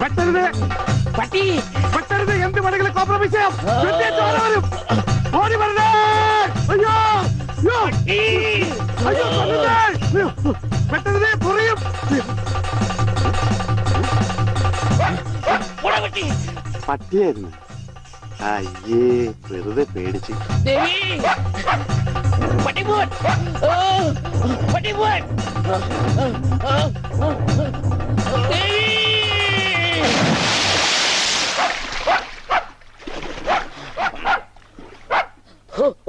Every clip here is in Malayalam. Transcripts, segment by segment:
പെട്ടെന്ന് പട്ടി പെട്ടെന്ന് എന്ത് വേണമെങ്കിലും കോംപ്രമൈസ് ചെയ്യാം. ഓടി വരണേ. അയ്യോ അയ്യോ അയ്യോ പെട്ടെന്ന് കുറയും. പട്ടിയായിരുന്നു. അയ്യേ വെറുതെ പേടിച്ച്.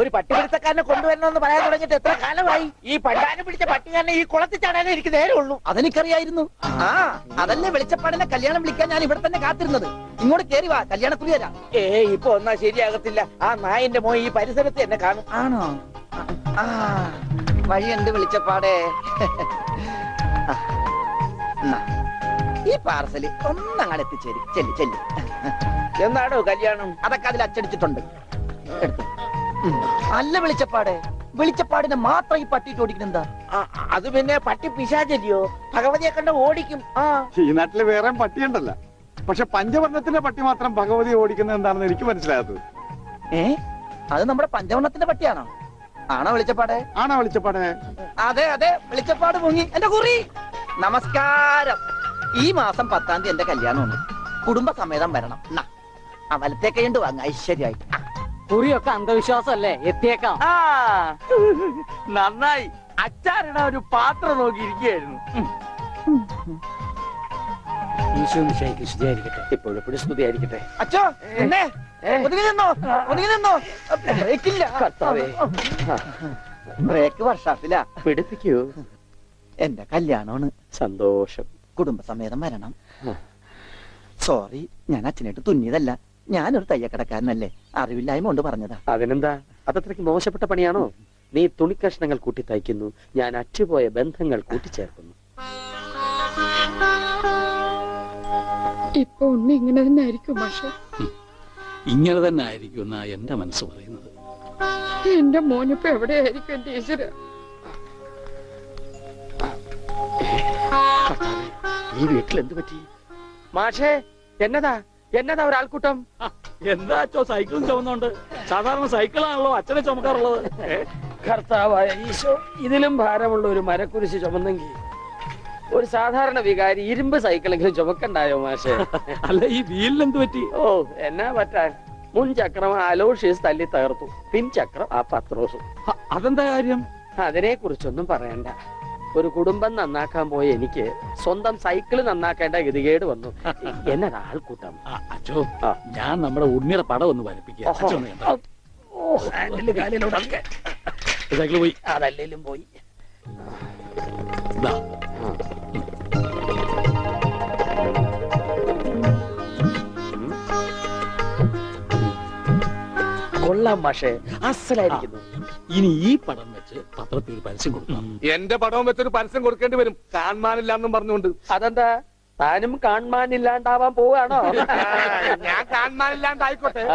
ഒരു പട്ടിപിടുത്തക്കാരനെ കൊണ്ടുവരണമെന്ന് പറയാൻ തുടങ്ങിയിട്ട് എത്ര കാലമായി? ഈ പണ്ടാരം പിടിച്ച പട്ടിക്കാരനെ ഈ കുളത്തിൽ ചാടാനേ എനിക്ക് നേരമുള്ളൂ. അതെനിക്കറിയായിരുന്നു. അതല്ലേ വെളിച്ചപ്പാടിനെ കല്യാണം വിളിക്കാൻ ഞാൻ ഇവിടെ തന്നെ കാത്തിരുന്നത്. ഇങ്ങോട്ട് കേറി വാ, കല്യാണക്കുറി തരാം. ഇപ്പൊ ഒന്നാ ശരിയാകത്തില്ല. ആ നായന്റെ മോൻ ഈ പരിസരത്ത് എന്നെ കാണും. ആണോ? വഴിയുണ്ട് വെളിച്ചപ്പാടേ. ഈ പാർസല് ഒന്നങ്ങാട് എത്തിച്ചേരി. ചെല്ലി ചെല്ലി. എന്നാണോ കല്യാണം? അതൊക്കെ അതിൽ അച്ചടിച്ചിട്ടുണ്ട്. എടുത്തു. അല്ല വെളിച്ചപ്പാടെ, വെളിച്ചപ്പാടിനെ മാത്രം ഈ പട്ടി ഓടിക്കുന്നെന്താ? അത് പിന്നെ പട്ടി പിശാചല്ലിയോ? ഭഗവതിയെ കണ്ട ഓടിക്കും. ഈ നാട്ടില് വേറെ പട്ടിയുണ്ടല്ല. പക്ഷെ പഞ്ചവർണ്ണത്തിന്റെ പട്ടി മാത്രം ഭഗവതി ഓടിക്കുന്നത് എന്താണെന്ന് എനിക്ക് മനസ്സിലായത്. അത് നമ്മുടെ പഞ്ചവർണ്ണത്തിന്റെ പട്ടിയാണോ? ആണോ വെളിച്ചപ്പാടെ? ആണോ വെളിച്ചപ്പാടെ? അതെ അതെ, വെളിച്ചപ്പാട് മുങ്ങി. എന്റെ കുറി നമസ്കാരം. ഈ മാസം 10-ാം തീയതി എന്റെ കല്യാണമുണ്ട്. കുടുംബസമേതം വരണം. വലത്തെ കൈണ്ട് വാങ്ങ ഐശ്വര്യായിട്ട്. കുറിയൊക്കെ അന്ധവിശ്വാസമല്ലേ? എത്തിയേക്കാം. നന്നായി. അച്ചാറിട ഒരു പാത്രം നോക്കിയിരിക്കുകയായിരുന്നു. ഇപ്പോഴെപ്പോഴും സ്തുതിയായിരിക്കട്ടെ. അച്ഛോ ഒതുങ്ങി നിന്നോ, ഒതുങ്ങി നിന്നോ. ബ്രേക്കില്ല. ബ്രേക്ക് വർഷാപ്പില്ല. പിടിപ്പിക്കൂ. എന്റെ കല്യാണമാണ്. സന്തോഷം. കുടുംബസമേതം വരണം. സോറി, ഞാൻ അച്ഛനായിട്ട് തുന്നിയതല്ല. ഞാനൊരു തയ്യക്കടക്കാരനല്ലേ, അറിവില്ലായ്മ കൊണ്ട് പറഞ്ഞതാ. അതിനെന്താ? അതത്രയ്ക്ക് മോശപ്പെട്ട പണിയാണോ? നീ തുണിക്കഷ്ണങ്ങൾ കൂട്ടി തയ്ക്കുന്നു, ഞാൻ അറ്റുപോയ ബന്ധങ്ങൾ കൂട്ടിച്ചേർക്കുന്നു. ഇപ്പൊ ഉണ്ണി ഇങ്ങനെ തന്നെ ആയിരിക്കും പക്ഷെ. ഇങ്ങനെ തന്നെ ആയിരിക്കും എന്നാ എന്റെ മനസ്സ് പറയുന്നത്. എന്റെ മോനിപ്പോ എവിടെയായിരിക്കും എന്റെ ഈശ്വര? ഈ വീട്ടിൽ എന്ത് പറ്റി? മാഷേ, എന്നതാ എന്നതാ ഒരാൾക്കൂട്ടം? എന്താച്ചോ സൈക്കിളും ചുമന്നുണ്ട്. സാധാരണ സൈക്കിളാണല്ലോ അച്ഛനെ ചുമക്കാറുള്ളത്. കർത്താവായ ഈശോ, ഇതിലും ഭാരമുള്ള ഒരു മരക്കുരിശ് ചുമന്നെങ്കിൽ ഒരു സാധാരണ വികാരി ഇരുമ്പ് സൈക്കിളെങ്കിലും ചുമക്കണ്ടായോ മാഷേ? അല്ല, ഈ വീലിനെന്ത് പറ്റി? ഓ, എന്നാ പറ്റാൻ? മുൻ ചക്രം അലോഷ്യസ് തല്ലി തകർത്തു, പിൻചക്രം ആ പത്രോസും. അതെന്താ കാര്യം? അതിനെ കുറിച്ചൊന്നും പറയണ്ട. ഒരു കുടുംബം നന്നാക്കാൻ പോയ എനിക്ക് സ്വന്തം സൈക്കിള് നന്നാക്കേണ്ട ഗതികേട് വന്നു. എന്നതാ ആൾക്കൂട്ടം? അച്ഛോ, ഞാൻ നമ്മുടെ ഉണ്ണിയുടെ പടം ഒന്ന് വരപ്പിക്കുക. സൈക്കിള് പോയി. അതല്ലേലും പോയി. കൊള്ളാം മാഷേ, അസലായിരിക്കുന്നു. ഇനി ഈ പടം വെച്ച് പത്രത്തിൽ ഒരു പരസ്യം കൊടുക്കണം. എന്റെ പടവും വെച്ചൊരു പരസ്യം കൊടുക്കേണ്ടി വരും, കാണാനില്ലാന്നും പറഞ്ഞുകൊണ്ട്. അതെന്താ? താനും കാണാനില്ലാണ്ടാവാൻ പോവാണോ? ഞാൻ കാണാനില്ലാണ്ടായിക്കോട്ടെ,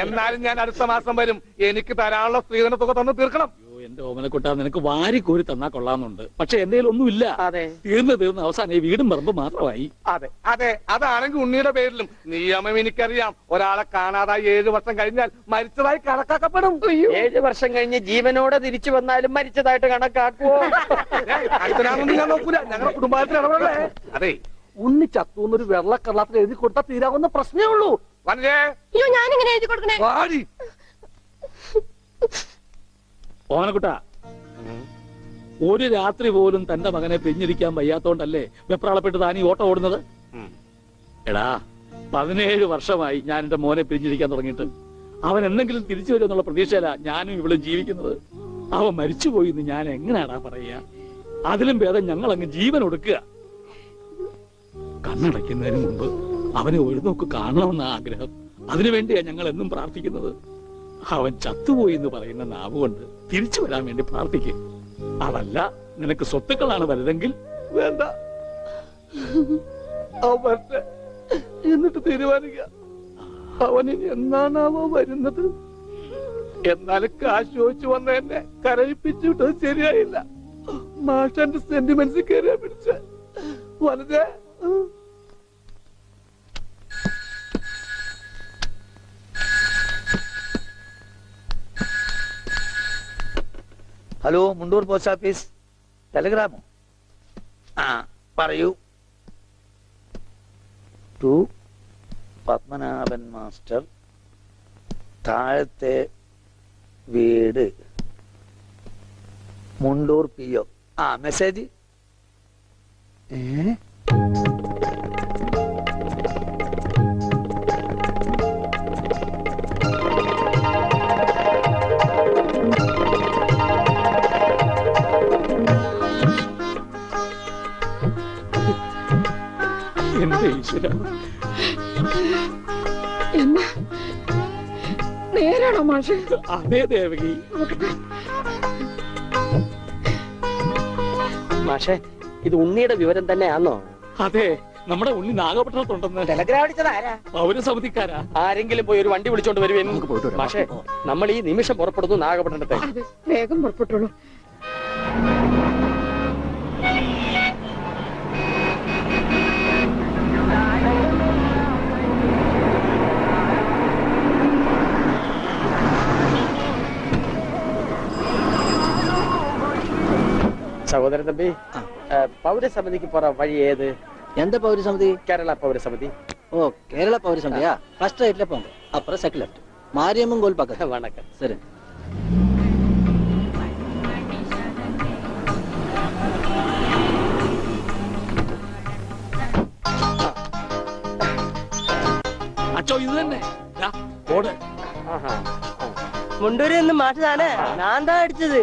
എന്നാലും ഞാൻ അടുത്ത മാസം വരും. എനിക്ക് തരാനുള്ള സ്ത്രീധന തുക തന്നു തീർക്കണം. എന്റെ ഓമനക്കുട്ട, നിനക്ക് വാരി കോരി തന്നാ കൊള്ളാന്നുണ്ട്. പക്ഷെ എന്റെ ഒന്നുമില്ല. അതെ, തീർന്ന് അവസാനം ഈ വീടും പറമ്പ് മാത്രമായി. അതെ അതെ, അതാണെങ്കിൽ ഉണ്ണിയുടെ പേരിലും നിയമം എനിക്കറിയാം. ഒരാളെ കാണാതായി 7 വർഷം കഴിഞ്ഞാൽ മരിച്ചതായി കണക്കാക്കപ്പെടും. 7 വർഷം കഴിഞ്ഞ് ജീവനോടെ തിരിച്ചു വന്നാലും മരിച്ചതായിട്ട് കണക്കാക്കുവോ? അടുത്തനാണെന്ന് ഞാൻ നോക്കൂല. ഞങ്ങളുടെ കുടുംബത്തിൽ ഇടപെടേ. അതെ, ഉണ്ണി ചത്തുന്നൊരു വെള്ളക്കള്ളത്തിൽ എഴുതി കൊടുത്താൽ തീരാവുന്ന പ്രശ്നമേ ഉള്ളൂ. ഞാനിങ്ങനെ എഴുതി കൊടുക്കണേ. ഓമനക്കുട്ട, ഒരു രാത്രി പോലും തന്റെ മകനെ പിരിഞ്ഞിരിക്കാൻ വയ്യാത്തോണ്ടല്ലേ വെപ്രാളപ്പെട്ട് താനീ ഓട്ടം ഓടുന്നത്? എടാ, 17 വർഷമായി ഞാൻ എന്റെ മോനെ പിരിഞ്ഞിരിക്കാൻ തുടങ്ങിയിട്ട്. അവൻ എന്തെങ്കിലും തിരിച്ചു വരുമെന്നുള്ള പ്രതീക്ഷയില ഞാനും ഇവിടെ ജീവിക്കുന്നത്. അവൻ മരിച്ചുപോയി എന്ന് ഞാൻ എങ്ങനെയാടാ പറയുക? അതിലും ഭേദം ഞങ്ങൾ അങ്ങ് ജീവൻ ഒടുക്കുക. കണ്ണടയ്ക്കുന്നതിന് മുമ്പ് അവനെ ഒരു നോക്ക് കാണണമെന്ന ആഗ്രഹം. അതിനുവേണ്ടിയാ ഞങ്ങൾ എന്നും പ്രാർത്ഥിക്കുന്നത്. അവൻ ചത്തുപോയി എന്ന് പറയുന്ന നാവ് കൊണ്ട് തിരിച്ചു വരാൻ വേണ്ടി പ്രാർത്ഥിക്കും. അതല്ല നിനക്ക് സ്വത്തുക്കളാണ് വലുതെങ്കിൽ വേണ്ട, എന്നിട്ട് തീരുമാനിക്കുക. അവനിനി എന്നാണാവോ വരുന്നത്? എന്നാലും കാശ് ചോദിച്ചു വന്ന എന്നെ കരയിപ്പിച്ചു വിട്ടത് ശരിയായില്ല. മാഷന്റെ സെന്റിമെന്റ്സ് കയറിയാ പിടിച്ച വലുതേ. Hello, Mundur post office. ടെലഗ്രാമോ? ആ പറയൂ. ടു പത്മനാഭൻ മാസ്റ്റർ, താഴത്തെ വീട്, മുണ്ടൂർ PO. ആ മെസ്സേജ്. എന്റെ ഈശ്വര, എന്നാ നേരാണോ മാഷെ? അതേ ദേവകി. മാഷെ, ഇത് ഉണ്ണിയുടെ വിവരം തന്നെയാണോ? അതെ, നമ്മുടെ ഉണ്ണി നാഗപട്ടണത്തുണ്ടെന്ന്. ടെലഗ്രാം അടിച്ചത് ആരാ? പൗരസമിതിക്കാരാ. ആരെങ്കിലും പോയി ഒരു വണ്ടി വിളിച്ചോണ്ട് വരുവേൻ. മാഷെ, നമ്മൾ ഈ നിമിഷം പുറപ്പെടുന്നു നാഗപട്ടണത്തെ. അതെ, വേഗം പുറപ്പെട്ടുള്ളൂ. സഹോദരൻ തമ്പി, പൗരസമിതിക്ക് പോറ വഴി ഏത്? எந்த பௌரசமிதி? കേരള പൗരസമിതി. ஓ, கேரளா பௌரசமிதியா? ஃபர்ஸ்ட் ரைட்ல போங்க, அப்புறம் செகண்ட் லெஃப்ட், மாரியம்மன் கோயில் பக்கத்துல. വണക്കം. சரி. അച്ചോ, ഇത് തന്നെ ഓട്. ആഹാ. മുണ്ടൂരിൽ നിന്ന് മാറ്റതാണ്. ഞാൻ താ അടിച്ചത്.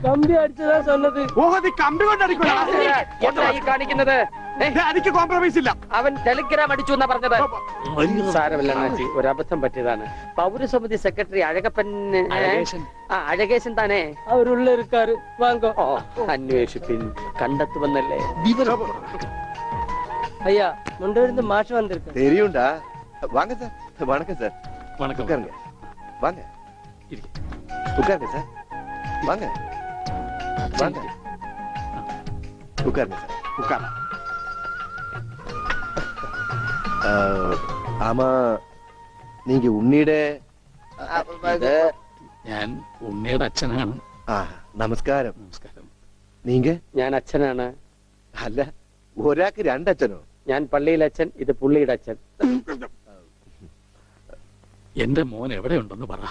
കമ്പി അടിച്ചതാ சொன்னது. എന്താ ഈ കാണിക്കുന്നത്? കോംപ്രമൈസ് ഇല്ല. അവൻ ടെലിഗ്രാം അടിച്ചു എന്നാ പറഞ്ഞത്. സാരമില്ല അണ്ണാച്ചി, ഒരു അബദ്ധം പറ്റിയതാണ്. പൗരസമിതി സെക്രട്ടറി അഴകപ്പൻ, അഴകേശൻ താനേ. അവരുള്ള ഇരുക്കാറ് വാങ്ങോ. ഓ, അന്വേഷിപ്പിൻ, കണ്ടെത്തുമെന്നല്ലേ. ஐயா, முண்டூரில் இருந்து மாற்று வந்திருக்கு. தெரியும்டா. வாங்க சார். வணக்கம் சார். വണക്കം. உட்காருங்க. வாங்க. இருக்கு. உட்காருங்க சார். வாங்க. வாங்க. உட்காருங்க சார். ഉക്കാരണം. ஆமா, நீங்க உன்னிയുടെ ഞാൻ ഉണ്ണിയുടെ അച്ഛനാണ്. നമസ്കാരം. നമസ്കാരം. നീങ്ക? ഞാൻ അച്ഛനാണ്. അല്ല, ഒരാൾക്ക് രണ്ടച്ഛനോ? ഞാൻ പള്ളിയിലെ അച്ഛൻ, ഇത് പുള്ളിയുടെ അച്ഛൻ. എന്റെ മോൻ എവിടെയുണ്ടെന്ന് പറ.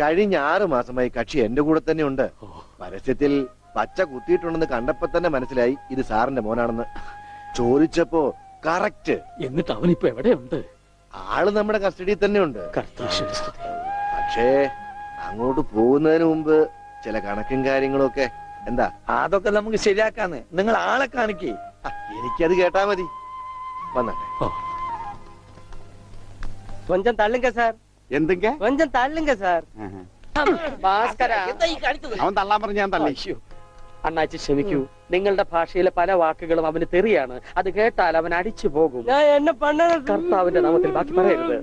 കഴിഞ്ഞ 6 മാസമായി കക്ഷി എന്റെ കൂടെ തന്നെ ഉണ്ട്. ഓ, പരസ്യത്തിൽ പച്ച കുത്തിയിട്ടുണ്ടെന്ന് കണ്ടപ്പോ തന്നെ മനസ്സിലായി ഇത് സാറിന്റെ മോനാണെന്ന്. ചോദിച്ചപ്പോ കറക്റ്റ്. എന്നിട്ട് അവനിപ്പോ എവിടെയുണ്ട്? ആള് നമ്മുടെ കസ്റ്റഡിയിൽ തന്നെ ഉണ്ട്. കർത്താശ്വര സ്തുതി. പക്ഷേ അങ്ങോട്ട് പോകുന്നതിന് മുമ്പ് ചില കണക്കും കാര്യങ്ങളും ഒക്കെ. എന്താ? അതൊക്കെ നമുക്ക് ശരിയാക്കാന്ന്. നിങ്ങൾ ആളെ കാണിക്കേ. എനിക്കത് കേട്ടാ മതി. വന്നട്ടെ. ഓ, கொஞ்சம் தள்ளுங்க சார். എന്തെങ്ക கொஞ்சம் தள்ளுங்க சார். ഭാസ്കര, അവൻ തള്ളാൻ പറഞ്ഞ ഞാൻ തള്ളി. അയ്യോ. അണ്ണാച്ചി ക്ഷമിക്കൂ, നിങ്ങളുടെ ഭാഷയിലെ പല വാക്കുകളും അവന് തെറിയാണ്. അത് കേട്ടാൽ അവൻ അടിച്ചു പോകും. நான் என்ன பண்ண? കർത്താവിന്റെ നാമത്തിൽ ബാക്കി പറയരുത്.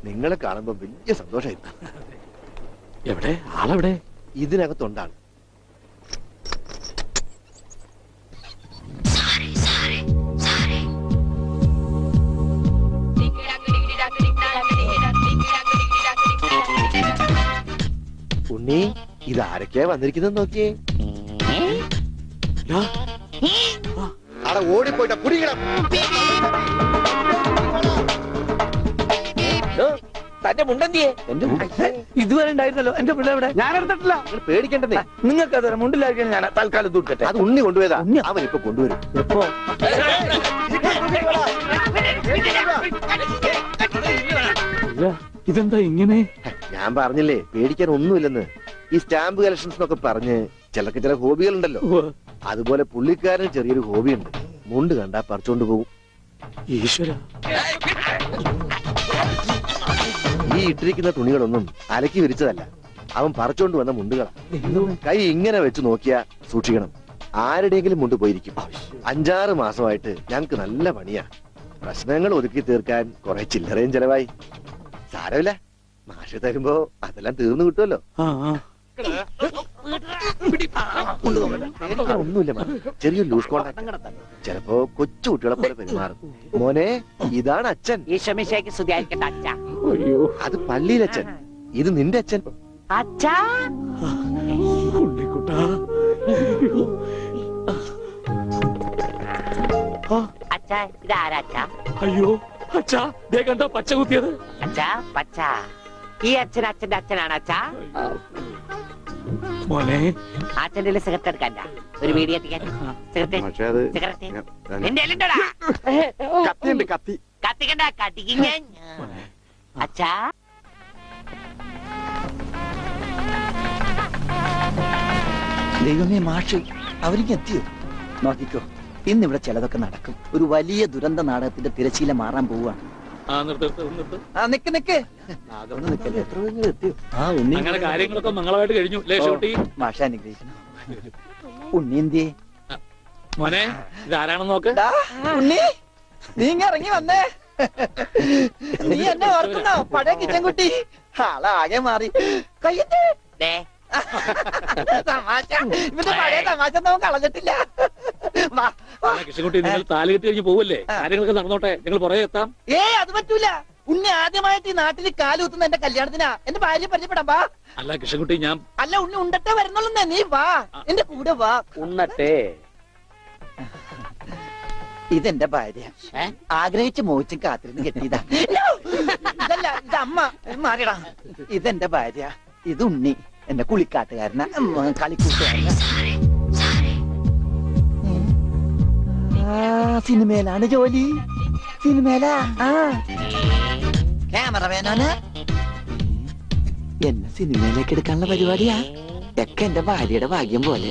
നിങ്ങളെ കാണുമ്പോ വലിയ സന്തോഷമായിരുന്നു. എവിടെ ആളെവിടെ? ഇതിനകത്തുണ്ടാണ്. ഉണ്ണി, ഇത് ആരൊക്കെയാ വന്നിരിക്കുന്നത് നോക്കിയേ. അവിടെ ഓടിപ്പോയിട്ട കുടിക്കണം. തന്റെ മുണ്ടെന്തിയെ? ഇതുവരെ ഉണ്ടായിരുന്നല്ലോ എന്റെ പിള്ളേ. ഇവിടെ ഞാൻ എടുത്തിട്ടില്ല. നിങ്ങൾ പേടിക്കേണ്ടതേ. നിങ്ങൾക്ക് അത് മുണ്ടിലായിരിക്കും. ഞാൻ തൽക്കാലം തൂക്കട്ടെ. അത് ഉണ്ണി കൊണ്ടുപോയതാ. അവൻ ഇപ്പൊ കൊണ്ടുവരും. എപ്പോ? ഇതെന്താ ഇങ്ങനെ? ഞാൻ പറഞ്ഞില്ലേ പേടിക്കാൻ ഒന്നുമില്ലെന്ന്. ഈ സ്റ്റാമ്പ് കളക്ഷൻസ് എന്നൊക്കെ പറഞ്ഞ് ചിലർക്ക് ചില ഹോബികളുണ്ടല്ലോ. അതുപോലെ പുള്ളിക്കാരന് ചെറിയൊരു ഹോബിയുണ്ട്. മുണ്ട് കണ്ടാ പറിച്ചോണ്ട് പോകും. ഈശ്വര, ഈ ഇട്ടിരിക്കുന്ന തുണികളൊന്നും അലക്കി വിരിച്ചതല്ല. അവൻ പറിച്ചോണ്ട് വന്ന മുണ്ടുകളാ. കൈ ഇങ്ങനെ വെച്ച് നോക്കിയാ സൂക്ഷിക്കണം. ആരുടെയെങ്കിലും മുണ്ട് പോയിരിക്കും. 5-6 മാസമായിട്ട് ഞങ്ങക്ക് നല്ല പണിയാ. പ്രശ്നങ്ങൾ ഒതുക്കി തീർക്കാൻ കുറെ ചില്ലറയും ചെലവായി. സാരമില്ല, മാഷ് തരുമ്പോ അതെല്ലാം തീർന്നു കിട്ടുമല്ലോ. ഒന്നുമില്ല, ചെറിയൊരു ലൂസ് കോണ്ടാക്ട്. ചിലപ്പോ കൊച്ചു കുട്ടികളെ പോലെ പെരുമാറും. മോനെ, ഇതാണ് അച്ഛൻ. അയ്യോ, അത് പള്ളിയിലച്ഛൻ. ഇത് നിന്റെ അച്ഛൻ. அச்சா, ഉണ്ണിക്കുട്ടാ. അച്ഛാ ഇതാരാ അച്ഛാ? അയ്യോ അച്ഛാ, ദേ കണ്ടോ പച്ച കുത്തിയത്. അച്ഛാ പച്ച. ഈ അച്ഛൻ അച്ഛന്റെ അച്ഛനാണ് അച്ഛാ. മോനെ അച്ഛന്റെ സിഗരറ്റ് എടുക്കണ്ട, ഒരു വീഡിയോ എത്തിക്കാൻ. സിഗരറ്റ് പക്ഷെ അത് സിഗരറ്റ് നിന്റെ എല്ലുണ്ടോടാ? കത്തിയുണ്ട് കത്തി. കത്തിക്കണ്ട, കത്തിക്കും ഞാൻ. അച്ഛാ ദൈവമേ മാഷ് അവർക്ക് എത്തിയോ? നോക്കിക്കോ, ഇന്നിവിടെ ചിലതൊക്കെ നടക്കും. ഒരു വലിയ ദുരന്ത നാടകത്തിന്റെ തിരശീല മാറാൻ പോവുകയാണ്. ആ നിർത്ത്. ആ നിക്ക് നിക്ക്, അതൊന്ന് നിക്കല്ലേ. എത്ര നിങ്ങൾ എത്തിയോ? ആ ഉണ്ണി അങ്ങനെ കാര്യങ്ങളൊക്കെ മംഗളമായിട്ട് കഴിഞ്ഞു അല്ലേ ഷൂട്ടി? മാഷ അനുഗ്രഹിക്കണം. ഉണ്ണി എന്തിയെ? മോനെ ഇതാരാണെന്ന് നോക്ക്. ഡാ, ഉണ്ണി നീ ഇങ്ങ് ഇറങ്ങി വന്നേ. നീ എന്നെ ഓർക്കുന്നോ? പഴയ കിച്ചൻ കുട്ടി ആളാകെ മാറി. കയ്യത്തെ ദേ തമാശ, ഇവന്റെ പഴയ തമാശ നമുക്ക് കളഞ്ഞിട്ടില്ല. വാ, വാ. കൃഷ്ണൻകുട്ടി നിങ്ങൾ താലി കെട്ടി കഴിഞ്ഞ് പോവല്ലേ? കാര്യങ്ങളൊക്കെ നടന്നോട്ടെ, ഞങ്ങൾ പുറകെ എത്താം. അത് പറ്റൂല. ഉണ്ണി ആദ്യമായിട്ട് ഈ നാട്ടിൽ കാലുകുത്തുന്ന എന്റെ കല്യാണത്തിനാ. എന്റെ ഭാര്യ പരിചയപ്പെടാം. വാ. അല്ല കൃഷ്ണൻകുട്ടി, ഞാൻ അല്ല ഉണ്ണി ഉണ്ടട്ടെ വരുന്നുള്ളൂ. നീ വാ, എന്റെ കൂടെ വാ. ഉണ്ണട്ടെ. ഇതെന്റെ ഭാര്യ. ആഗ്രഹിച്ച് മോഹിച്ചും കാത്തിരുന്ന് കെട്ടിയതാ. ഇതല്ല, ഇത് അമ്മ. മാറിയടാ. ഇതെന്റെ ഭാര്യ. ഇത് ഉണ്ണി, എന്റെ കുളിക്കാട്ടുകാരന, കളിക്കൂട്ടുകാരന. സിനിമയിലാണ് ജോലി. സിനിമയിലാ. ക്യാമറമാനാണ്. എന്നെ സിനിമയിലേക്ക് എടുക്കാനുള്ള പരിപാടിയാ. ഒക്കെ എന്റെ ഭാര്യയുടെ ഭാഗ്യം പോലെ.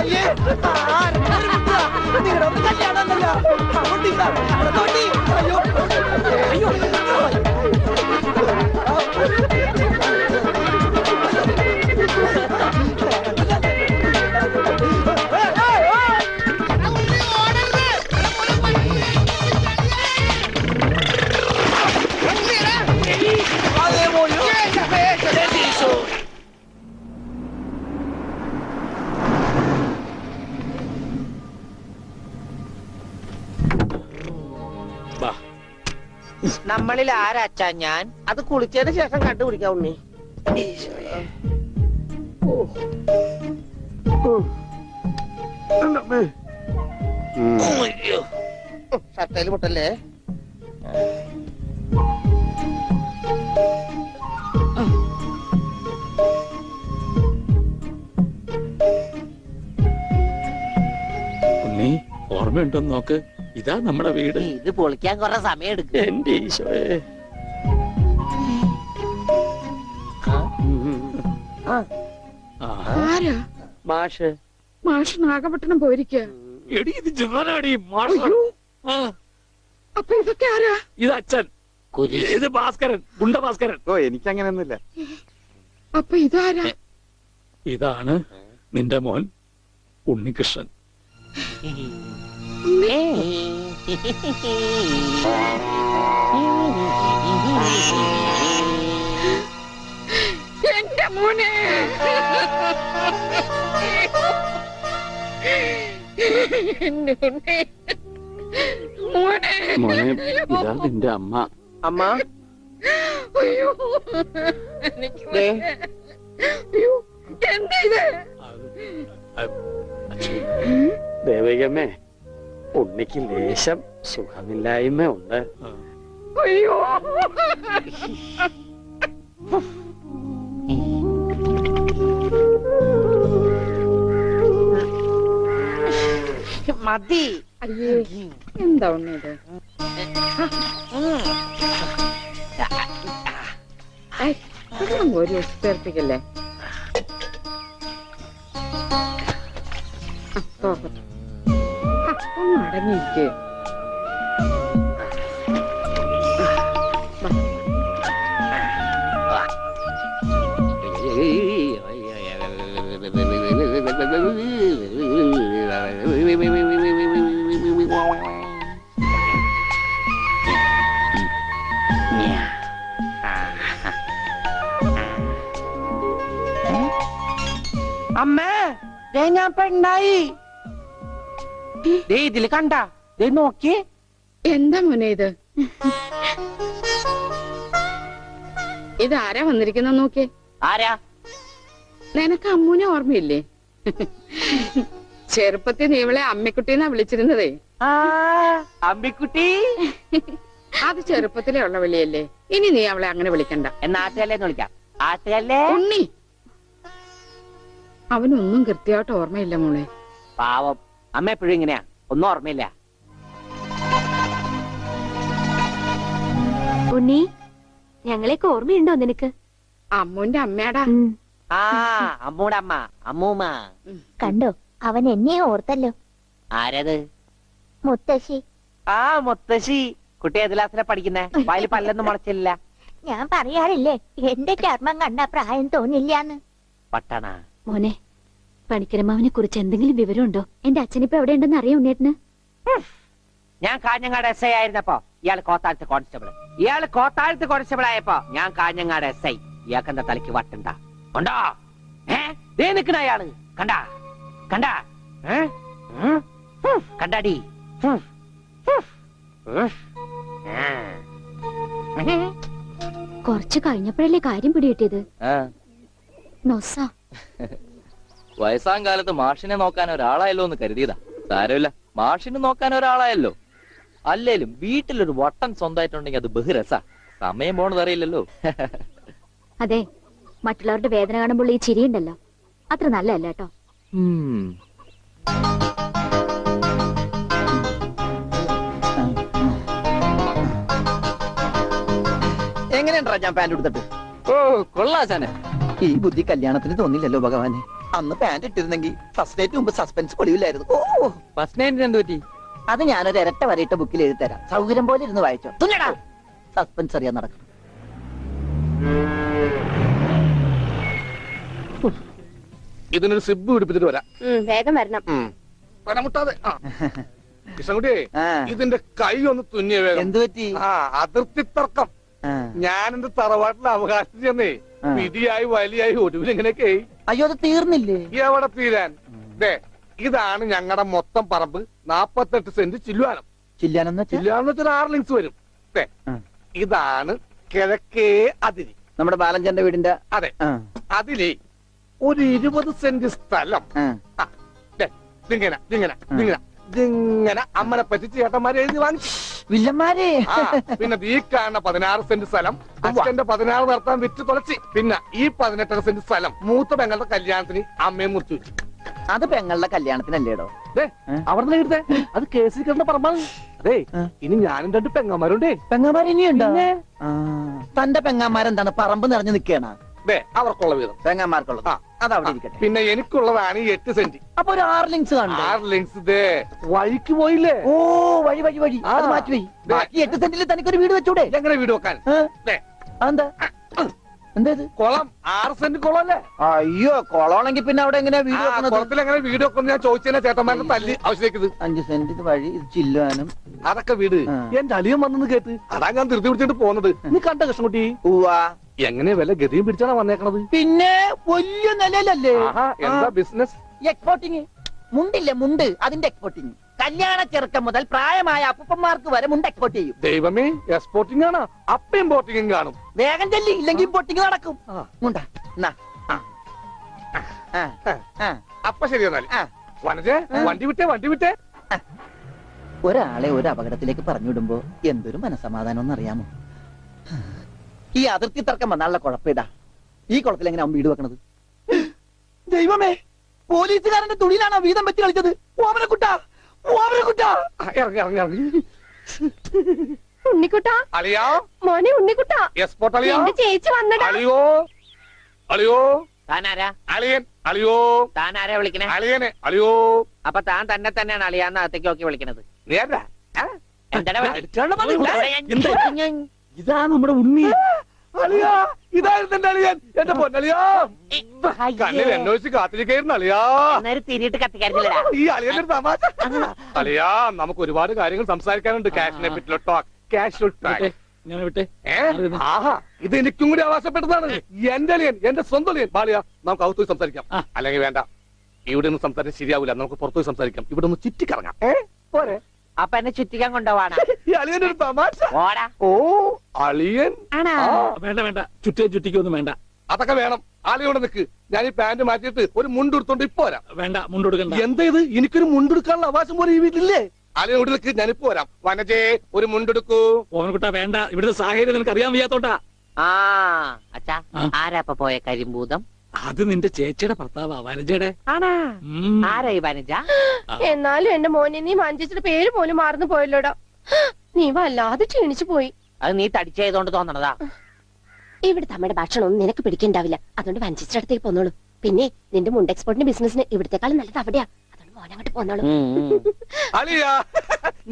അയ്യേ, നിങ്ങളുടെ കല്യാണമല്ലോ. അയ്യോ അയ്യോ. വാ. നമ്മളിൽ ആരാച്ചാ ഞാൻ? അത് കുളിച്ചതിന് ശേഷം കണ്ടുപിടിക്കാം ഉണ്ണി. ഷട്ടയിൽ പൊട്ടല്ലേ? ഉണ്ണി ഓർമ്മയുണ്ടോന്ന് നോക്ക്. ഇതാ നമ്മുടെ വീട്. ഇത് പൊളിക്കാൻ കുറെ സമയം എടുക്കും. എന്റെ ഈശോയെ. ആ. ആരാ? മാഷ് മാഷ് നാഗപട്ടണം പോയിരിക്കുക. എടി ഇത് ജാനാടി മാഷ്. അയ്യോ. ആ, അപ്പൊ ഇതൊക്കെ ആരാ? ഇത് അച്ഛൻ. കുരിശ്. ഇത് ഭാസ്കരൻ, ഗുണ്ട ഭാസ്കരൻ. ഓ എനിക്ക് അങ്ങനെയൊന്നുമില്ല. അപ്പൊ ഇതാരാ? ഇതാണ് നിന്റെ മോൻ ഉണ്ണികൃഷ്ണൻ. എന്റെ മോനെ. എന്റെ ഉണ്ണി. മോനെ. മോനെ ഇതാ നിന്റെ അമ്മ. അമ്മ അയ്യോ, എനിക്ക് വയ്യ. അയ്യോ, എന്താ ഇത്? ദേവികമ്മേ, ഉണ്ണിക്ക് ലേശം സുഖമില്ലായ്മ ഉണ്ട്. അയ്യോ. മതി. അയ്യേ, എന്താ ഉണ്ണി ഇത്? ഒരു ഉത്തേർപ്പിക്കല്ലേ. ഒന്ന് അടങ്ങിയിരിക്കേ. അമ്മേ, ദേ ഞാൻ പെണ്ണായി. ദേ ഇതില് കണ്ട, ദേ നോക്കി. എന്താ മോനെ ഇത്? ഇതാരാ വന്നിരിക്കുന്ന നോക്കിയേ. ആരാ? നിനക്ക് അമ്മൂനെ ഓർമ്മയില്ലേ? ചെറുപ്പത്തിൽ നീ ഇവളെ അമ്മിക്കുട്ടിന്നാ വിളിച്ചിരുന്നതേ. അമ്പിക്കുട്ടി. അത് ചെറുപ്പത്തിലേ ഉള്ള വിളിയല്ലേ. ഇനി നീ അവളെ അങ്ങനെ വിളിക്കണ്ട. എന്നാ ആട്ടുകല്ലേന്ന് വിളിക്കാം. ആട്ടുകല്ലേ. ഉണ്ണി, അവനൊന്നും കൃത്യമായിട്ട് ഓർമ്മയില്ല മോളെ. പാവം അമ്മ എപ്പോഴും ഇങ്ങനെയാ, ഒന്നും ഓർമ്മയില്ല. ഉണ്ണി, ഞങ്ങളെയൊക്കെ ഓർമ്മയുണ്ടോ നിനക്ക്? അമ്മൂന്റെ അമ്മയാടാ. ആ അമ്മൂടെ അമ്മ, അമ്മൂമ്മ. കണ്ടോ, അവൻ എന്നെ ഓർത്തല്ലോ. ആരത്? മുത്തശ്ശി. ആ മുത്തശ്ശി. കുട്ടി ഏത് ക്ലാസ്സിലാ പഠിക്കുന്നേ? വായിൽ പല്ലൊന്നും മുളച്ചില്ല. ഞാൻ പറയാറില്ലേ, എന്റെ ചർമ്മം കണ്ട പ്രായം തോന്നില്ലാന്ന്. പട്ടണ മോനെ, പണിക്കരമാവിനെ കുറിച്ച് എന്തെങ്കിലും വിവരമുണ്ടോ? എന്റെ അച്ഛനിപ്പോ എവിടെ ഉണ്ടെന്ന് അറിയാം ഉണ്ണേട്ടന്? ഞാൻ കാഞ്ഞങ്ങാട് SI ആയിരുന്നപ്പോ ഇയാള് കോത്താഴത്ത് കോൺസ്റ്റബിൾ. ഇയാള് കോത്താഴത്ത് കോൺസ്റ്റബിൾ ആയപ്പോ ഞാൻ കാഞ്ഞങ്ങാട് SI. ഇയാൾക്ക് എന്താ തലയ്ക്ക് വട്ടുണ്ടാ? ഉണ്ടോ? ദേ നിക്കണ അയാള്. കണ്ടാ കണ്ടാ? കണ്ടാടി? കുറച്ച് കഴിഞ്ഞപ്പോഴല്ലേ കാര്യം പിടികിട്ടിയത്. നൊസ. വയസ്സാം കാലത്ത് മാഷിനെ നോക്കാൻ ഒരാളായല്ലോ എന്ന് കരുതിയതാ. സാരമില്ല, മാഷിനെ നോക്കാൻ ഒരാളായല്ലോ. അല്ലേലും വീട്ടിലൊരു വട്ടൻ സ്വന്തമായിട്ടുണ്ടെങ്കിൽ അത് ബഹുരസ. സമയം പോണത് അറിയില്ലല്ലോ. അതെ, മറ്റുള്ളവരുടെ വേദന കാണുമ്പോൾ ഈ ചിരിയുണ്ടല്ലോ, അത്ര നല്ലതല്ല കേട്ടോ. എങ്ങനെയുണ്ടാ ഞാൻ പാന്റ് എടുത്തിട്ട്? ഓ കൊള്ളാശാനെ. ഈ ബുദ്ധി കല്യാണത്തിന് തോന്നില്ലല്ലോ ഭഗവാനെ. അന്ന് പാന്റ് ഇട്ടിരുന്നെങ്കിൽ ഫസ്റ്റ് ഡേറ്റ് മുമ്പ് സസ്പെൻസ് പൊളിവില്ലായിരുന്നു. ഓ, ഫസ്റ്റ് നൈറ്റിന് എന്ത് പറ്റി? അത് ഞാനൊരു ഇരട്ട വരയിട്ട ബുക്കിൽ എഴുതി തരാം. സൗകര്യം പോലെ ഇരുന്ന് വായിച്ചോ. തുന്നടാ, സസ്പെൻസ് അറിയാൻ നടക്കും. ഇതിനൊരു സിബ് പിടിപ്പിച്ചിട്ട് വരാം. വേഗം വരണം. പനമുട്ടാതെ. കൃഷ്ണൻകുട്ടിയെ, ആ. ഇതിന്റെ കൈ ഒന്ന് തുന്നിയ വേഗം. എന്തു പറ്റി? ആ, അതിർത്തി തർക്കം. ആ. ഞാൻ എന്റെ തറവാട്ടിലെ അവകാശം ചെന്നേ ആ. വിധിയായി വലിയായി ഒടുവിൽ ഇങ്ങനെയൊക്കെ അയ്യോ, അത് തീർന്നില്ലേ? എവിടെ തീരാൻ. ദേ, ഇതാണ് ഞങ്ങളുടെ മൊത്തം പറമ്പ്. 48 സെന്റ് ചില്ലുവാനം. ചില്ലാനെന്ന് വെച്ചാ ചില്ലുവാനം വെച്ചാൽ 6 ലിങ്സ് വരും. ദേ, ആ. ഇതാണ് കിഴക്കേ അതിരി. നമ്മുടെ ബാലഞ്ചന്റെ വീടിന്റെ. അതെ, ആ, അതിലേ ഒരു 20 സെന്റ് സ്ഥലം. ആ. ആ, ദേ, ഇതിങ്ങനെ അമ്മനെ പറ്റി ചേട്ടന്മാരെ എഴുതി വാങ്ങിച്ചു. വില്ലന്മാരെ. ആ, പിന്നെ ഈ കാണുന്ന 16 സെന്റ് സ്ഥലം അച്ഛന്റെ 16 നടത്താൻ വിറ്റ് തുളച്ചി. പിന്നെ ഈ 18 സെന്റ് സ്ഥലം മൂത്ത പെങ്ങളുടെ കല്യാണത്തിന് അമ്മയെ മുറിച്ചു വെച്ചു. അത് പെങ്ങളുടെ കല്യാണത്തിനല്ലേടോ? അവിടെ എഴുതേ, അത് കേസിൽ കിടന്ന പറമ്പാണ്. അതെ, ഇനി ഞാനും 2 പെങ്ങന്മാരുണ്ടേ. പെങ്ങന്മാർ ഇനിയുണ്ടോ? തന്റെ പെങ്ങന്മാരെന്താണ് പറമ്പ് നിറഞ്ഞു നിൽക്കണ? അവർക്കുള്ള വീതം പെങ്ങന്മാർക്കുള്ളത്. ആ. അതവിടെ ഇരിക്കട്ടെ. പിന്നെ എനിക്കുള്ളതാണ് ഈ 8 സെന്റ്. അപ്പൊ ഒരു 6 ലിങ്സ് കാണണ്ടേ? 6 ലിങ്സ് ദേ വഴിക്ക് പോയില്ലേ? ഓ, വഴി വഴി വഴി. ആ. അത് മാറ്റി പോയി. ബാക്കി 8 സെന്റിൽ തനിക്കൊരു വീട് വെച്ചൂടെ? എങ്ങനെ വീട് വെക്കാൻ? ദേ, എന്താ എന്താ ഇത്? കുളം 6 സെന്റ് കുളം അല്ലേ? അയ്യോ, കൊളമാണെങ്കിൽ പിന്നെ അവിടെ എങ്ങനെയാ വീട് ആ, വെക്കുന്നത്? കുളത്തിൽ എങ്ങനെ വീട് വെക്കുന്നു ഞാൻ ചോദിച്ചതിനെ ചേട്ടന്മാരുടെ തല്ലി ആവശ്യത്തേക്ക്. 5 സെന്റ് ഇത് വഴി, ഇത് ചില്ലുവാനും. അതൊക്കെ വീട്. ആ. എന്റെ അളിയൻ വന്നെന്ന് കേട്ട് അതാ ഞാൻ ധൃതി പിടിച്ചിട്ട് പോകുന്നത്. നീ കണ്ട കൃഷ്ണൻകുട്ടി ഉവാ. എങ്ങനെ വല്ല ഗതിയും പിടിച്ചാണ് വന്നേക്കണത്? പിന്നെ വലിയ നിലയിലല്ലേ? ആഹാ, എന്താ ബിസിനസ്? എക്സ്പോർട്ടിങ്. മുണ്ടില്ലേ, മുണ്ട്, അതിന്റെ എക്സ്പോർട്ടിങ്. കല്യാണ ചെറുക്കം മുതൽ പ്രായമായ അപ്പൂപ്പന്മാർക്ക് വരെ മുണ്ട് എക്സ്പോർട്ട് ചെയ്യും. ദൈവമേ, എക്സ്പോർട്ടിംഗ് ആണ്. അപ്പ ഇമ്പോർട്ടിംഗും കാണും. വേഗം ചെല്ലി, ഇല്ലെങ്കിൽ ഇമ്പോർട്ടിങ് നടക്കും. ആ. മുണ്ട. എന്നാ. ആ. ആ. അപ്പ ശരി എന്നാല്. ആ. വനജേ, വണ്ടി വിട്ടേ. ഒരാളെ ഒരു അപകടത്തിലേക്ക് പറഞ്ഞുവിടുമ്പോ എന്തൊരു മനസമാധാനം എന്നറിയാമോ? ഈ അതിർത്തി തർക്കം വന്നാലുള്ള കുഴപ്പമിതാ. ഈ കുളത്തിൽ എങ്ങനെ വീട് വെക്കണത്? ദൈവമേ, പോലീസുകാരന്റെ തുണിയിലാണ് വീതം വെച്ച് കളിച്ചത്. ഓമനക്കുട്ടാ. ആ, ഇറങ്ങി. ഉണ്ണിക്കുട്ടാ, അളിയാ, മോനെ ഉണ്ണിക്കുട്ടാ, എക്സ്പോർട്ട് അളിയാ. എന്റെ ചേച്ചി വന്നടാ. അളിയോ, താനാരാ? അളിയൻ. അളിയോ, താനാരാ വിളിക്കണേ? അളിയനെ. അളിയോ, അപ്പൊ താൻ തന്നെ തന്നെയാണ് അളിയാന്ന് അകത്തേക്ക് നോക്കി വിളിക്കണത്. നീ ആരാ? എന്താണ് ഇതാ നമ്മുടെ ഉണ്ണി. അളിയാ, ഇതായിരുന്നു എന്റെ അളിയൻ. എന്റെ പൊന്നളിയാ, കണ്ണിൽ എന്നോച്ച് കാത്തിരിക്കായിരുന്നു അളിയാ. തിരിയിട്ട് കത്തിക്കാരില്ലടാ. ഈ അളിയന്റെ ഒരു തമാശ. അളിയാ, നമുക്ക് ഒരുപാട് കാര്യങ്ങൾ സംസാരിക്കാനുണ്ട്. ക്യാഷിനെ പറ്റിയുള്ള ടോക്ക്, ക്യാഷ് ടോക്ക്. ഞാൻ വിട്ടെ. ആഹാ, ഇത് എനിക്കും കൂടി അവകാശപ്പെട്ടതാണ്. എന്റെ അളിയൻ, എന്റെ സ്വന്തം അളിയൻ. ബാലിയ, നമുക്ക് അകത്ത് പോയി സംസാരിക്കാം. അല്ലെങ്കിൽ വേണ്ട, ഇവിടെ നിന്ന് സംസാരിക്കാൻ ശരിയാവില്ല. നമുക്ക് പുറത്തുപോയി സംസാരിക്കാം. ഇവിടെ ഒന്ന് ചുറ്റിക്കറങ്ങാം. പോരെ? അപ്പൊ എന്നെ ചുറ്റിക്കാൻ കൊണ്ടുപോവാണ് ഈ അളിയനൊരു തമാശ. ഓടാ. ഓ അളിയൻ. ആണാ ആ, വേണ്ട വേണ്ട ചുറ്റിക്കൊന്നും വേണ്ട. അതൊക്കെ വേണം. ആളിയോടെ നിക്ക്. ഞാൻ ഈ പാന്റ് മാറ്റിയിട്ട് ഒരു മുണ്ടെടുത്തോണ്ട് ഇപ്പൊ വരാം. വേണ്ട മുണ്ടെടുക്കണ്ട. എന്താ ഇത്? എനിക്കൊരു മുണ്ടെടുക്കാനുള്ള അവകാശം പോലെ ഈ വീട്ടിലില്ലേ? ആളിയോട് നിക്ക്, ഞാനിപ്പോ വരാം. വനജേ ഒരു മുണ്ടെടുക്കൂ. ഓമനക്കുട്ട വേണ്ട, ഇവിടുത്തെ സാഹചര്യം നിനക്ക് അറിയാൻ വയ്യാത്തോട്ടാ. ആ അച്ഛാ, ആരാ ഇപ്പൊ പോയ കരിമ്പൂതം? അത് നിന്റെ ചേച്ചിയുടെ ഭർത്താവാ വനജയുടെ. ആണാ? ഉം. ആരാ ഈ വനജ? എന്നാലും എന്റെ മോനെ നീ മഞ്ചേച്ചിയുടെ പേര് പോലും മറന്നു പോയല്ലോടാ. നീ വല്ലാതെ ക്ഷീണിച്ചു പോയി. അത് നീ തടിച്ചതുകൊണ്ട് തോന്നണതാ. ഇവിടുത്തെ അമ്മയുടെ ഭക്ഷണം ഒന്നും നിനക്ക് പിടിക്കണ്ടാവില്ല. അതുകൊണ്ട് മഞ്ചേച്ചിയുടെ അടുത്തേക്ക് പോന്നോളൂ. പിന്നെ നിന്റെ മുണ്ട് എക്സ്പോർട്ടിന്റെ ബിസിനസിന് ഇവിടത്തെക്കാളും നല്ലത് അവിടെയാ. അതുകൊണ്ട് മോനങ്ങോട്ട് പോന്നോളൂ. അളിയാ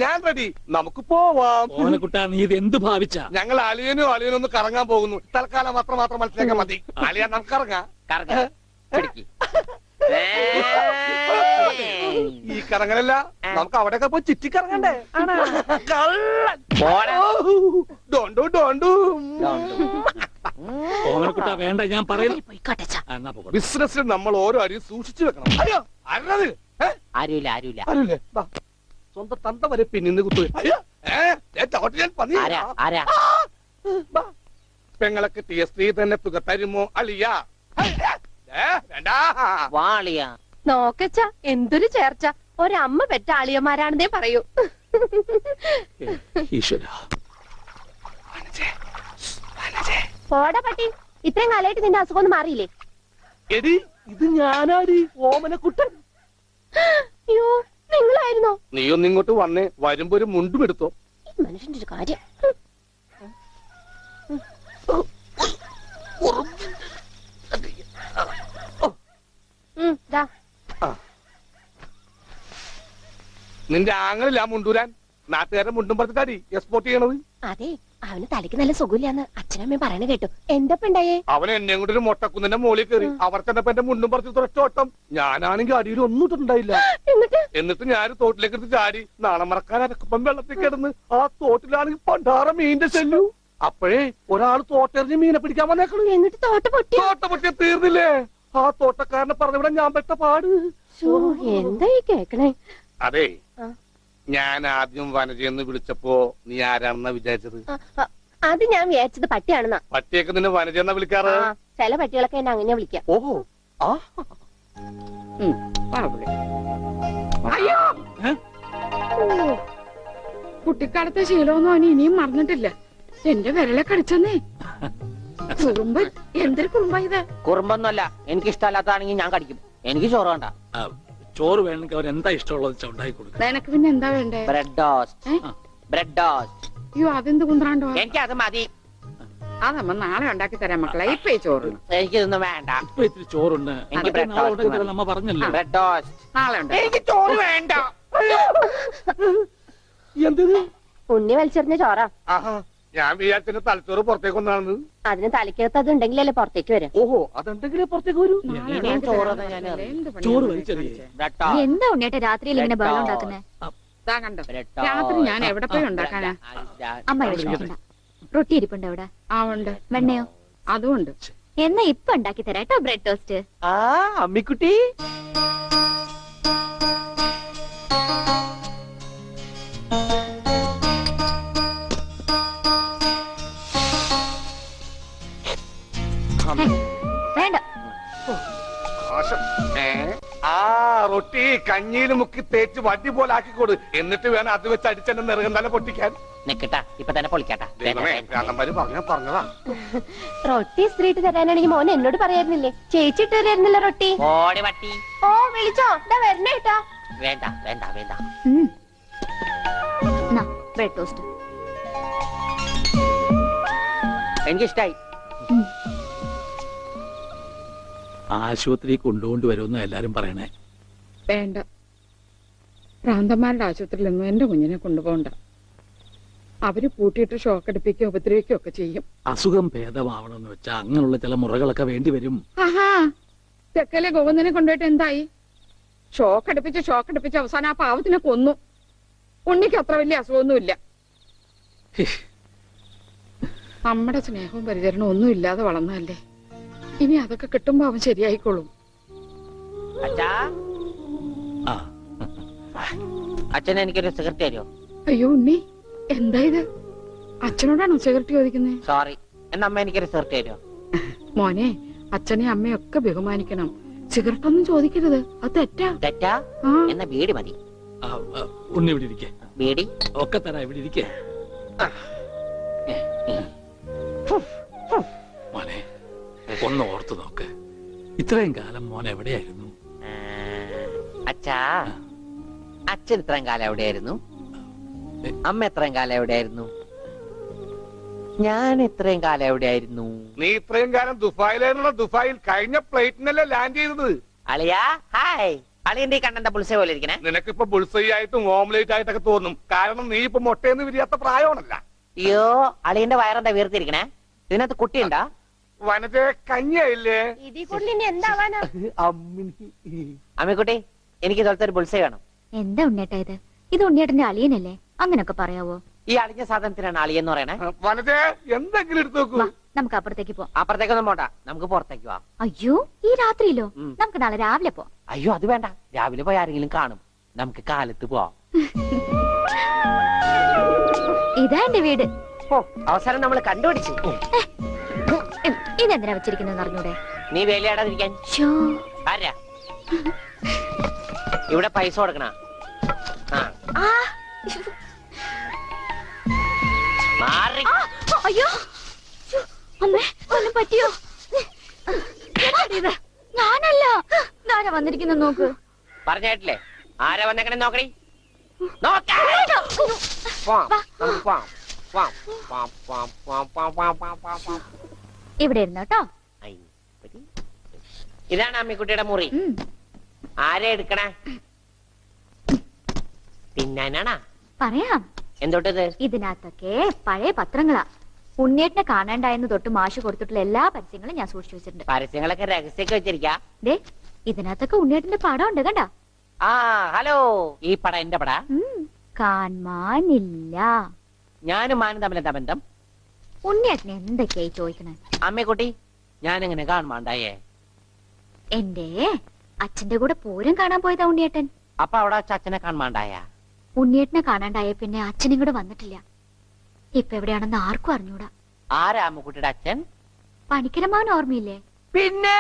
ഞാൻ റെഡി, നമുക്ക് പോവാം. ഓമനക്കുട്ട നീ ഇത് എന്ത് ഭാവിച്ച? ഞങ്ങൾ അളിയനും അളിയനും ഒന്ന് കറങ്ങാൻ പോകുന്നു. തൽക്കാലം മാത്രം മനസ്സിലാക്കാൻ മതി. അളിയാ നമുക്ക് ഇറങ്ങാം. കറങ്ങ പിടിക്ക്. ഈ കറങ്ങലല്ല, നമുക്ക് അവിടെയൊക്കെ പോയി ചുറ്റിക്കറങ്ങണ്ടേ? കള്ളൻ. പോടാ. ഡോണ്ടു ഡോണ്ടു. ഓമനക്കുട്ട വേണ്ട, ഞാൻ പറയുന്നു. പോയിക്കോട്ടെച്ചാ. എന്നാ പോകട്ടെ. ബിസിനസ്സിൽ നമ്മൾ ഓരോ അരിയും സൂക്ഷിച്ചു വെക്കണം. അയ്യോ അരുത്. ആരുമില്ല ആരുല്ലേ? സ്വന്തം തന്ത വരെ പിന്നിന്ന് കുത്തു. അയ്യോ ചവിട്ടി ഞാൻ പന്നി. ആരാ ആരാ? പെങ്ങളൊക്കെ ടി എസ് ത്രീ തന്നെ തുക തരുമോ അളിയാ? വേണ്ട. വാളിയാ. നോക്കച്ച എന്തൊരു ചേർച്ച. ഒരമ്മ പെറ്റ ആളിയന്മാരാണെന്നേ പറയൂ. ഈശ്വര. പോടാ പട്ടി. ഇത്രയും കാലമായിട്ട് നിന്റെ അസുഖം ഒന്നും മാറിയില്ലേ? എടി ഇത് ഞാനാടി, ഓമനക്കുട്ടൻ. അയ്യോ നിങ്ങളായിരുന്നോ? നീ ഒന്ന് ഇങ്ങോട്ട് വന്നേ. വരുമ്പോ ഒരു മുണ്ടും എടുത്തോ. ഈ മനുഷ്യന്റെ ഒരു കാര്യം. ദാ. നിന്റെ ആങ്ങളില്ല മുണ്ടൂരാൻ. നാട്ടുകാരെ മുണ്ടും പറഞ്ഞിട്ടാടി എക്സ്പോർട്ട് ചെയ്യണത്. അതെ, അവന് തലയ്ക്ക് നല്ല സുഖമില്ലാന്ന് അച്ഛനമ്മയും പറയണ കേട്ടു. എന്തപ്പണ്ടായേ? അവൻ എന്നെ കൊണ്ട് ഒരു മൊട്ടക്കുന്നിന്റെ മോളിൽ കയറി. അവർ ചെന്നപ്പോ എന്റെ മുണ്ടും പറിച്ച് ഒറ്റ ഓട്ടം. ഞാനാണെങ്കിൽ അടിയിൽ ഒന്നും ഇട്ടിട്ടുണ്ടായില്ല. എന്നിട്ട് ഞാൻ തോട്ടിലേക്ക് എടുത്ത് ചാടി. നാളെ മറക്കാൻ അരക്കപ്പം വെള്ളത്തിൽ കിടന്ന് ആ തോട്ടിലാണെങ്കിൽ പണ്ടാറ മീനിന്റെ ചെല്ലു. അപ്പോഴേ ഒരാൾ തോട്ടെറിഞ്ഞ് മീനെ പിടിക്കാൻ വന്നേക്കണു. എന്നിട്ട് തോട്ട പൊട്ടി. തോട്ട പൊട്ടിയ തീർന്നില്ലേ? ആ തോട്ടക്കാരനെ പറഞ്ഞവിടെ ഞാൻ പെട്ട പാട്. എന്താ ഈ കേക്കണേ? അതെ, ആ. ഞാൻ ആദ്യം വനജയെന്ന് വിളിച്ചപ്പോ നീ ആരാണെന്നാ വിചാരിച്ചത്? അത് ഞാൻ വിചാരിച്ചത് പട്ടിയാണെന്നാ. പട്ടിയൊക്കെ നിന്നെ വനജയെന്നാ വിളിക്കാറ്? ചില പട്ടികളൊക്കെ എന്നെ അങ്ങനെ വിളിക്കാം. ഓഹോ. ആ അയ്യോ കുട്ടിക്കാലത്തെ ശീലമൊന്നും അവന് ഇനിയും മറന്നിട്ടില്ല. എന്റെ വിരലെ കടിച്ചെന്നേ. കുറുമ്പ്. എന്തൊരു കുറുമ്പാ ഇത്? കുറുമ്പൊന്നുമല്ല. എനിക്ക് ഇഷ്ടമല്ലാത്തതാണെങ്കിൽ ഞാൻ കടിക്കും. എനിക്ക് ചോറ് വേണ്ട. ചോറ് വേണമെങ്കിൽ അവർ എന്താ ഇഷ്ടമുള്ളത് ഉണ്ടാക്കി കൊടുക്കും. നിനക്ക് പിന്നെ എന്താ വേണ്ടേ? Bread toast. Bread toast. അയ്യോ അതെന്ത് കുന്ത്രാണ്ടോ? എനിക്ക് അത് മതി. അതമ്മ നാളെ ഉണ്ടാക്കി തരാം മക്കളെ. ഇപ്പൊ ഈ ചോറ് എനിക്കിതൊന്നും വേണ്ട. ഇപ്പൊ ഇത്തിരി ചോറുണ്ട്. എനിക്ക് ബ്രെഡ് നാളെ ഉണ്ടാക്കി ടോസ്റ്റ് തരാം, നമ്മ പറഞ്ഞല്ലോ. Bread toast. നാളെ ഉണ്ട്. എനിക്ക് ചോറ് വേണ്ട. എന്തിന്? ഉണ്ണി വലിച്ചെറിഞ്ഞ ചോറാ. ആഹാ, ഞാൻ വിചാരിച്ചെന്റെ തലച്ചോറ് പുറത്തേക്ക് ഒന്നാണ്. അതിന് തലയ്ക്കകത്ത് അത് ഉണ്ടെങ്കിലല്ലേ പുറത്തേക്ക് വരാം. ഓഹോ, അതുണ്ടെങ്കിലേ പുറത്തേക്ക് വരൂ. നാളെ ഇനിയും ഉണ്ടാക്കി ചോറ് തരാം ഞാൻ മക്കളെ. എന്ത് പണിയാ ചോറ് നീ വലിച്ചെറിയേ. കാണിച്ചേ? Bread toast. എന്താ ഉണ്ണിയേട്ട രാത്രിയിൽ ഇങ്ങനെ ബഹളം ഉണ്ടാക്കുന്നത്? ദാ കണ്ടോ, ബ്രെഡ് രാത്രി ഞാൻ എവിടെ പോയി ഉണ്ടാക്കാനാ? അമ്മ വിഷമിക്കണ്ട. റൊട്ടി ഇരിപ്പുണ്ടോ അവിടെ? ആ ഉണ്ട്. വെണ്ണയോ? അതും ഉണ്ട്. എന്നാ ഇപ്പൊ ഉണ്ടാക്കി തരാം കേട്ടോ ബ്രെഡ് ടോസ്റ്റ്. ആ അമ്മിക്കുട്ടി. വേണ്ട. ആ റൊട്ടി കഞ്ഞിയിൽ മുക്കി തേച്ച് വടി പോലെ ആക്കിക്കോട്. എന്നിട്ട് വേണം അത് വെച്ച് അടിച്ചെന്നെ നിറകം തന്നെ പൊട്ടിക്കാൻ. നിക്കട്ടാ, ഇപ്പൊ തന്നെ പൊളിക്കട്ടാ. ദൈവമേ, കാരണന്മാര് പറഞ്ഞതാ. റൊട്ടി സ്ത്രീട്ട് തരാനാണെങ്കിൽ മോൻ എന്നോട് പറയായിരുന്നില്ലേ? ചേച്ചി ഇട്ട് തരായിരുന്നില്ല റൊട്ടി. ഓടി വട്ടി. ഓ വിളിച്ചോ? ഇതാ വരണേട്ടാ. വേണ്ട വേണ്ട വേണ്ട. Bread toast. എനിക്കിഷ്ടായി. ആശുപത്രി കൊണ്ടുവരുമെന്ന് എല്ലാരും പറയണേ. വേണ്ട. ഭ്രാന്തന്മാരുടെ ആശുപത്രിയിലൊന്നും എന്റെ കുഞ്ഞിനെ കൊണ്ടുപോകണ്ട. അവര് പൂട്ടിയിട്ട് ഷോക്ക് അടിപ്പിക്കുകയോ ഉപദ്രവിക്കുകയോ ഒക്കെ ചെയ്യും. അസുഖം ഭേദമാവണമെന്ന് വെച്ചാ അങ്ങനെയുള്ള ചില മുറകളൊക്കെ വേണ്ടി വരും. ആഹാ, തെക്കലെ ഗോവിന്ദനെ കൊണ്ടുപോയിട്ട് എന്തായി? ഷോക്ക് അടുപ്പിച്ച് അവസാനം ആ പാവത്തിനെ കൊന്നു. ഉണ്ണിക്ക് അത്ര വലിയ അസുഖമൊന്നുമില്ല. നമ്മുടെ സ്നേഹവും പരിചരണവും ഒന്നും ഇല്ലാതെ വളർന്നതല്ലേ. ഇനി അതൊക്കെ കിട്ടുമ്പോ അവൻ ശരിയായിക്കോളും. അച്ഛാ. ആ അച്ഛൻ എനിക്കൊരു സിഗരറ്റ് തരുമോ? അയ്യോ ഉണ്ണി, എന്താ ഇത്? അച്ഛനോടാണോ സിഗരറ്റ് ചോദിക്കുന്നത്? സോറി. എന്നാ അമ്മ എനിക്കൊരു സിഗരറ്റ് തരുമോ? മോനെ, അച്ഛനെ അമ്മയൊക്കെ ബഹുമാനിക്കണം. സിഗരറ്റ് ഒന്നും ചോദിക്കരുത്, അത് തെറ്റാ. തെറ്റാ? ആ. എന്നാ ബീഡി മതി. ഉണ്ണി ഇവിടെ ഇരിക്കേ, ബീഡി ഒക്കെ തരാ, ഇവിടെ ഇരിക്കേ. മോനെ ഒന്ന് ഓർത്തു നോക്ക്, ഇത്രയും കാലം മോൻ എവിടെയായിരുന്നു? അച്ഛാ, അച്ഛൻ ഇത്രയും കാലം എവിടെയായിരുന്നു? അമ്മ എത്രയും കാലം എവിടെയായിരുന്നു? ഞാൻ ഇത്രയും കാലം എവിടെയായിരുന്നു? നീ ഇത്രയും കാലം ദുബായിലായിരുന്ന ദുബായിൽ കഴിഞ്ഞ പ്ലേറ്റിനല്ലേ ലാൻഡ് ചെയ്തത്. അളിയാ ഹായ്. അളിയന്റെ കണ്ണന്റെ പുളിസ പോലെ ഇരിക്കണേ. നിനക്കിപ്പോ ബുൾസൈ ആയിട്ടും ഓംലേറ്റ് ആയിട്ടൊക്കെ തോന്നും, കാരണം നീ ഇപ്പൊ മുട്ടയെന്ന് വിരിയാത്ത പ്രായമാണല്ല. അയ്യോ, അളിയന്റെ വയറെന്താ വീർത്തിരിക്കണേ? ഇതിനകത്ത് കുട്ടിയുണ്ടാ? വനജ കഞ്ഞിയായില്ലേ? ഇതിൽ കൂടുതൽ ഇനി എന്താവാനാ? അമ്മിക്കുട്ടി, എനിക്ക് ഇതുപോലത്തെ ഒരു ബുൾസൈ വേണം. എന്താ ഉണ്ണേട്ടാ ഇത്? ഇത് ഉണ്ണിയേട്ടന്റെ അളിയനല്ലേ? അങ്ങനൊക്കെ പറയാവോ? ഈ അളിഞ്ഞ സാധനത്തിനാണ് അളിയെന്ന് പറയണേ. വനജ എന്തെങ്കിലും എടുത്തു നോക്കൂ. വാ, നമുക്ക് അപ്പുറത്തേക്ക് പോവാം. അപ്പുറത്തേക്കൊന്നും പോണ്ട, നമുക്ക് പുറത്തേക്ക് പോവാം. അയ്യോ, ഈ രാത്രിയിലോ? ഉം. നമുക്ക് നാളെ രാവിലെ പോവാം. അയ്യോ അത് വേണ്ട, രാവിലെ പോയി ആരെങ്കിലും കാണും. നമുക്ക് കാലത്ത് പോവാം. ഇതാ എന്റെ വീട്. ഓ, അവസാനം നമ്മൾ കണ്ടുപിടിച്ചു. ഇതെന്തിനാ വെച്ചിരിക്കുന്നത് അറിഞ്ഞൂടെ? നീ വേലയാടാതിരിക്കാൻ. ശ്ശോ. ആരാ ഇവിടെ പൈസ കൊടുക്കണ? ആ, ആ, മാറി. ആ, അയ്യോ, ശ്ശോ, അമ്മേ, ഒന്നും പറ്റിയോ? ഇത് ഞാനല്ല, ഞാനാ വന്നിരിക്കുന്ന നോക്ക്. പറഞ്ഞേട്ടില്ലേ ആരാ വന്നേക്കണേ? നോക്കണേ, നോക്കാം. പോവാം, നമുക്ക് പോവാം. പോവാം, പോവാം, പോവാം, പോവാം, പോവാം, പോവാം, പോവാം, പോവാം, പോവാം. ഇവിടെ ഇരുന്നോ കേട്ടോ. ഐ, പറ്റി. ഇതാണ് അമ്മിക്കുട്ടിയുടെ മുറി. ആരെ എടുക്കണേ? തിന്നാനാണാ? പറയാം. എന്തോട്ടത്? ഇതിനകത്തൊക്കെ പഴയ പത്രങ്ങളാ. ഉണ്ണിയേട്ടനെ കാണാണ്ടായെന്ന് തൊട്ട് മാഷ് കൊടുത്തിട്ടുള്ള എല്ലാ പരസ്യങ്ങളും ഞാൻ സൂക്ഷിച്ചു വെച്ചിട്ടുണ്ട്. പരസ്യങ്ങളൊക്കെ രഹസ്യമൊക്കെ വെച്ചിരിക്കാ. ദേ, ഇതിനകത്തൊക്കെ ഉണ്ണിയേട്ടന്റെ പടം ഉണ്ട് കണ്ട. ആ ഹലോ, ഈ പട എന്റെ പട. കാണാനില്ല. ഞാനും മാനും തമ്മിലെന്താ ബന്ധം? ഉണ്ണിയേട്ടനെ എന്തൊക്കെയായി ചോദിക്കണേ? അമ്മക്കുട്ടി, ഞാനെങ്ങനെ കാണുമാണ്ടായേ? എന്റെ അച്ഛന്റെ കൂടെ പൂരം കാണാൻ പോയതാ ഉണ്ണിയേട്ടൻ. അപ്പൊ അവിടെ വെച്ച് അച്ഛനെ കാണുമാണ്ടായ? ഉണ്ണിയേട്ടനെ കാണാണ്ടായ പിന്നെ അച്ഛനും കൂടെ വന്നിട്ടില്ല. ഇപ്പൊ എവിടെയാണെന്ന് ആർക്കും അറിഞ്ഞൂടാ. ആരാ അമ്മക്കുട്ടിയുടെ അച്ഛൻ? പണിക്കരമാവൻ ഓർമ്മയില്ലേ? പിന്നെ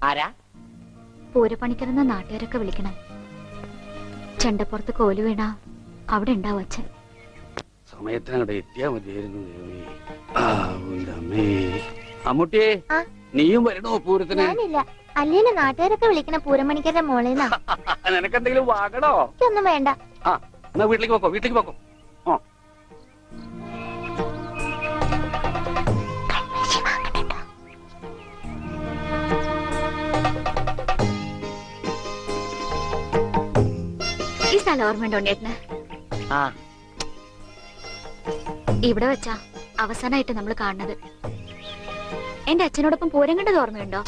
ആരാ? പൂരപ്പണിക്കരെന്ന നാട്ടുകാരൊക്കെ വിളിക്കണം. ചെണ്ടപ്പുറത്ത് കോലു വീണ അവിടെ ഉണ്ടാവും അച്ഛൻ. സമയത്തിനവിടെ എത്തിയാ മതിയായിരുന്നു. അമ്മൂട്ടിയെ, ആ? നീയും വരണോ പൂരത്തിന്? ഞാനില്ല, അല്ലേലും നാട്ടുകാരൊക്കെ വിളിക്കണ പൂരമണിക്കരുടെ മോളേന്നാ. നിനക്കെന്തെങ്കിലും വാങ്ങണോ? ഒന്നും വേണ്ട. ആ, എന്നാ വീട്ടിലേക്ക് പോക്കോ, വീട്ടിലേക്ക് പോക്കോ. ആ, ഈ സ്ഥലം ഓർമ്മയുണ്ടോ ഉണ്ണിയേട്ടന്? ആ, ഇവിടെ വെച്ചാ അവസാനമായിട്ട് നമ്മൾ കാണുന്നത്. എന്റെ അച്ഛനോടൊപ്പം പൂരം കണ്ടത് ഓർമ്മയുണ്ടോ?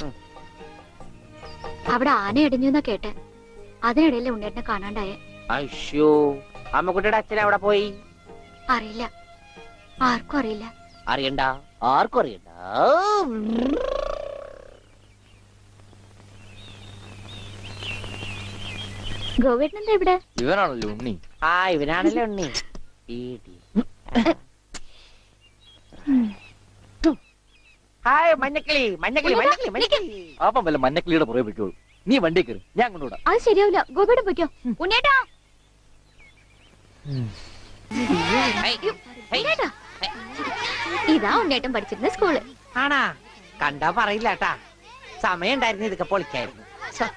അവിടെ ആന ഇടിഞ്ഞു എന്നാ കേട്ടെ. അതിനിടയിലെ ഉണ്ണിയേട്ടനെ കാണാണ്ടായ. അയ്യോ, അമ്മക്കുട്ടിയുടെ അച്ഛൻ അവിടെ പോയി? അറിയില്ല, ആർക്കും അറിയില്ല. അറിയണ്ട, ആർക്കും അറിയണ്ട. ഗോവേട്ടനെന്താ ഇവിടെ? ഇവനാണല്ലോ ഉണ്ണി. ആ, ഇവനാണല്ലേ ഉണ്ണി. ഈടി. ഹായ് മഞ്ഞക്കിളി, മഞ്ഞക്കിളി, മഞ്ഞക്കിളി, മഞ്ഞക്കിളി. അപ്പം വല്ല മഞ്ഞക്കിളിയുടെ പുറകെ വെക്കോളൂ. നീ വണ്ടി കയറി, ഞാൻ കൊണ്ടുവിടാം. അത് ശരിയാവില്ല. ഗോപേട്ടൻ പൊയ്ക്കോ. ഉണ്ണേട്ടാ, ഹൈ, ഹൈ. ഉണ്ണേട്ടാ. ഇതാ ഉണ്ണേട്ടൻ പഠിച്ചിരുന്ന സ്കൂള്. ആണാ? കണ്ടാ പറയില്ല കേട്ടാ. സമയം ഉണ്ടായിരുന്നു ഇതൊക്കെ പൊളിക്കായിരുന്നു. ഛെ,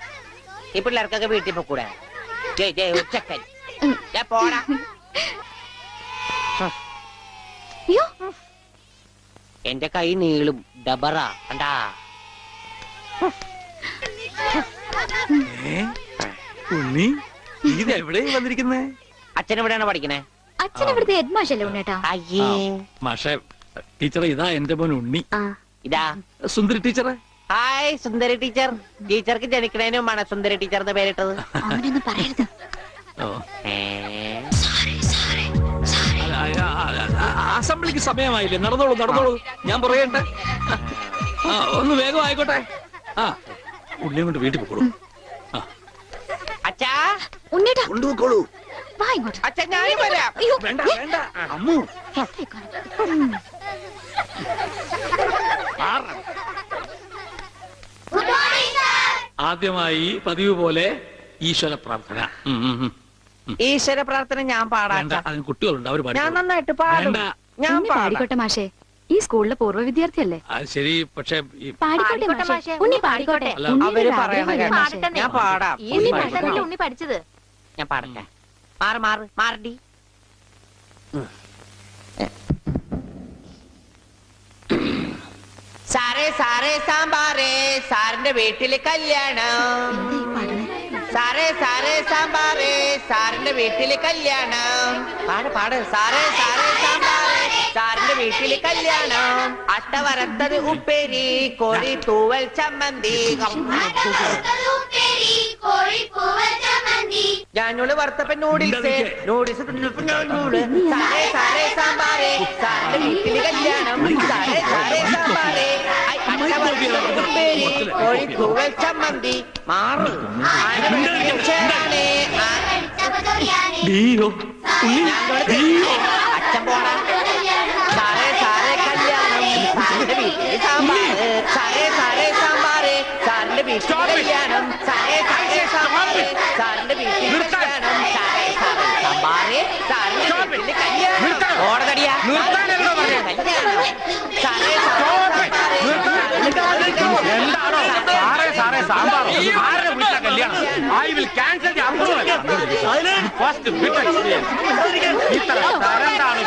ഈ പിള്ളേർക്കൊക്കെ വീട്ടിൽ പോക്കൂടെ? ജയ് ജയ് ഉച്ചക്കൻ. ദേ പോടാ. അയ്യോ, എന്റെ കൈ നീളും. ഡബറ കണ്ടാ? ഉണ്ണി, ഇതെവിടെ വന്നിരിക്കുന്നേ? അച്ഛൻ എവിടെയാണ് പഠിക്കണേ? അച്ഛൻ ഇവിടുത്തെ ഹെഡ് മാഷല്ലേ ഉണ്ണേട്ടാ? അയ്യേ, മാഷേ, ടീച്ചറെ, ഇതാ എന്റെ മോൻ ഉണ്ണി. ആ, ഇതാ സുന്ദരി ടീച്ചറെ. ഹായ് സുന്ദരി ടീച്ചർ. ടീച്ചർക്ക് ജനിക്കണേനുമാണ് സുന്ദരി ടീച്ചർ എന്ന് പേരിട്ടത്. അവനൊന്നും പറയരുത്. ഓ, ഏ? അസംബ്ലിക്ക് സമയമായില്ലേ? നടന്നോളൂ, നടന്നോളൂ, ഞാൻ പറയട്ടെ. ആ, ഒന്ന് വേഗം ആയിക്കോട്ടെ. ആ, ഉണ്ണിയെ കൊണ്ട് വീട്ടിൽ പോക്കോളൂ. അച്ഛാ, ഉണ്ണേട്ടാ, കൊണ്ടുപോയിക്കോളൂ. വാ ഇങ്ങോട്ട്. അച്ഛൻ ഞാനും വരാം. അയ്യോ, വേണ്ട ഏ, വേണ്ട അമ്മു എത്ര കാണും. ആദ്യമായി പതിവ് പോലെ ഈശ്വര പ്രാർത്ഥന. ഈശ്വര പ്രാർത്ഥന ഞാൻ പാടാം. വേണ്ട അതിന് കുട്ടികളുണ്ട് അവര് ഞാൻ പാടിക്കോളും. നന്നായിട്ട് പാടും. വേണ്ട ഞാൻ ഉണ്ണി പാടാം. പാടിക്കോട്ടെ മാഷേ, ഈ സ്കൂളിലെ പൂർവ്വ വിദ്യാർത്ഥിയല്ലേ. അത് ശരി, പക്ഷെ ഈ പാടിക്കോട്ടെ മാഷേ, ഉണ്ണി പാടിക്കോട്ടെ. അല്ല, ഉണ്ണിയുടെ അവര് ഒരു പറയണ ആഗ്രഹമല്ലേ കേട്ടോ. മാഷേ. ഞാൻ പാടാം. ഉണ്ണി പാടുന്നതല്ലേ ഉണ്ണി പഠിച്ചത്. ഞാൻ പാടട്ടെ. മാറ് മാറ് മാറടി. സാറേ സാറേ സാമ്പാറേ സാറിന്റെ വീട്ടില് കല്യാണം. സാറേ സാറേ സാമ്പാറേ സാറിന്റെ വീട്ടില് കല്യാണം. പാട് പാട്. സാറേ സാറേ സാമ്പാറേ സാറിന്റെ വീട്ടില് കല്യാണം. അട്ട വരത്തത് ഉപ്പേരി കോഴി തൂവൽ ചമ്മന്തി. ഞാനോട് വറുത്തപ്പൻ നൂഡിൽസ് നൂഡിൽസ് സാറേ സാറേ സാമ്പാറേ സാറിന്റെ വീട്ടില് കല്യാണം. സാറേ സാറേ സാമ്പാറേ അട്ട വറുത്തത് ഉപ്പേരി കോഴി തൂവൽ ചമ്മന്തി. മാറ് ചേരാനേ അച്ഛൻ പോടാ. സാറേ സാറേ കല്യാണം സാറിന്റെ വീട്ടില് സാമ്പാറ്. സാറേ സാറേ സാമ്പാറ് സാറിന്റെ വീട്ടില് കല്യാണം. സാറേ സാറേ സാമ്പാറ് സാറിന്റെ വീട്ടില് കല്യാണം. സാറേ സാറേ സാമ്പാറ് സാറിന്റെ വീട്ടില് കല്യാണം. ഓടതടിയാ കല്യാണം. സാറേ എന്താണോ സാറേ സാറേ സാമ്പാർ ആരുടെ വീട്ടിലെ കല്യാണം? I will cancel the approval. First bit experience. ഇത്ര തരണ്ടാണ്.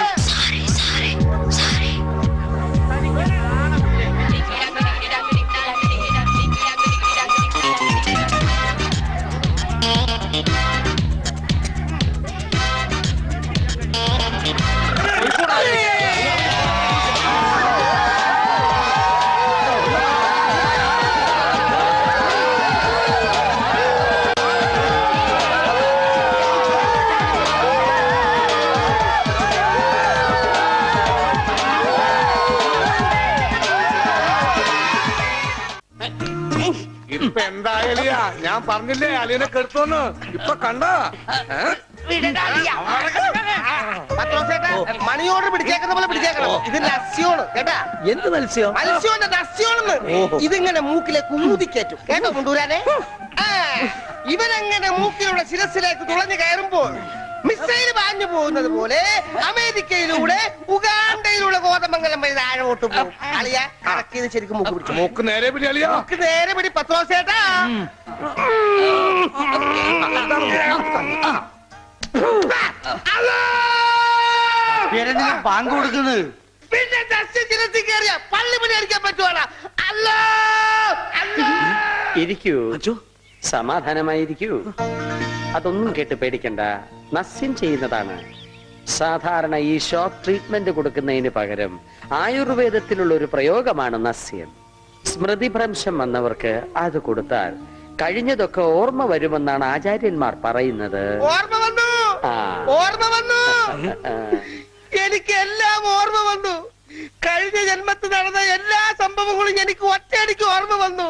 ഇപ്പൊ എന്തായാലിയാ ഞാൻ പറഞ്ഞില്ലേ അലിയനെ കെടുത്തോന്ന്. ഇപ്പൊ കണ്ട മണി ഓർഡർ പിടിച്ചേക്കുന്ന പോലെ പിടിച്ചേക്കണം. ഇത് ലസ്യോണ് കേട്ടാ. എന്ത് മത്സ്യം? മത്സ്യോന്റെ ലസ്യോണെന്ന്. ഇതിങ്ങനെ മൂക്കിലേക്ക് ഊതിക്കേറ്റും കേട്ടോ കൊണ്ടുവരാനെ. ഇവനങ്ങനെ മൂക്കിലൂടെ ശിരസിലേക്ക് തുളഞ്ഞു കയറുമ്പോൾ മിസൈൽ പാഞ്ഞു പോകുന്നത് പോലെ അമേരിക്കയിലൂടെ ഉഗാണ്ടയിലൂടെ കോതമംഗലം വഴി താഴോട്ട് പോകും. അളിയ കറക്റ്റ് ചെയ്ത് ശരിക്കും മൂക്ക് പിടിച്ചു. മൂക്ക് നേരെ പിടി അലിയാ. മൂക്ക് നേരെ പിടി പത്രോസേട്ടാ. ബാങ്ക് കൊടുക്കുന്നത് പിന്നെ ശിരസിൽ കയറിയ പള്ളി പണി അടിക്കാൻ പറ്റുവാണ്. അല്ലോ അല്ലോ. ഇരിക്കൂ, സമാധാനമായിരിക്കൂ. അതൊന്നും കേട്ട് പേടിക്കണ്ട, നസ്യം ചെയ്യുന്നതാണ്. സാധാരണ ഈ ഷോക്ക് ട്രീറ്റ്മെന്റ് കൊടുക്കുന്നതിന് പകരം ആയുർവേദത്തിലുള്ള ഒരു പ്രയോഗമാണ് നസ്യം. സ്മൃതിഭ്രംശം വന്നവർക്ക് അത് കൊടുത്താൽ കഴിഞ്ഞതൊക്കെ ഓർമ്മ വരുമെന്നാണ് ആചാര്യന്മാർ പറയുന്നത്. ഓർമ്മ വന്നു, ആ. ഓർമ്മ വന്നു. എനിക്ക് എല്ലാം ഓർമ്മ വന്നു. കഴിഞ്ഞ ജന്മത്തിൽ നടന്ന എല്ലാ സംഭവങ്ങളും എനിക്ക് ഒറ്റയടിക്ക് ഓർമ്മ വന്നു.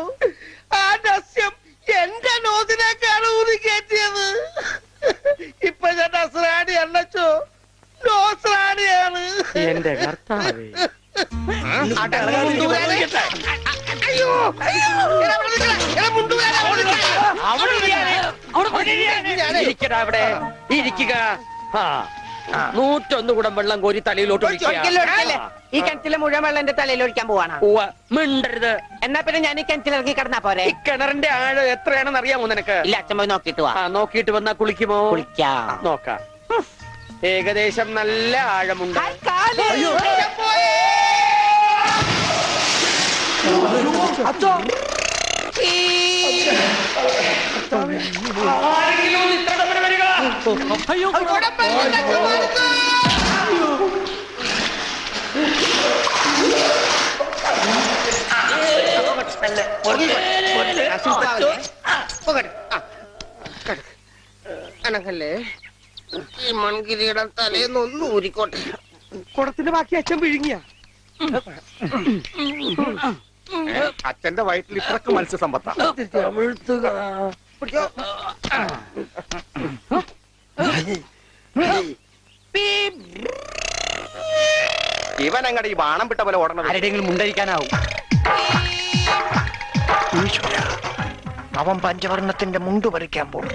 ആ നസ്യം എന്റെ നോസിലേക്കാണ് ഊതി കയറ്റിയത്. ഇപ്പൊ ഞാൻ നസ്രാണി അല്ലച്ചോ, നോസ്രാണിയാണ്. എന്റെ കർത്താവേ, അയ്യോ ഇരിക്കടാ അവിടെ, ഇരിക്കുക. 101 കുടം വെള്ളം കോരി തലയിലോട്ട് ഒഴിക്കുക. ഈ കിണറ്റിലെ മുഴുവൻ വെള്ളം എന്റെ തലയിൽ ഒഴിക്കാൻ പോവാണ്. മിണ്ടരുത്. എന്നാ പിന്നെ ഞാൻ ഈ കിണറ്റിലിറങ്ങി കിടന്നാ പോരെ? ഈ കിണറിന്റെ ആഴം എത്രയാണെന്ന് അറിയാമോ നിനക്ക്? ഇല്ല, അച്ഛൻ പോയി നോക്കിട്ട് വാ. നോക്കിയിട്ട് വന്നാ കുളിക്കുമോ? കുളിക്കാം. നോക്കാം. ഏകദേശം നല്ല ആഴമുണ്ട്. അനങ്ങല്ലേ, ഈ മൺകിരിയുടെ തലേന്നൊന്നും ഊരിക്കോട്ടെ. കുടത്തിന്റെ ബാക്കി അച്ഛൻ വിഴുങ്ങിയ. അച്ഛന്റെ വയറ്റിൽ ഇത്രക്ക് മത്സ്യസമ്പത്താ. ഇവൻ അങ്ങടെ ഈ ബാണം വിട്ട പോലെ ഓടണം. ആരുടെയെങ്കിലും മുണ്ടരിക്കാനാവും. അവൻ പഞ്ചവർണ്ണത്തിന്റെ മുണ്ട് പറിക്കാൻ പോകും.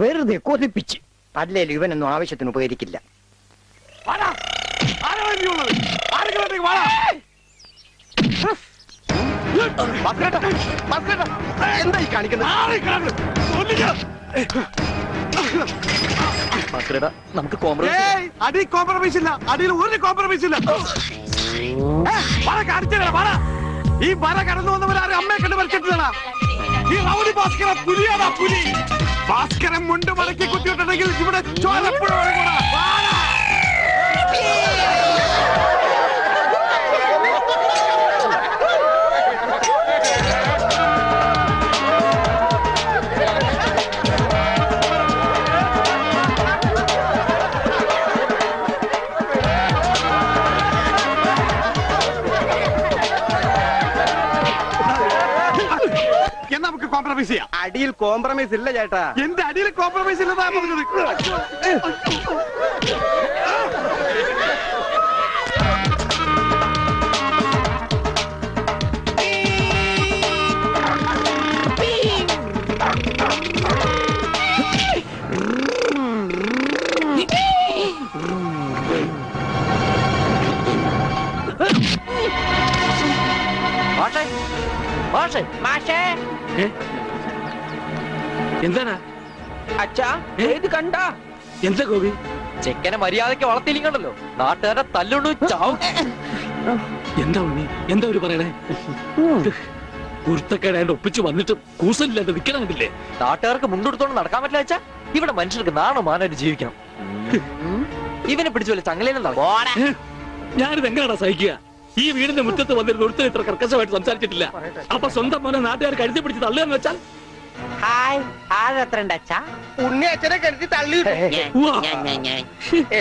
വെറുതെ കൊതിപ്പിച്ച് അല്ലേലും ഇവനൊന്നും ആവശ്യത്തിന് ഉപകരിക്കില്ല. എന്തായി കാണിക്കുന്നത്? നമുക്ക് കോംപ്രമൈസ് അടി കോംപ്രമൈസ് ഇല്ല, അടിയിൽ ഒരു കോംപ്രമൈസ് ഇല്ല. ഈ വര കടന്നു വന്നവരാരും അമ്മയെ കണ്ട് വരച്ചിട്ടില്ല. ഈ റൗഡി ഭാസ്കര പുലിയാടാ പുലി. ഭാസ്കരൻ മുണ്ട് മടക്കി കുത്തിയിട്ടുണ്ടെങ്കിൽ ഇവിടെ ചോര എപ്പോഴും ഒഴുകുമെടാ. എന്നാ നമുക്ക് കോംപ്രമൈസ് ചെയ്യാം. അടിയിൽ കോംപ്രമൈസ് ഇല്ല ചേട്ടാ. എന്റെ അടിയിൽ കോംപ്രമൈസ് ഇല്ലെന്നാ പറഞ്ഞത്. എന്താണ് അച്ഛാ ഇത് കണ്ട എന്താ ഗോപി? ചെക്കനെ മര്യാദയ്ക്ക് വളർത്തിയില്ലെങ്കിണ്ടല്ലോ നാട്ടുകാരെ തല്ലുകൊണ്ട് ചാവും. എന്താ ഉണ്ണി, എന്താ ഒരു പറയണേ? കുരുത്തക്കേടായിട്ട് ഒപ്പിച്ച് വന്നിട്ട് കൂസലില്ലാണ്ട് നിൽക്കണം കണ്ടില്ലേ? നാട്ടുകാർക്ക് മുണ്ടെടുത്തോണ്ട് നടക്കാൻ പറ്റില്ല വെച്ചാ ഇവിടെ മനുഷ്യർക്ക് നാണോ മാനായിട്ട് ജീവിക്കണം. ഇവനെ പിടിച്ചു വല്ല ചങ്ങലയിലും നടക്കും. ഞാനിത് എങ്ങനെയാണോ സഹിക്കുക? ഈ വീടിന്റെ മുറ്റത്ത് വന്നിരുന്ന ഒരുത്തർ ഇത്ര കർക്കശമായിട്ട് സംസാരിച്ചിട്ടില്ല. അപ്പൊ സ്വന്തം മോനെ നാട്ടുകാർ കഴുതി പിടിച്ച് തള്ളുകയെന്ന് വെച്ചാൽ ഹായ് ആരത്ര അച്ഛാ? ഉണ്ണി അച്ഛനെ കരുതി തള്ളി.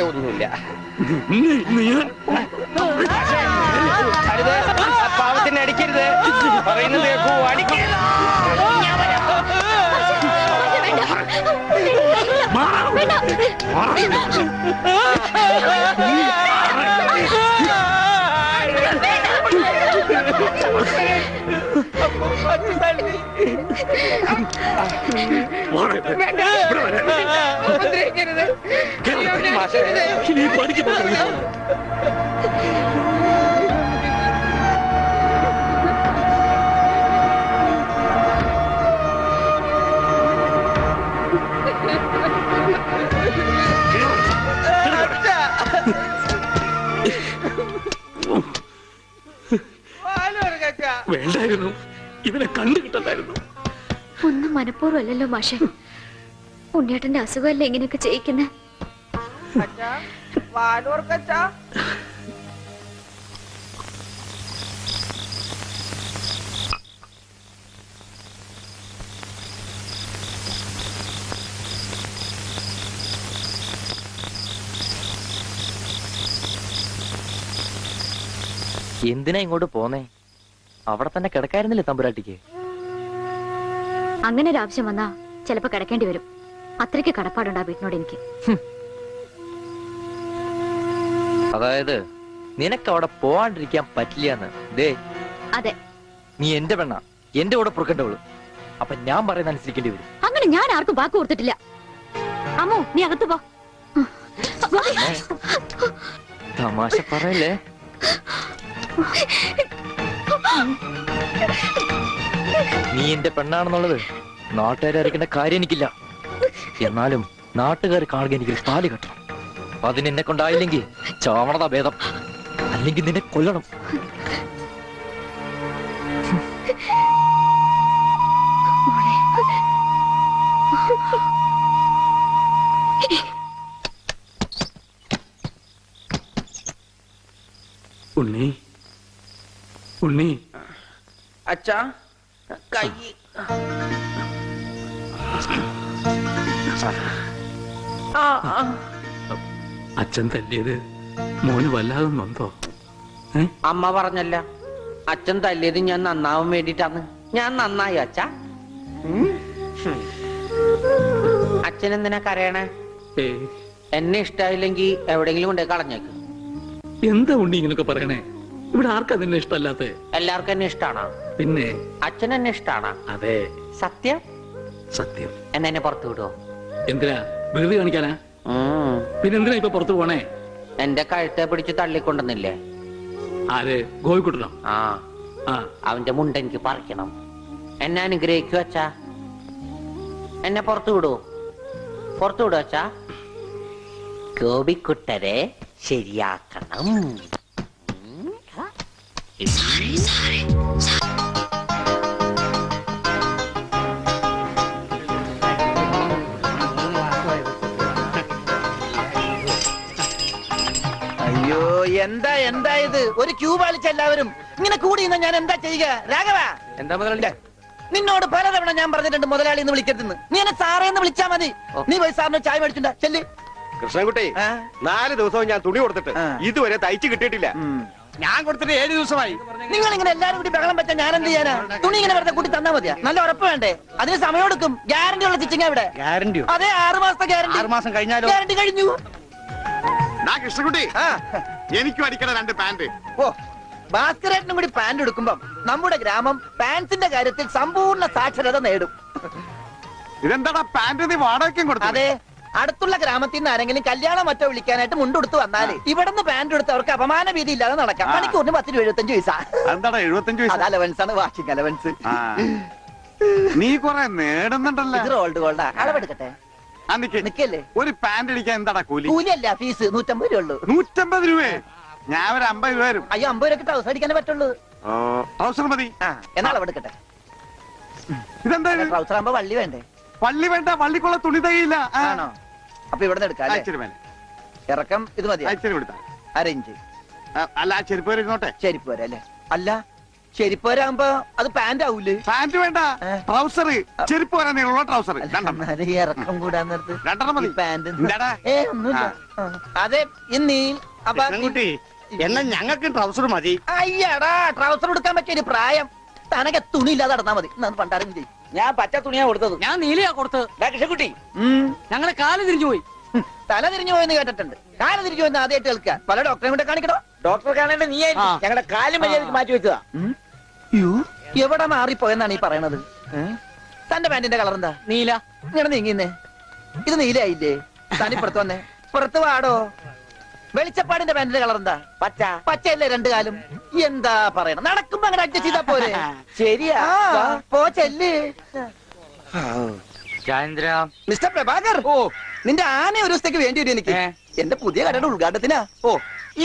ഒന്നുമില്ല. പാവത്തിന് അടിക്കരുത്, പറയുന്നത് കേൾക്കൂ. വേണ്ടായിരുന്നു, ഇവനെ കണ്ടു കിട്ടണ്ടായിരുന്നു. ഒന്നും മനഃപൂർവ്വമല്ലല്ലോ മാഷെ. ഉണ്ണിയേട്ടന്റെ അസുഖമല്ലേ ഇങ്ങനെയൊക്കെ ചെയ്യിക്കുന്നേ? എന്തിനാ ഇങ്ങോട്ട് പോന്നേ? അവിടെ തന്നെ കിടക്കായിരുന്നില്ലേ തമ്പുരാട്ടിക്ക്? അങ്ങനെ ഒരു ആവശ്യം വന്നാ ചിലപ്പോ കിടക്കേണ്ടി വരും. അത്രയ്ക്ക് കടപ്പാടുണ്ടാ വീട്ടിനോട് എനിക്ക്. അതായത് നിനക്ക് അവിടെ പോവാണ്ടിരിക്കാൻ പറ്റില്ലാന്ന്. ദേ അതെ, നീ എന്റെ പെണ്ണ, എന്റെ കൂടെ പുറക്കേണ്ടവള്. അപ്പൊ ഞാൻ പറയുന്ന അനുസരിക്കേണ്ടി വരും. അങ്ങനെ ഞാൻ ആർക്കും വാക്ക് കൊടുത്തിട്ടില്ല. അമ്മോ നീ അകത്ത് പോ. തമാശ പറയല്ലേ? നീ എന്റെ പെണ്ണാണെന്നുള്ളത് നാട്ടുകാരെ അറിയിക്കേണ്ട കാര്യം എനിക്കില്ല. എന്നാലും നാട്ടുകാർ കാണുക എനിക്കൊരു താലി കെട്ടണം. അതിനെന്നെ കൊണ്ടായില്ലെങ്കിൽ ചാവണത ഭേദം, അല്ലെങ്കിൽ നിന്നെ കൊല്ലണം. ഉണ്ണി, ഉണ്ണി, അച്ഛാ കൈ അച്ഛൻ തല്ലിയത് മോന് വല്ലാതെ നൊന്തോ? അമ്മ പറഞ്ഞല്ല, അച്ഛൻ തല്ലിയത് ഞാൻ നന്നാവാൻ വേണ്ടിട്ടാണ്. ഞാൻ നന്നായി അച്ഛ. അച്ഛൻ എന്തിനാ കരയണേ? എന്നെ ഇഷ്ടായില്ലെങ്കി എവിടെങ്കിലും കൊണ്ടേ കളഞ്ഞേക്ക്. എന്താ ഉണ്ണി ഇങ്ങനൊക്കെ പറയണേ? ഇവിടെ ആർക്കാ നിന്നെ ഇഷ്ടമല്ലാത്ത? എല്ലാവർക്കും എന്നെ ഇഷ്ടാണോ? പിന്നെ അച്ഛൻ എന്നെ ഇഷ്ടാണോ? അതെ, സത്യം. സത്യം. എന്നാ എന്നെ പുറത്തു വിടുവോ? എന്തിനാ? വെറുതെ കാണിക്കാനാ? പിന്നെന്തിനാ ഇപ്പൊ പുറത്തു പോണേ? എന്റെ കഴുത്തെ പിടിച്ച് തള്ളിക്കൊണ്ടെന്നില്ലേ? ആര്? ഗോപിക്കുട്ടനോ? ആ, ആ, അവന്റെ മുണ്ട എനിക്ക് പറിക്കണം. എന്നെ അനുഗ്രഹിക്കൂ അച്ഛാ. എന്നെ പുറത്തു വിടൂ, പുറത്തു വിടൂ അച്ഛാ. ഗോപിക്കുട്ടരെ ശരിയാക്കണം. അയ്യോ, എന്താ എന്താ ഇത്? ഒരു ക്യൂ പാലിച്ച എല്ലാവരും ഇങ്ങനെ കൂടി നിന്നാ ഞാൻ എന്താ ചെയ്യുക? രാഘവ, എന്താ മുതലാളി? നിന്നോട് പലതവണ ഞാൻ പറഞ്ഞിട്ടുണ്ട് മുതലാളി എന്ന് വിളിക്കരുതെന്ന്. നീ എന്നെ സാറേ എന്ന് വിളിച്ചാ മതി. നീ പോയി സാറിന് ചായ മേടിച്ചിട്ടുണ്ടാ ചെല്ലി. കൃഷ്ണൻകുട്ടി, 4 ദിവസവും ഞാൻ തുണി കൊടുത്തിട്ട് ഇതുവരെ തയ്ച്ചു കിട്ടിയിട്ടില്ല. ഞാൻ കൊടുത്തിട്ട് 7 ദിവസമായി. നിങ്ങൾ ഇങ്ങനെ എല്ലാരും കൂടി ബഹളം പറ്റാൻ ഞാൻ എന്ത് ചെയ്യാനാ? തുണി ഇങ്ങനെ വെറുതെ കൂട്ടി തന്നാ മതിയാ? നല്ല ഉറപ്പ് വേണ്ടേ? അതിന് സമയം എടുക്കും. ഗ്യാരണ്ടി ഉള്ള സ്റ്റിച്ചിങ് ഇവിടെ. ഗ്യാരണ്ടിയോ? അതെ, 6 മാസത്തെ ഗ്യാരണ്ടി. 6 മാസം കഴിഞ്ഞാലോ? ഗ്യാരണ്ടി കഴിഞ്ഞു. കൃഷ്ണൻകുട്ടി, എനിക്കും അടിക്കണ 2 പാന്റ്. ഓ, ഭാസ്കരേട്ടനും കൂടി പാന്റ് എടുക്കുമ്പം നമ്മുടെ ഗ്രാമം പാൻസിന്റെ കാര്യത്തിൽ സമ്പൂർണ്ണ സാക്ഷരത നേടും. ഇതെന്താടാ പാന്റ് നീ വാടകയ്ക്കും കൊടുത്തു? അതെ, അടുത്തുള്ള ഗ്രാമത്തിൽ നിന്ന് ആരെങ്കിലും കല്യാണം മറ്റോ വിളിക്കാനായിട്ട് മുണ്ടെടുത്ത് വന്നാല് ഇവിടുന്ന് പാന്റ് എടുത്ത് അവർക്ക് അപമാന ഭീതി ഇല്ലാതെ നടക്കാം. മണിക്കൂറിന് 10 രൂപ 75 പൈസ. എന്താടാ 75 അത് അലവൻസ് ആണ്, വാഷിംഗ് അലവൻസ്. നീ കൊറേ നേടുന്നുണ്ടല്ലോ. ഇത് റോൾഡ് ഗോൾഡാ. അളവെടുക്കട്ടെ? നിക്കല്ലേ? ഒരു പാന്റ് അടിക്കാൻ എന്താടാ കൂലി? കൂലിയല്ല, ഫീസ് 150 രൂപ ഉള്ളൂ. 150 രൂപയെ? ഞാൻ ഒരു 50 രൂപ വരും. അയ്യോ, 50 രൂപ ട്രൗസർ അടിക്കാനേ പറ്റുള്ളൂ. ട്രൗസർ മതി. എന്നാ അളവെടുക്കട്ടെ? ഇതെന്താ? ട്രൗസർ ആകുമ്പോ വള്ളി വേണ്ടേ? വള്ളി വേണ്ട, വള്ളിക്കുള്ള തുണി തയ്യില്ല. ആണോ? അപ്പൊ ഇവിടെ നിന്ന് എടുക്കാം. ഇച്ചിരി മേലെ, ഇറക്കം ഇത് മതി. ഇച്ചിരി വിടുത്താ. 1/2 ഇഞ്ച്. അല്ല, ആ ചെരുപ്പ് വരെ ഇങ്ങോട്ടെ. ചെരിപ്പ് വരെ അല്ലേ? അല്ല, ചെരിപ്പ് വരെ ആകുമ്പോ അത് പാന്റ് ആവൂലേ? പാന്റ് വേണ്ട, ട്രൗസർ. ചെരുപ്പ് വരെ നീളമുള്ള ട്രൗസർ. ഈ ഇറക്കം കൂടാൻ നേരത്ത് 2 മതി. പാന്റ് എന്താടാ? ഒന്നുമില്ല. അതെ, ഇന്നീ എന്നാ ഞങ്ങൾക്ക് ട്രൗസർ മതി. അയ്യടാ, ട്രൗസർ എടുക്കാൻ പറ്റിയ ഒരു പ്രായം. തനക്ക് തുണി ഇല്ലാതെ നടന്നാ മതി. പണ്ടാരും ചെയ്യും. ഞാൻ പച്ച തുണിയാ കൊടുത്തത്. ഞാൻ നീലയാ കൊടുത്തത്. കൃഷ്ണൻകുട്ടി, ഞങ്ങളെ കാല് തിരിഞ്ഞു പോയി. തല തിരിഞ്ഞു പോയെന്ന് കേട്ടിട്ടുണ്ട്. കാല് തിരിഞ്ഞു പോയെന്ന് ആദ്യമായിട്ട് കേൾക്കുക. പല ഡോക്ടറെ കൂടെ കാണിക്കണോ? ഡോക്ടറെ കാണേണ്ട നീ ഞങ്ങളുടെ കാലും മര്യാദക്ക് മാറ്റി വെച്ചതാ. എവിടെ മാറിപ്പോയെന്നാണ് ഈ പറയണത്? തന്റെ പാന്റിന്റെ കളർ എന്താ? നീല. ഇങ്ങനെ നീങ്ങിന്നേ. ഇത് നീലയായില്ലേ? തനിപ്പുറത്ത് വന്നേ. പുറത്ത് വാടോ. വെളിച്ചപ്പാടിന്റെ പാന്റിന്റെ കളർ എന്താ? പച്ച. പച്ചയല്ലേ 2 കാലും? എന്താ പറയണം? നടക്കുമ്പോ അങ്ങനെ അഡ്ജസ്റ്റ് ചെയ്താ പോരെ? ശരിയാ, പോ ചെല്ല്. മിസ്റ്റർ പ്രഭാകർ, നിന്റെ ആന ഒരു ദിവസത്തേക്ക് വേണ്ടി വരും എനിക്ക്. എന്റെ പുതിയ കടയുടെ ഉദ്ഘാടനത്തിനാ.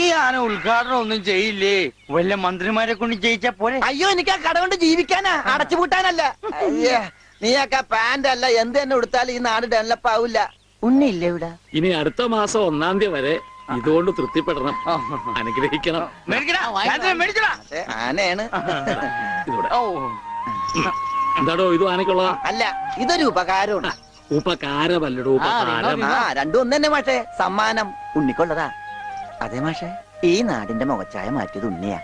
ഈ ആന ഉദ്ഘാടനം ഒന്നും ചെയ്യില്ലേ? വല്ല മന്ത്രിമാരെ കൊണ്ട് ജയിച്ചാ പോലെ. അയ്യോ, എനിക്ക് ആ കട കൊണ്ട് ജീവിക്കാനാ, അടച്ചുപൂട്ടാനല്ല. നീയൊക്കെ പാന്റ് അല്ല എന്ത് തന്നെ കൊടുത്താലും ഈ നാട് ഡെവലപ്പ് ആവില്ല. ഉണ്ണിയില്ലേ ഇവിടെ? ഇനി അടുത്ത മാസം 1-ാം തീയതി വരെ ഇതുകൊണ്ട് തൃപ്തിപ്പെടണം, അനുഗ്രഹിക്കണം. ആനയാണ്. ഇതൂടെ. എന്താടോ ഇത് ആനയ്ക്കുള്ളതാ? അല്ല, ഇതൊരു ഉപകാരമാണ്. ഉപകാരമല്ലടോ, ഉപകാരം. രണ്ടും ഒന്ന് തന്നെ മാഷേ. സമ്മാനം ഉണ്ണിക്കൊള്ളതാ. അതെ മാഷേ, ഈ നാടിന്റെ മുഖച്ഛായ മാറ്റിയത് ഉണ്ണിയാ.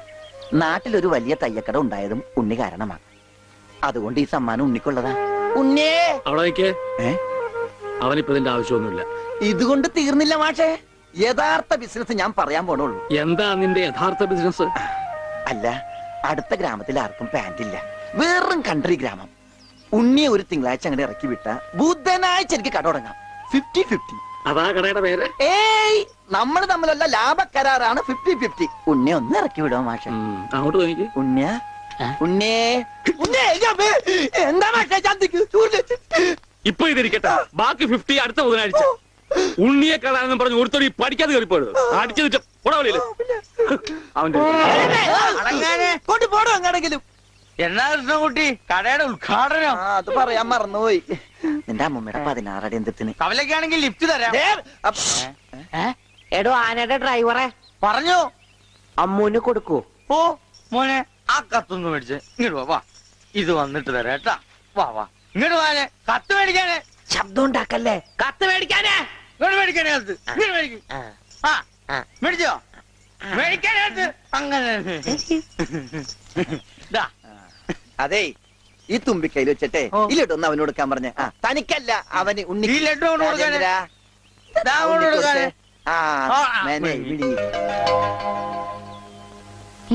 നാട്ടിലൊരു വലിയ തയ്യക്കട ഉണ്ടായതും ഉണ്ണി കാരണമാണ്. അതുകൊണ്ട് ഈ സമ്മാനം ഉണ്ണിക്കൊള്ളതാ. ഉണ്ണിയേ, അവിടെ നിൽക്കേ. അവനിപ്പോ ഇതിന്റെ ആവശ്യമൊന്നുമില്ല. ഇതുകൊണ്ട് തീർന്നില്ല മാഷേ. യഥാർത്ഥ ബിസിനസ് ഞാൻ പറയാൻ പോണുള്ളൂ. എന്താ നിന്റെ യഥാർത്ഥ ബിസിനസ്? അല്ല, അടുത്ത ഗ്രാമത്തിൽ ആർക്കും പാന്റ് ഇല്ല. വെറും കൺട്രി ഗ്രാമം. ഉണ്ണിയെ ഒരു തിങ്കളാഴ്ച അങ്ങനെ ഇറക്കി വിട്ട ബുധനാഴ്ച എനിക്ക് കട തുടങ്ങാം. 50-50. അതാ കടയുടെ പേര്? ഏയ്, നമ്മൾ തമ്മിലുള്ള ലാഭക്കരാറാണ് 50-50. ഉണ്ണിയെ ഒന്ന് ഇറക്കി വിടുമോ മാഷെ? അങ്ങോട്ട് നോക്കി. ഉണ്ണിയ, ഉണ്ണിയേ, എന്താ മാഷെ? ഇപ്പൊ ഇതിരിക്കട്ടെ, ബാക്കി 50 അടുത്ത ബുധനാഴ്ച. ഉണ്ണിയെ കാണാനെന്നും പറഞ്ഞു ഒരുത്തൊരു പഠിക്കാതെ കയറിപ്പോയത് അടിച്ചു അവന്റെ കൊണ്ടുപോടും എങ്ങനെങ്കിലും. എന്നാ കൃഷ്ണൻകുട്ടി, കടയുടെ ഉദ്ഘാടനം? അത് പറയാൻ മറന്നുപോയി. നിന്റെ അമ്മൂമ്മയുടെ 16 അടി എന്തിന്? കവലക്കാണെങ്കിൽ ലിഫ്റ്റ് തരാം. എടോ, ആനയുടെ ഡ്രൈവറെ പറഞ്ഞു അമ്മൂന് കൊടുക്കൂ. ഓ മോനെ, ആ കത്തൊന്ന് മേടിച്ച് ഇങ്ങോട്ട് വാ. ഇത് വന്നിട്ട് തരാം കേട്ടാ. വാ വാ ഇങ്ങോട്ട് പോകാനെ, കത്ത് മേടിക്കാനെ. ശബ്ദം ഉണ്ടാക്കല്ലേ, കത്ത് മേടിക്കാനേ. ഇങ്ങോട്ട് മേടിക്കാനെ കത്ത്. ഇങ്ങോട്ട് മേടിക്കും. ആ മേടിച്ചോ? മേടിക്കാനെ കത്ത്. അങ്ങനെ ദാ. അതെ, ഈ തുമ്പിക്കൈയിൽ വെച്ചിട്ടെ ഓ. ഈ ലഡു ഒന്ന് അവനോട് കൊടുക്കാൻ പറഞ്ഞ. തനിക്കല്ല, അവന് ഉണ്ണി. ഈ ലഡു അവന് കൊടുക്കാനെ. രാജേന്ദ്രാ, ദാ അവനോട് കൊടുക്കാനെ. ആ, ആ, മേനെ, വിളി.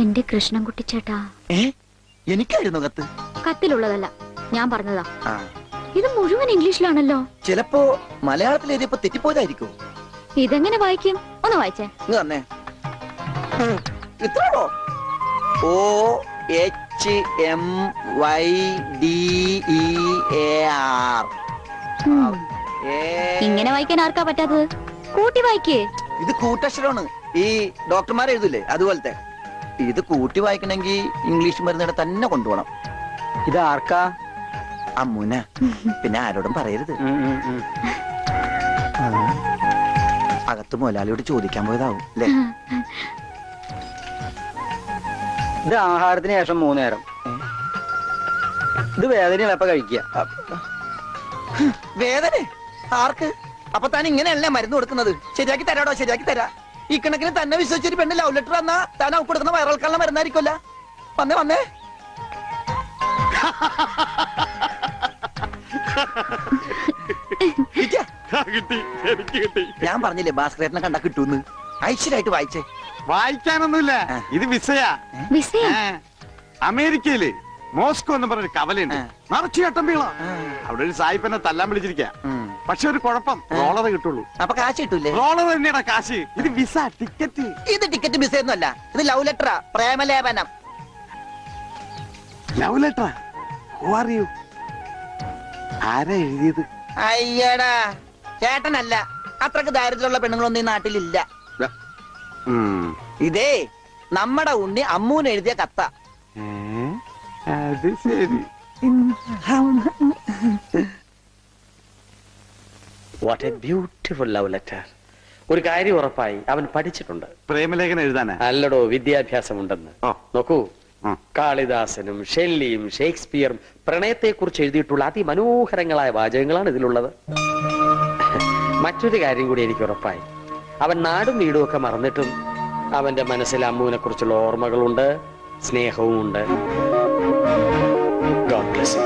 എന്റെ കൃഷ്ണൻകുട്ടി ചേട്ടാ, എനിക്കായിരുന്നു കത്ത്. കത്തിലുള്ളതല്ല, ഞാൻ പറഞ്ഞതാ. ആ, ഇത് മുഴുവൻ ഇംഗ്ലീഷിലാണല്ലോ. ചിലപ്പോ മലയാളത്തിൽ എഴുതിയപ്പോ തെറ്റിപ്പോയതായിരിക്കും. ഇതെങ്ങനെ വായിക്കും? ഒന്ന് വായിച്ചേ. ഇങ്ങ് തന്നെ. ഇത്രയോ? OHMYDEAR. ഇങ്ങനെ വായിക്കാൻ ആർക്കാ പറ്റാത്തത്? കൂട്ടി വായിക്കേ. ഇത് കൂട്ടക്ഷരമാണ്. ഈ ഡോക്ടർമാർ എഴുതില്ലേ അതുപോലത്തെ. ഇത് കൂട്ടി വായിക്കണമെങ്കിൽ ഇംഗ്ലീഷ് മരുന്നിടെ തന്നെ കൊണ്ടുപോകണം. ഇത് ആർക്കാ? അമ്മൂന. പിന്നെ ആരോടും പറയരുത്. അകത്ത് മുതലാളിയോട് ചോദിക്കാൻ പോയതാവും അല്ലേ? ഇത് ആഹാരത്തിന് ശേഷം 3 നേരം. ഇത് വേദനയുള്ളപ്പ കഴിക്കുക. വേദന ആർക്ക്? അപ്പൊ താൻ ഇങ്ങനെയല്ലേ മരുന്ന് കൊടുക്കുന്നത്? ശരിയാക്കി തരാടോ, ശരിയാക്കി തരാ. ഈ കണക്കിന് തന്നെ വിശ്വസിച്ചൊരു പെണ്ണ് ലവ് ലെറ്റർ തന്നാ താൻ അവർക്ക് കൊടുക്കുന്ന വയറിളക്കാനുള്ള മരുന്നായിരിക്കുമല്ല. വന്നേ വന്നേ. ഇരിക്ക. കിട്ടി, എനിക്ക് കിട്ടി. ഞാൻ പറഞ്ഞില്ലേ ഭാസ്കരേട്ടനെ കണ്ടാ കിട്ടൂന്ന്. ഐശ്വര്യമായിട്ട് വായിച്ചേ. വായിക്കാനൊന്നുമില്ല, ഇത് വിസയാ. വിസയ അമേരിക്കയില് മോസ്കോ എന്ന് പറഞ്ഞൊരു കവലയുണ്ട്, നിറച്ചു ചട്ടമ്പികള. അവിടെ ഒരു സായിപ്പനെ തല്ലാൻ വിളിച്ചിരിക്ക. പക്ഷെ ഒരു കുഴപ്പം, റോളർ കിട്ടുള്ളൂ. അപ്പൊ കാശ് കിട്ടൂലേ? റോളർ തന്നെയാ കാശ്. ഇത് വിസ, ടിക്കറ്റ്. ഇത് ടിക്കറ്റ് മിസ് ഒന്നുമല്ല, ഇത് ലവ് ലെറ്ററാ, പ്രേമലേപനം. ലവ് ലെറ്റർ അറിയൂ? ആരാ എഴുതിയത്? അയ്യടാ, ചേട്ടനല്ല. അത്രക്ക് ദാരിദ്ര്യമുള്ള പെണ്ണുങ്ങളൊന്നും ഈ നാട്ടിലില്ല. ഇതേ നമ്മടെ ഉണ്ണി അമ്മൂന് എഴുതിയ കത്ത. അത് ശരി. What A beautiful love letter. ഒരു കാര്യം ഉറപ്പായി, അവൻ പഠിച്ചിട്ടുണ്ട്. പ്രേമലേഖനം എഴുതാനാ? അല്ലടോ, വിദ്യാഭ്യാസമുണ്ടെന്ന്. നോക്കൂ, കാളിദാസനും ഷെല്ലിയും ഷേക്സ്പിയറും പ്രണയത്തെക്കുറിച്ച് എഴുതിയിട്ടുള്ള അതിമനോഹരങ്ങളായ വാചകങ്ങളാണ് ഇതിലുള്ളത്. മറ്റൊരു കാര്യം കൂടി എനിക്ക് ഉറപ്പായി, അവൻ നാടും വീടും ഒക്കെ മറന്നിട്ടും അവന്റെ മനസ്സിൽ അമ്മുവിനെ കുറിച്ചുള്ള ഓർമ്മകളുണ്ട്, സ്നേഹവും ഉണ്ട്. God bless you.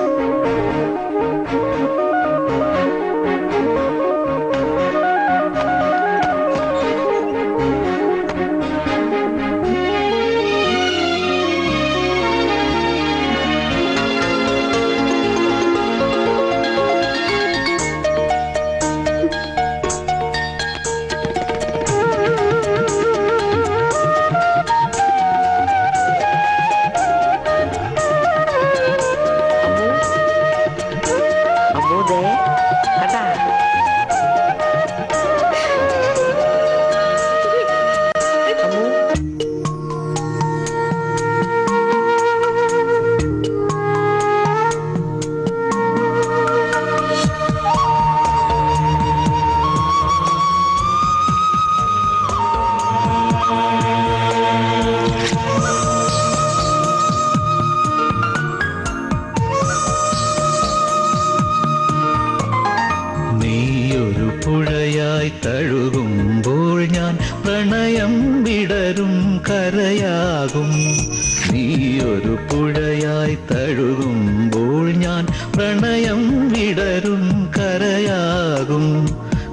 പുഴയായി തഴുകുമ്പോൾ ഞാൻ പ്രണയം വിടരും കരയാകും. നീയൊരു പുഴയായി തഴുകുമ്പോൾ ഞാൻ പ്രണയം വിടരും കരയാകും.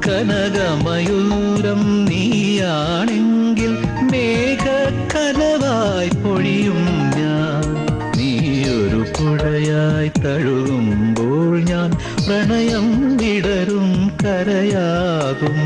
കനകമയൂരം നീയാണെങ്കിൽ മേഘക്കനവായി പൊഴിയും ഞാൻ. നീയൊരു പുഴയായി തഴുകുമ്പോൾ ഞാൻ പ്രണയം വിടരും കരയാകും.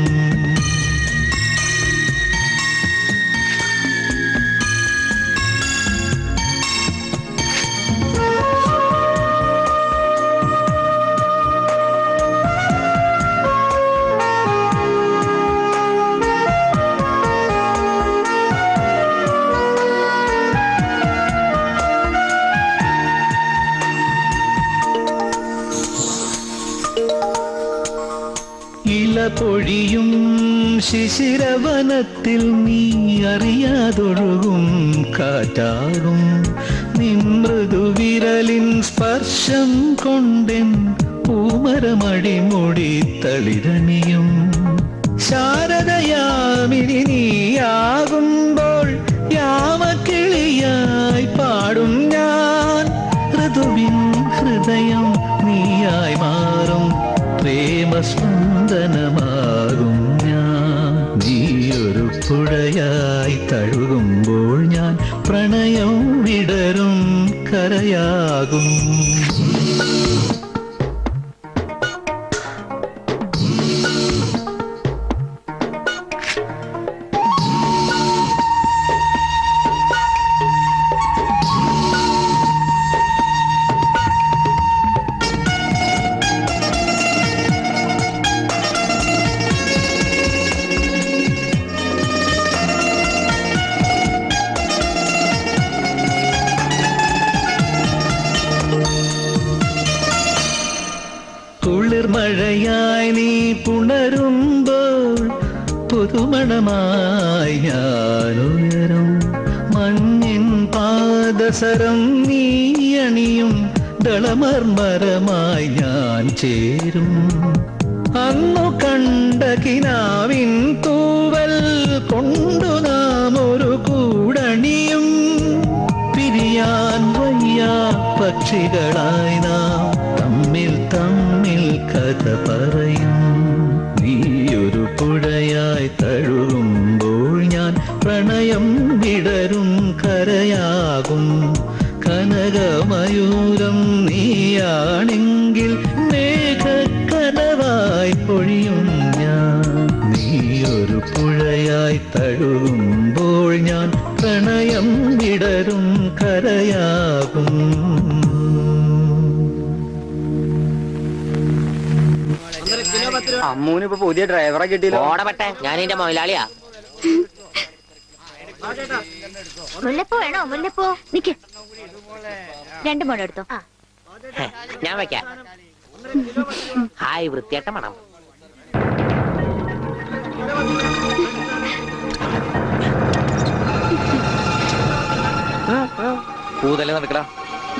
പൊഴിയും ശിശിരവനത്തിൽ നീ അറിയാതൊഴുകും കാറ്റാകും. നിൻ മൃദുവിരൽ വിരലിൻ സ്പർശം കൊണ്ടെൻ പൂമരമടിമുടി തളിരണിയും ശാരദയാമിനി നീയാകുമ്പോൾ യാമക്കിളിയായി പാടും ഞാൻ ഋതുവിൻ ഹൃദയം നീയായി മാറും പ്രേമസ്പന്ദനമാകും ഞാൻ നീയൊരു പുഴയായി തഴുകുമ്പോൾ ഞാൻ പ്രണയം വിടരും കരയാകും കുളിർമഴയായി നീ പുണരുമ്പോൾ പുതുമണമായി ഞാനുയരും മഞ്ഞിൻ പാദസരം നീ അണിയും ദളമർമരമായി ഞാൻ ചേരും അന്നു കണ്ട കിനാവിൻ തൂവൽ കൊണ്ടു നാം ഒരു കൂടണിയും പിരിയാൻ വയ്യ പക്ഷികളായി നാം തമ്മിൽ തമ്മിൽ കഥ പറയും നീയൊരു പുഴയായി തഴുകുമ്പോൾ ഞാൻ പ്രണയം വിടരും കരയാകും കനകമയൂരം നീയാണെങ്കിൽ മേഘക്കനവായി പൊഴിയും ഞാൻ നീയൊരു പുഴയായി തഴുകുമ്പോൾ ഞാൻ പ്രണയം വിടരും കരയാകും അമ്മൂന് ഇപ്പൊ പുതിയ ഡ്രൈവറെ കിട്ടിയില്ല. ഓടപെട്ടെ, ഞാൻ എന്റെ മുതലാളിയാ. മുല്ലപ്പൂ വേണോ? മുല്ലപ്പൂ നിക്ക്, 2 മുഴം എടുത്തോ. ഞാൻ വെക്കാം. ഹായ്, വൃത്തിയായിട്ട മണം. പൂതല്ലേ നടക്കടാ.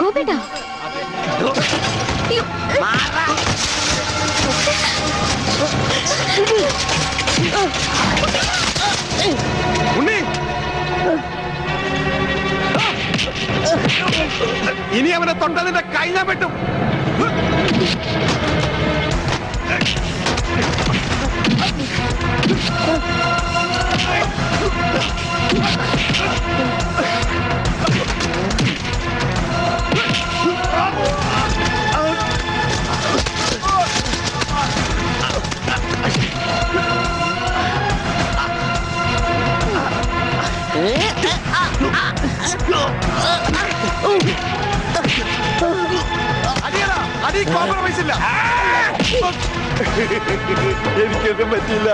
ഗോപിട്ടാ ഉണ്ണി, ഇനി അവനെ തൊട്ടതിന്റെ കൈ ഞാൻ വെട്ടും. അടി കോംപ്രമൈസ് ഇല്ല. എനിക്കൊന്നും പറ്റില്ല.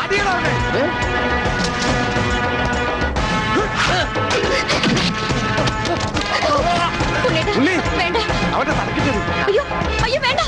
അടിയടാ ഉണ്ണി, വേണ്ട. അവന്റെ തലക്ക് തരും. അയ്യോ അയ്യോ വേണ്ട.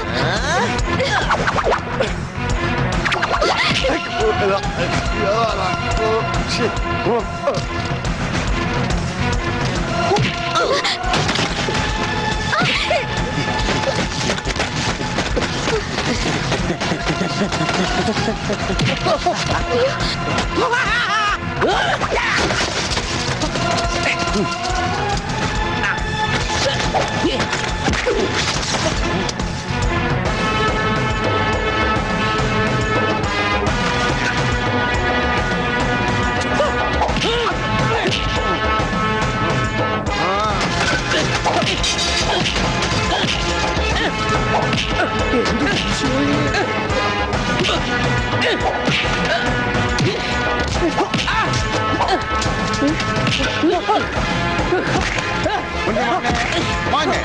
മോനെ,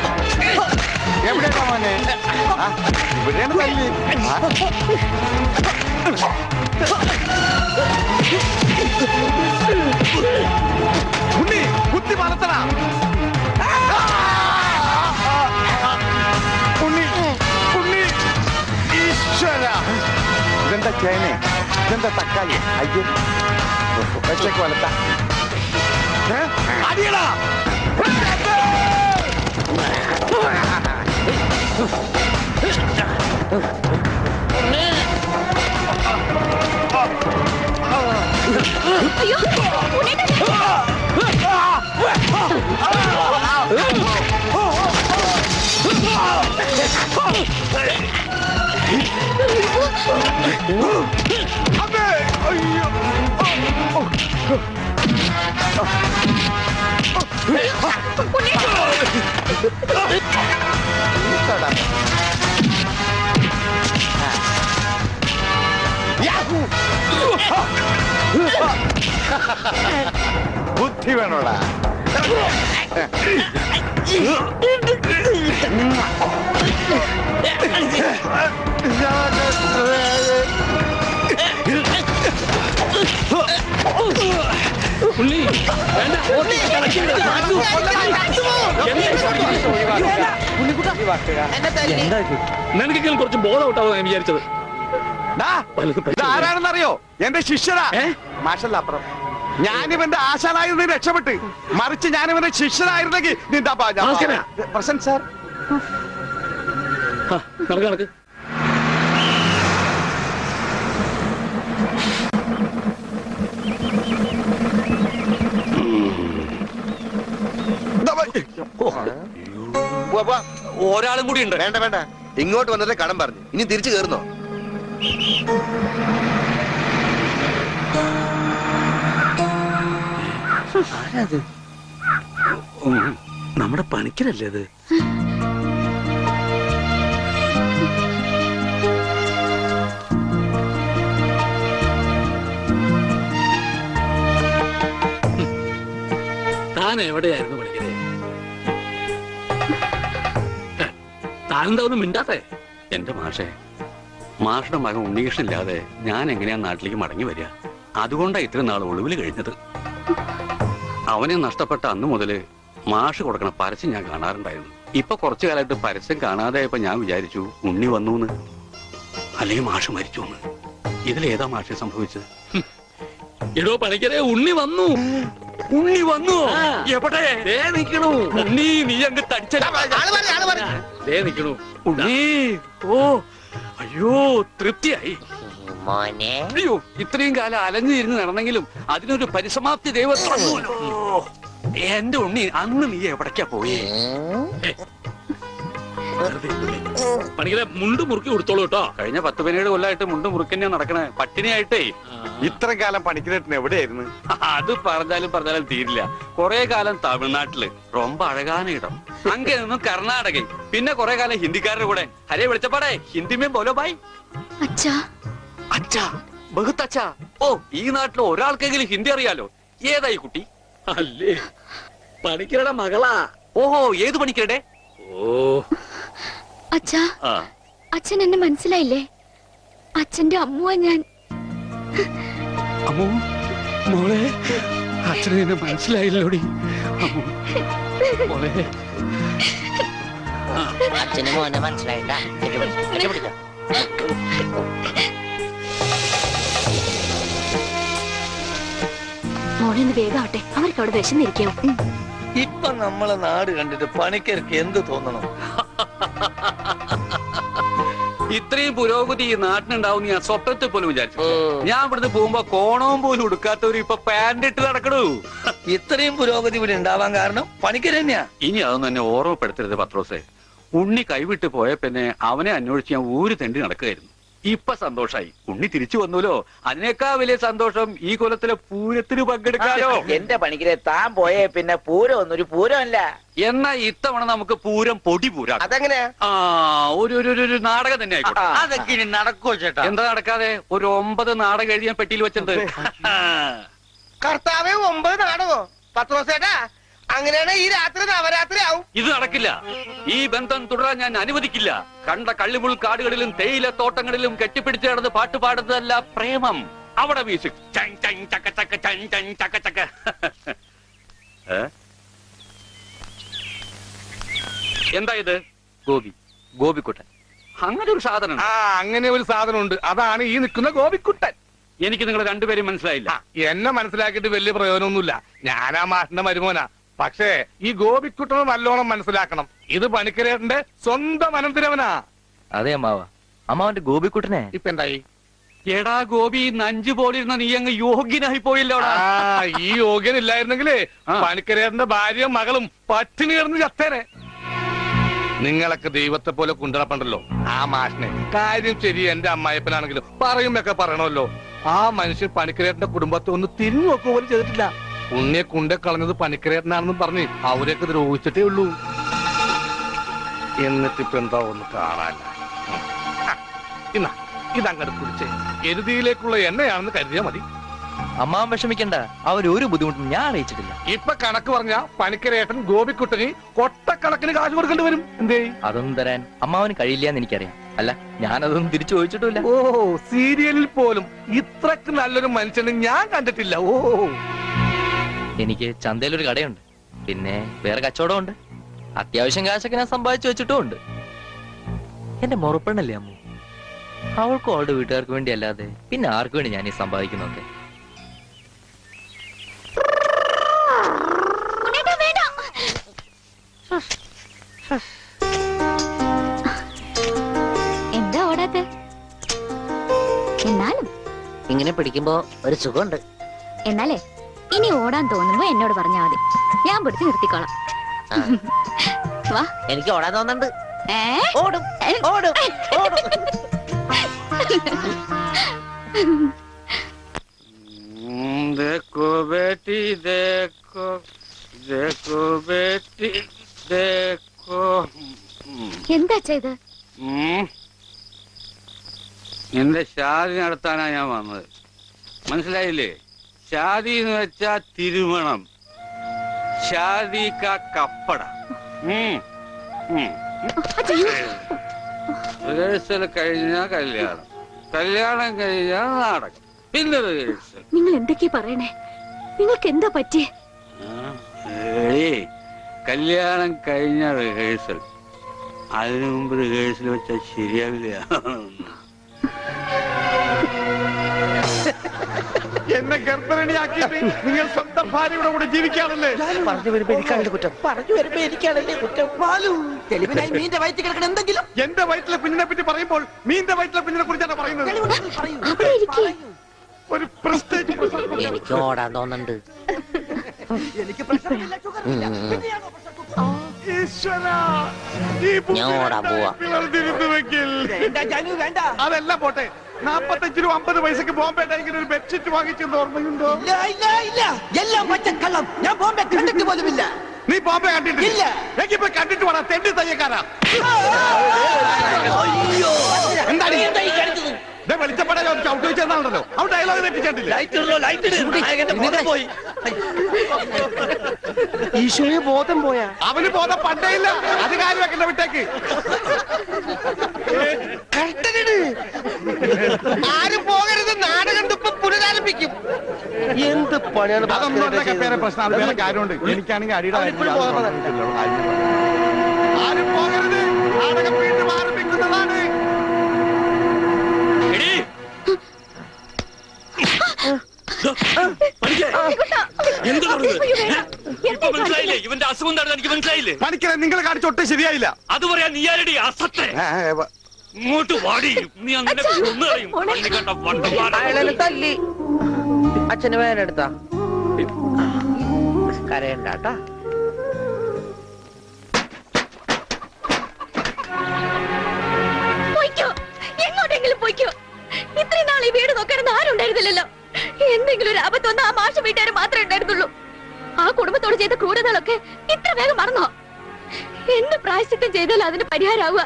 എവിടെയാ മോനെ? ഇവിടെയാണ് തല്ലി. ഉണ്ണി, കുത്തി മലത്തണ. ഇതെന്താ ചേനെ, ഇതെന്താ തക്കാളി, അയ്യോ വെച്ചേക്ക് വലത്ത. അടിയടാ അയ്യോ ബുദ്ധി വേണോടാ. ഉണ്ണി വേണ്ട നിനക്കെങ്കിലും കുറച്ച് ബോധം ഔട്ടാവും ഞാൻ വിചാരിച്ചത്. ആരാണെന്നറിയോ? എന്റെ ശിഷ്യരാ. മാഷല്ല അപ്പുറം. ഞാനിവന്റെ ആശാനായിരുന്നു രക്ഷപ്പെട്ട്, മറിച്ച് ഞാനിവന്റെ ശിഷ്യനായിരുന്നെങ്കിൽ പ്രസന്റ് സാർ. നടക്ക് ഒരാളും കൂടി ഉണ്ട്. വേണ്ട വേണ്ട, ഇങ്ങോട്ട് വന്നിട്ട് കടം പറഞ്ഞു. ഇനി തിരിച്ചു കയറുന്നോ? ആരാത്? നമ്മുടെ പണിക്കരല്ലേ അത്? താൻ എവിടെയായിരുന്നു പണിക്കരെ? താനെന്താ ഒന്നും മിണ്ടാത്തെ? എന്റെ മാഷുടെ മകൻ ഉണ്ണികൃഷ്ണനില്ലാതെ ഞാൻ എങ്ങനെയാ നാട്ടിലേക്ക് മടങ്ങി വരിക? അതുകൊണ്ടാ ഇത്രയും നാൾ ഒളിവിൽ കഴിഞ്ഞത്. അവനെ നഷ്ടപ്പെട്ട അന്ന് മുതല് മാഷ് കൊടുക്കണ പരസ്യം ഞാൻ കാണാറുണ്ടായിരുന്നു. ഇപ്പൊ കുറച്ചു കാലമായിട്ട് പരസ്യം കാണാതായപ്പോ ഞാൻ വിചാരിച്ചു ഉണ്ണി വന്നൂന്ന്, അല്ലെങ്കിൽ മാഷ് മരിച്ചു എന്ന്. ഇതിലേതാ മാഷെ സംഭവിച്ചത്? എടോ പണിക്കരെ, ഉണ്ണി വന്നു. ഉണ്ണി വന്നു? എവിടെ? നിക്കണു ഉണ്ണി, നീ അങ്ങ് തടിച്ച നിക്കണു ഉണ്ണി. ഓ അയ്യോ, തൃപ്തിയായി. അയ്യോ, ഇത്രയും കാലം അലഞ്ഞിരുന്ന് നടന്നെങ്കിലും അതിനൊരു പരിസമാപ്തി ദൈവത്തിനോ. എന്റെ ഉണ്ണി, അന്ന് നീ എവിടേക്കാ പോയേ? പണിക്കരെ, മുണ്ട് മുറുക്കി കൊടുത്തോളൂ കേട്ടോ. കഴിഞ്ഞ 10-17 കൊല്ലമായിട്ട് മുണ്ട് മുറുക്കന്നെയാ നടക്കണേ, പട്ടിണിയായിട്ടേ. ഇത്രയും കാലം പണിക്കിരട്ടിന് എവിടെയായിരുന്നു? അത് പറഞ്ഞാലും തീരില്ല. കൊറേ കാലം തമിഴ്നാട്ടില് ரொம்ப അഴകാന ഇടം, അങ്ങേ നിന്നും കർണാടക, പിന്നെ കൊറേ കാലം ഹിന്ദിക്കാരുടെ കൂടെ. ഹരേ വിളിച്ചപ്പാടേ ഹിന്ദിമേ ബോലോ ബായ്. അച്ഛാ അച്ഛാ, ബഹുത്ത് അച്ഛാ. ഓ, ഈ നാട്ടിൽ ഒരാൾക്കെങ്കിലും ഹിന്ദി അറിയാലോ. ഏതായി കുട്ടി? അല്ലേ, പണിക്കരുടെ മകളാ. ഓഹോ, ഏത് പണിക്കരുടെ? ഓ അച്ഛാ, അച്ഛൻ എന്നെ മനസ്സിലായില്ലേ? അച്ഛന്റെ അമ്മുവാ ഞാൻ. അമ്മോ, മോളെ, അച്ഛനെ എന്നെ മനസ്സിലായില്ലോടി. മോളെ, അച്ഛന് മോനെ മനസ്സിലായിട്ടാ. മോനെ ഒന്ന് വേഗാവട്ടെ, അവർക്ക് അവിടെ വിശന്നിരിക്കാവും. ഇപ്പൊ നമ്മളെ നാട് കണ്ടിട്ട് പണിക്കർക്ക് എന്ത് തോന്നണം? ഇത്രയും പുരോഗതി ഈ നാട്ടിനുണ്ടാവും ഞാൻ സ്വപ്നത്തിൽ പോലും വിചാരിച്ചു. ഞാൻ ഇവിടുന്ന് പോകുമ്പോ കോണവും പോലും ഉടുക്കാത്തവര് ഇപ്പൊ പാന്റ് ഇട്ട് നടക്കണു. ഇത്രയും പുരോഗതി ഇവിടെ ഉണ്ടാവാൻ കാരണം പണിക്കർ തന്നെയാ. ഇനി അതൊന്നും എന്നെ ഓർമ്മപ്പെടുത്തരുത് പത്രോസേ. ഉണ്ണി കൈവിട്ട് പോയ പിന്നെ അവനെ അന്വേഷിച്ച് ഞാൻ ഊര് തെണ്ടി നടക്കുകയായിരുന്നു. ഇപ്പൊ സന്തോഷായി, ഉണ്ണി തിരിച്ചു വന്നല്ലോ. അതിനേക്കാൾ വലിയ സന്തോഷം ഈ കൊല്ലത്തിലെ പൂരത്തിന് പങ്കെടുക്കാലോ. എന്റെ പണിക്കരെ, താൻ പോയേ പിന്നെ പൂരം ഒന്നൊരു പൂരമല്ല. എന്നാ ഇത്തവണ നമുക്ക് പൂരം പൊടി പൂരാം. അതെങ്ങനെയാ? ഒരു നാടകം തന്നെ ആയിക്കോട്ടെ. അതൊക്കെ ഇനി നടക്കോ ചേട്ടാ? എന്താ നടക്കാതെ? ഒരു 9 നാടകം എഴുതി ഞാൻ പെട്ടിയിൽ വെച്ചിട്ടുണ്ട്. കർത്താവേ, 9 നാടകോ? പത്രോസേട്ടാ, അങ്ങനെയാണ് ഈ രാത്രി നവരാത്രി ആവും. ഇത് നടക്കില്ല. ഈ ബന്ധം തുടരാൻ ഞാൻ അനുവദിക്കില്ല. കണ്ട കള്ളിമുൾ കാടുകളിലും തേയില തോട്ടങ്ങളിലും കെട്ടിപ്പിടിച്ച് കിടന്ന് പാട്ട് പാടുന്നതല്ല പ്രേമം. അവിടെ മ്യൂസിക്. എന്താ ഇത്? ഗോപിക്കുട്ടൻ. അങ്ങനെ ഒരു സാധനം ആ അങ്ങനെ ഒരു സാധനമുണ്ട്. അതാണ് ഈ നിൽക്കുന്ന ഗോപിക്കുട്ടൻ. എനിക്ക് നിങ്ങൾ രണ്ടുപേരും മനസ്സിലായില്ല. എന്നെ മനസ്സിലാക്കിയിട്ട് വലിയ പ്രയോജനമൊന്നുമില്ല. ഞാനാ മാഷിന്റെ മരുമോനാ. പക്ഷേ ഈ ഗോപിക്കുട്ടനെ നല്ലോണം മനസ്സിലാക്കണം. ഇത് പണിക്കരേട്ടന്റെ സ്വന്തം അനന്തരവനാ. അതെ അമ്മാവ, അമ്മാവന്റെ ഗോപിക്കുട്ടനെ ഇപ്പൊ എന്തായി? എടാ ഗോപി, നഞ്ചു പോലിരുന്ന നീ അങ്ങ് യോഗ്യനായി പോയില്ലോടാ. ഈ യോഗ്യനില്ലായിരുന്നെങ്കിലേ പണിക്കരേട്ടന്റെ ഭാര്യയും മകളും പട്ടിണി കിടന്ന് ചത്തേനെ. നിങ്ങളൊക്കെ ദൈവത്തെ പോലെ കുണ്ടറപ്പണ്ടല്ലോ ആ മാഷിനെ. കാര്യം ശരി, എന്റെ അമ്മായപ്പനാണെങ്കിലും പറയുമ്പൊക്കെ പറയണമല്ലോ. ആ മനുഷ്യൻ പണിക്കരേട്ടന്റെ കുടുംബത്തെ ഒന്ന് തിരിഞ്ഞു നോക്കുക പോലും ചെയ്തിട്ടില്ല. ഉണ്ണിയെ കുണ്ടെ കളഞ്ഞത് പണിക്കരേട്ടനാണെന്നും പറഞ്ഞ് അവരെയൊക്കെ ദ്രോഹിച്ചിട്ടേ ഉള്ളൂ. എന്നിട്ടിപ്പോ എന്താ ഒന്ന് കാണാല്ല. ഇന്നാ ഇതങ്ങട് കുടിച്ചേ. എരുതിയിലേക്കുള്ള എണ്ണയാണെന്ന് കരുതിയാ മതി. അമ്മാവൻ വിഷമിക്കണ്ട, അവരൊരു ബുദ്ധിമുട്ടും ഞാൻ അറിയിച്ചിട്ടില്ല. ഇപ്പൊ കണക്ക് പറഞ്ഞ പണിക്കരേട്ടൻ ഗോപിക്കുട്ടന് കൊട്ടക്കണക്കിന് കാശ് കൊടുക്കേണ്ടി വരും. എന്തേ? അതൊന്നും തരാൻ അമ്മാവന് കഴിയില്ല എന്ന് എനിക്കറിയാം. അല്ല, ഞാനതൊന്നും തിരിച്ചു ചോദിച്ചിട്ടില്ല. ഓ, സീരിയലിൽ പോലും ഇത്രക്ക് നല്ലൊരു മനുഷ്യനെ ഞാൻ കണ്ടിട്ടില്ല. ഓ, എനിക്ക് ചന്തയിലൊരു കടയുണ്ട്, പിന്നെ വേറെ കച്ചവടമുണ്ട്. അത്യാവശ്യം കാശൊക്കെ ഞാൻ സമ്പാദിച്ചു വെച്ചിട്ടും ഉണ്ട്. എന്റെ മുറപ്പെണ്ണല്ലേ അമ്മു, അവൾക്കും അവളുടെ വീട്ടുകാർക്ക് വേണ്ടി അല്ലാതെ പിന്നെ ആർക്കു വേണ്ടി ഞാൻ ഈ സമ്പാദിക്കുന്നൊക്കെ. എന്താ ഓടാത്തെ? എന്നാലും ഇങ്ങനെ പിടിക്കുമ്പോ ഒരു സുഖമുണ്ട്. എന്നാലേ ഇനി ഓടാൻ തോന്നുമ്പോ എന്നോട് പറഞ്ഞാ മതി, ഞാൻ പിടിച്ച് നിർത്തിക്കോളാം. വാ. എനിക്ക് ഓടാൻ തോന്നുന്നുണ്ട്. ഓടും ഓടും ഓടും. देखो बेटी देखो, देखो बेटी देखो. എന്താ ചെയ്ത്? നിന്റെ ഷാദി നടത്താനാ ഞാൻ വന്നത്. മനസ്സിലായില്ലേ? ഷാദി എന്ന് വെച്ചാ തിരുമണം. ഷാദി കാ കപ്പട. റിഹേഴ്സൽ കഴിഞ്ഞാ കല്യാണം, കല്യാണം കഴിഞ്ഞാ നാടകം, പിന്നെ റിഹേഴ്സൽ. നിങ്ങൾ എന്തൊക്കെയാ പറയണേ? നിങ്ങൾക്ക് എന്താ പറ്റിയേ? കല്യാണം കഴിഞ്ഞ റിഹേഴ്സൽ, അതിനു മുമ്പ് റിഹേഴ്സൽ വെച്ചാൽ ശരിയാവില്ല. എന്നെ ഗർഭരണിയാക്കിയിട്ട് നിങ്ങൾ സ്വന്തം ഭാര്യയുടെ കൂടെ ജീവിക്കാണല്ലേ? പറഞ്ഞു വരുമ്പോ എനിക്കാണല്ലേ കുറ്റം. പറഞ്ഞു വരുമ്പോ എനിക്കാണല്ലേ കുറ്റം. തെളിവിനായി മീന്റെ വയറ്റിൽ കിടക്കണം എന്തെങ്കിലും. എന്റെ വയറ്റിലെ കുഞ്ഞിനെ പറ്റി പറയുമ്പോൾ മീന്റെ വയറ്റിലെ കുഞ്ഞിനെ കുറിച്ചാണ് പറയുന്നത്. ഒരു പ്രസ്റ്റേജ്. എനിക്ക് ഓടാൻ തോന്നുന്നുണ്ട്. ഞാൻ ഓടാൻ പോവാ. അതെല്ലാം പോട്ടെ, 45 രൂപ 50 പൈസക്ക് ബോംബെ ടൈഗിന് ഒരു ബെഡ്ഷീറ്റ് വാങ്ങിച്ചെന്ന് ഓർമ്മയുണ്ടോ? എല്ലാം പച്ചക്കള്ളം. ഞാൻ ബോംബെ കണ്ടിട്ട് പോലുമില്ല. നീ ബോംബെ കണ്ടിട്ടില്ല? എങ്കിൽ പോയി കണ്ടിട്ട് വേണം, തെണ്ടി തയ്യക്കാരാ. എന്താണ് വെളിച്ചപ്പെടാൻ ചവിട്ട് വെച്ചെന്നാണല്ലോ. അവിടെ ഡയലോഗ് തെറ്റിച്ചിട്ടില്ല. ഈശോയെ ബോധം പോയാ? അവന് ബോധം പണ്ടേ ഇല്ല. അത് കാര്യം വെക്കണ്ട, വിട്ടേക്ക്. ആരും പോകരുത്, നാടകം ഇപ്പൊ പുനരാരംഭിക്കും. എന്ത് പണിയാണ്? അതൊന്നും അതൊക്കെ വേറെ പ്രശ്നം. അത് വേറെ കാര്യമുണ്ട്. എനിക്കാണെങ്കിൽ അടിയുടെ ആരും പോകരുത്, നാടകം വീണ്ടും ആരംഭിക്കുന്നതാണ്. മനസ്സിലായില്ലേ? ഇവന്റെ അസുഖം എന്താണെന്ന് എനിക്ക് മനസ്സിലായില്ലേ? പണിക്കരെ നിങ്ങൾ കാണിച്ചൊട്ടും ശരിയായില്ല. അത് പറയാൻ നീ ആരടി അസത്തെ? ഇങ്ങോട്ട് വാടി, നീ അങ്ങനെ കൊന്നുകളയും. കണ്ട വണ്ടന്മാരെ തല്ലി. അച്ഛന് വേനെടുത്താ കരയണ്ടാട്ടാ. എങ്ങോട്ടെങ്കിലും പോയിക്കോ. ഇത്രയും നാൾ ഈ വീട് നോക്കാനൊന്നും ആരും ഉണ്ടായിരുന്നില്ലല്ലോ. എന്തെങ്കിലും ഒരു ആപത്ത് വന്ന ആ മാഷ വീട്ടുകാർ മാത്രമേ ഉണ്ടായിരുന്നുള്ളൂ. ആ കുടുംബത്തോട് ചെയ്ത ക്രൂരതകളൊക്കെ ഇത്ര വേഗം മറന്നോ? എന്ത് പ്രായശ്ചിത്തം ചെയ്താലും അതിന് പരിഹാരമാവുക.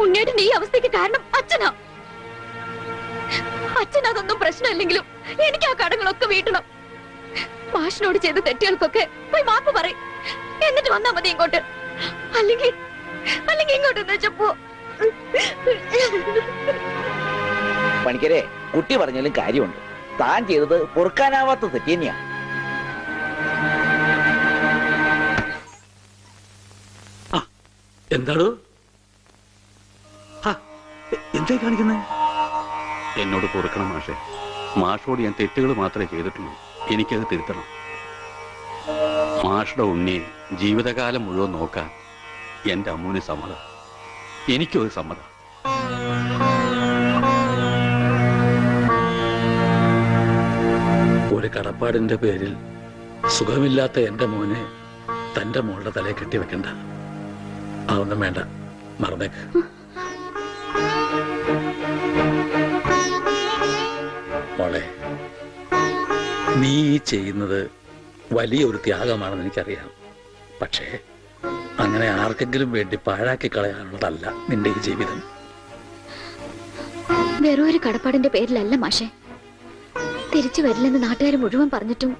ഉണ്ണേട്ടന്റെ ഈ അവസ്ഥയ്ക്ക് കാരണം അച്ഛനാ. അച്ഛൻ അതൊന്നും പ്രശ്നമില്ലെങ്കിലും എനിക്ക് ആ കടങ്ങളൊക്കെ വീട്ടണം. മാഷിനോട് ചെയ്ത തെറ്റുകൾക്കൊക്കെ പോയി മാപ്പ് പറയും. എന്നിട്ട് വന്നാ മതി ഇങ്ങോട്ട്. അല്ലെങ്കിൽ ഇങ്ങോട്ട് വെച്ചപ്പോ. പണിക്കരെ, കുട്ടി പറഞ്ഞാലും കാര്യമുണ്ട്. താൻ ചെയ്തത് പൊറുക്കാനാവാത്ത തെറ്റ് തന്നെയാ. എന്താണോ? എന്തായി കാണിക്കുന്നേ? എന്നോട് പൊറുക്കണം മാഷെ. മാഷോട് ഞാൻ തെറ്റുകൾ മാത്രമേ ചെയ്തിട്ടുള്ളൂ. എനിക്കത് തിരുത്തണം. മാഷുടെ ഉണ്ണിയെ ജീവിതകാലം മുഴുവൻ നോക്കാൻ എന്റെ അമ്മൂന് സമ്മതം. എനിക്കും അത് സമ്മതം. ഒരു കടപ്പാടിന്റെ പേരിൽ സുഖമില്ലാത്ത എന്റെ മോനെ തന്റെ മോളുടെ തലയെ കെട്ടിവെക്കണ്ട. അതൊന്നും വേണ്ട, മറന്നേക്ക്. മോളെ, നീ ഈ ചെയ്യുന്നത് വലിയൊരു ത്യാഗമാണെന്ന് എനിക്കറിയാം. പക്ഷേ അങ്ങനെ ആർക്കെങ്കിലും വേണ്ടി പാഴാക്കി കളയാനുള്ളതല്ല നിന്റെ ഈ ജീവിതം. വെറും ഒരു കടപ്പാടിന്റെ പേരിലല്ല മാഷെ. തിരിച്ചു വരില്ലെന്ന് നാട്ടുകാർ മുഴുവൻ പറഞ്ഞിട്ടും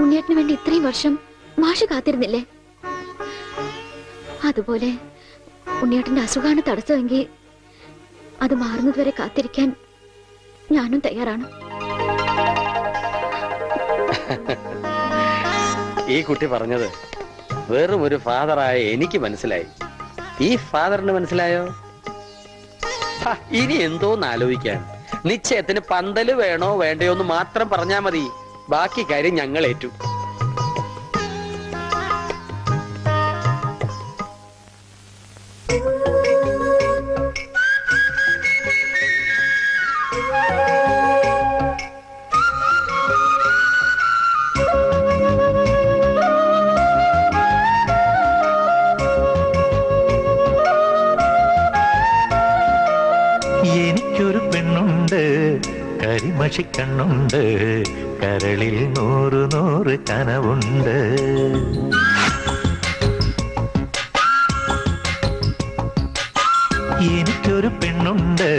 ഉണ്ണിയേട്ടന് വേണ്ടി ഇത്രയും വർഷം മാഷ് കാത്തിരുന്നില്ലേ? അതുപോലെ ഉണ്ണിയേട്ടന്റെ അസുഖമാണ് തടസ്സമെങ്കിൽ അത് മാറുന്നതുവരെ കാത്തിരിക്കാൻ ഞാനും തയ്യാറാണ്. ഈ കുട്ടി പറഞ്ഞത് വെറും ഒരു ഫാദറായ എനിക്ക് മനസ്സിലായി. ഈ ഫാദറിന് മനസ്സിലായോ? ഇനി എന്തോന്ന് ആലോചിക്കാൻ. നിശ്ചയത്തിന് പന്തല് വേണോ വേണ്ടയോ എന്ന് മാത്രം പറഞ്ഞാ മതി. ബാക്കി കാര്യം ഞങ്ങൾ ഏറ്റു. എനിക്കൊരു പെണ്ണുണ്ട്, കരിമഷിക്കണ്ണുണ്ട്, കരളിൽ 100 കനവുണ്ട്. എനിക്കൊരു പെണ്ണുണ്ട്,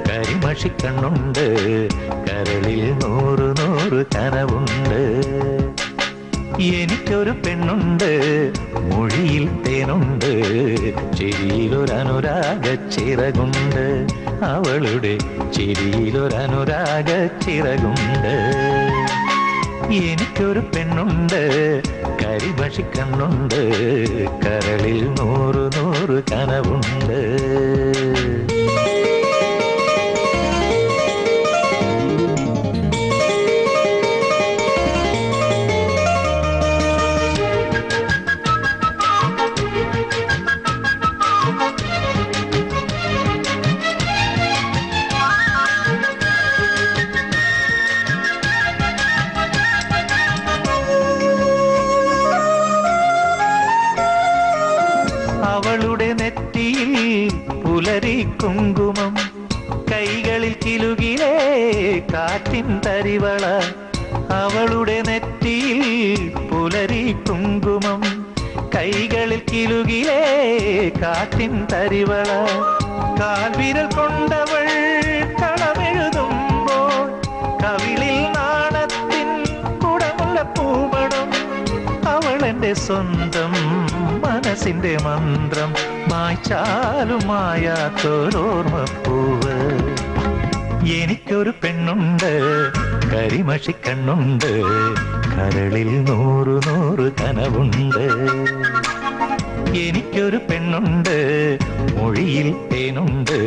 കരിമഷിക്കണ്ണുണ്ട്, കരളിൽ 100 കനവുണ്ട്. എനിക്കൊരു പെണ്ണുണ്ട്, മൊഴിയിൽ തേനുണ്ട്, ചിരിയിലൊരനുരാഗ ചിറകുണ്ട്. അവളുടെ ചിരിയിലൊരനുരാഗ ചിറകുണ്ട്. എനിക്കൊരു പെണ്ണുണ്ട്, കരിമഷിക്കണ്ണുണ്ട്, കരളിൽ 100 കനവുണ്ട്. അവളുടെ നെറ്റിയിൽ പുലരി കുങ്കുമം, കൈകളിൽ കിലുകിലേ കാറ്റിൻ തരിവള. അവളുടെ നെറ്റിയിൽ പുലരി കുങ്കുമം, കൈകളിൽ കിലുകിലേ കാറ്റിൻ തരിവള. കാൽവിരൽ കൊണ്ടവൾ കളമെഴുതുമ്പോൾ കവിളിൽ നാണത്തിൻ കുടമുള്ള പൂമണം. അവൾ എന്റെ സ്വന്തം മനസ്സിന്റെ മന്ത്രം, മായ്ച്ചാലും മായാത്തൊരോർമ്മപ്പൂവ്. എനിക്കൊരു പെണ്ണുണ്ട്, കരിമഷിക്കണ്ണുണ്ട്, കരളിൽ 100 കനവുണ്ട്. എനിക്കൊരു പെണ്ണുണ്ട്, മൊഴിയിൽ തേനുണ്ട്,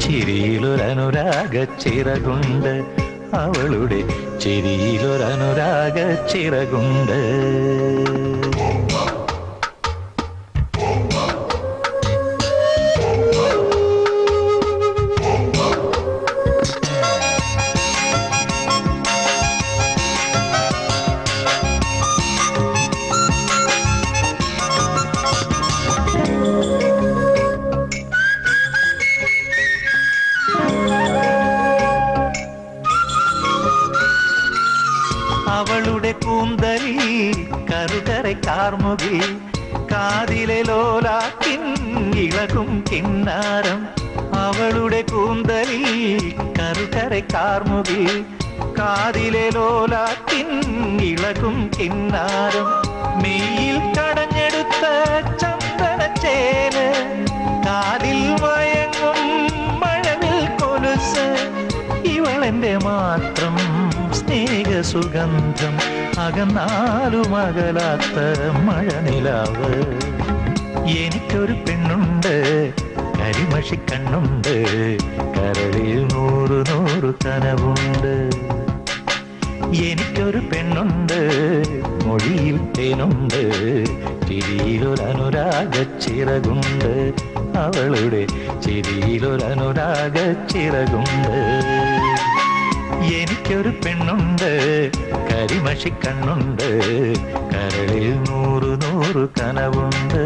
ചിരിയിലൊരനുരാഗ ചിറകുണ്ട്. അവളുടെ ചിരിയിലൊരനുരാഗ ചിറകുണ്ട്. അവളുടെ കൂന്തലിൽ കറുകரை കാർമുകിൽ, കാതിലെ ലോലാക്കിൻ ഇളകും കിന്നാരം. അവളുടെ കൂന്തലിൽ കറുകரை കാർമുകിൽ, കാതിലെ ലോലാക്കിൻ ഇളകും കിന്നാരം. മെയ്യിൽ കടഞ്ഞെടുത്ത ചന്ദനച്ചേന്, കാതിൽ മയങ്ങും മഴവിൽ കൊലുസ്. ഇവളെന്റെ മാത്രം സ്നേഹസുഗന്ധം, അകന്നാലും അകലാത്ത മഴനിലാവ്. എനിക്കൊരു പെണ്ണുണ്ട്, കരിമഷി കണ്ണുണ്ട്, കരളിൽ നൂറു നൂറു കനവുണ്ട്. എനിക്കൊരു പെണ്ണുണ്ട്, മൊഴിയിൽ തേനുണ്ട്, ചിരിയിലൊരനുരാഗ ചിറകുണ്ട്. അവളുടെ ചിരിയിലൊരനുരാഗ ചിറകുണ്ട്. എനിക്കൊരു പെണ്ണുണ്ട്, കരിമഷി കണ്ണുണ്ട്, കരളിൽ നൂറു നൂറു കനവുണ്ട്.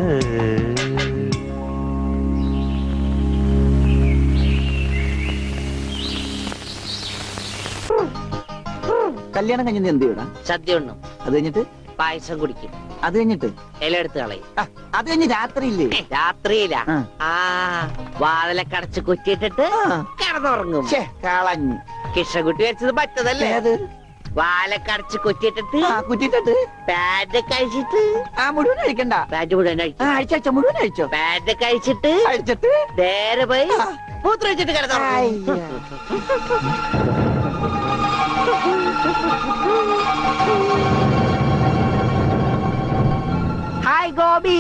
കല്യാണം കഴിഞ്ഞ് എന്ത് ചെയ്യണം? സദ്യ ഉണ്ണും, അത് കഴിഞ്ഞിട്ട് പായസം കുടിക്കും, അത് കഴിഞ്ഞിട്ട് ഇല എടുത്ത് കളയും. അത് കഴിഞ്ഞ് രാത്രിയില്ലേ? രാത്രിയില ആ. വാതിലൊക്കെ അടച്ച് കുറ്റിയിട്ടിട്ട് കിടന്നുറങ്ങും. ഛേ, കളഞ്ഞു. കിഷകുട്ടി വെച്ചത് പറ്റതല്ലേ? ഏത്? വാലൊക്കെ അടച്ച് കുറ്റിയിട്ടിട്ട് കുറ്റിട്ടിട്ട് പാഡ് കഴിച്ചിട്ട് മുഴുവൻ കഴിക്കണ്ട. പാഡ് മുഴുവൻ കഴിച്ചു. അഴിച്ചോ, മുഴുവൻ അഴിച്ചോ. പാഡ് കഴിച്ചിട്ട് അഴിച്ചിട്ട് നേരെ പോയി മൂത്രം വെച്ചിട്ട് കിടന്നുറങ്ങും. ഹായ് ഗോപി.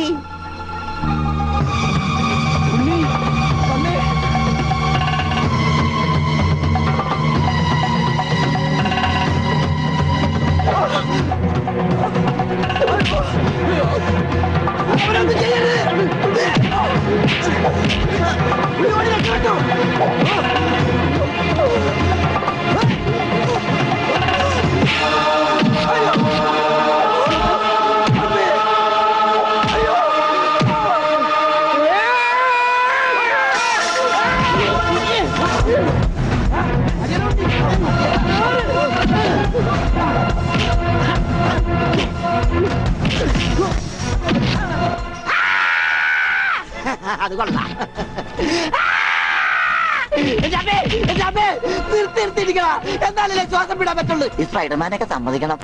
അത് കൊള്ളാം. തീർത്തിരിക്കണം, എന്നാലേ ശ്വാസം വിടാൻ പറ്റുള്ളൂ. ഈ സ്പൈഡർമാനൊക്കെ സമ്മതിക്കണം.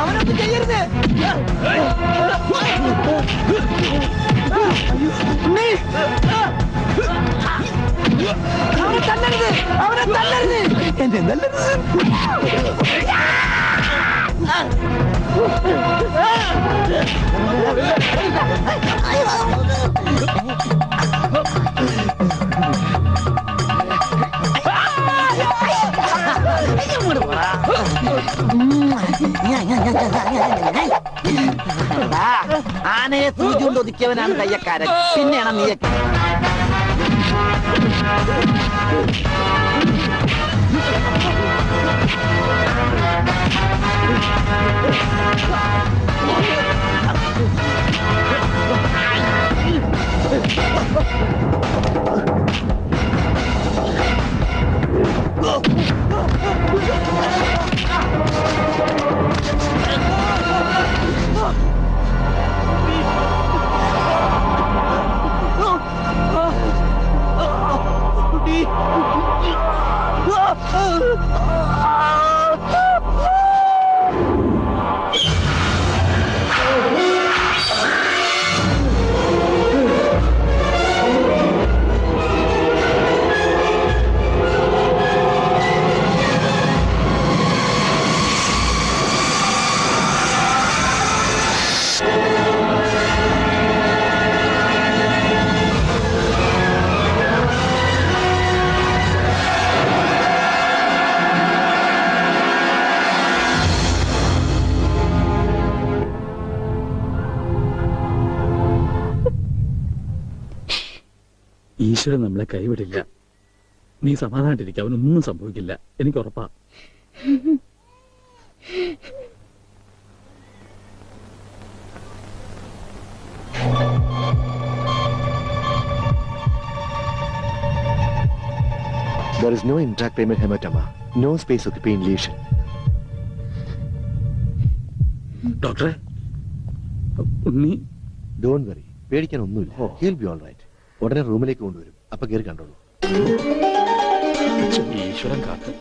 അവനൊന്നും ചെയ്യരുത്. അവനെ തല്ലരുത്, അവനെ തല്ലരുത്, എന്നെ തല്ലരുത്. ആനയെ സൂചി കൊണ്ട് ഒതുക്കിയവനാണ് കയ്യക്കാരൻ, പിന്നെയാണ് നീയൊക്കെ. ഈശ്വരൻ നമ്മളെ കൈവിടില്ല. നീ സമാധാനായിട്ടിരിക്കുക, അവനൊന്നും സംഭവിക്കില്ല, എനിക്ക് ഉറപ്പാ. There is no intracranial hematoma, no space occupying lesion. ഡോക്ടറെ ഉണ്ണി Don't worry, പേടിക്കാൻ ഒന്നുമില്ല. He'll be all right. ഉടനെ റൂമിലേക്ക് കൊണ്ടുവരും. അപ്പൊ കയറി കണ്ടോളൂ. ഈശ്വരൻ കാത്ത്.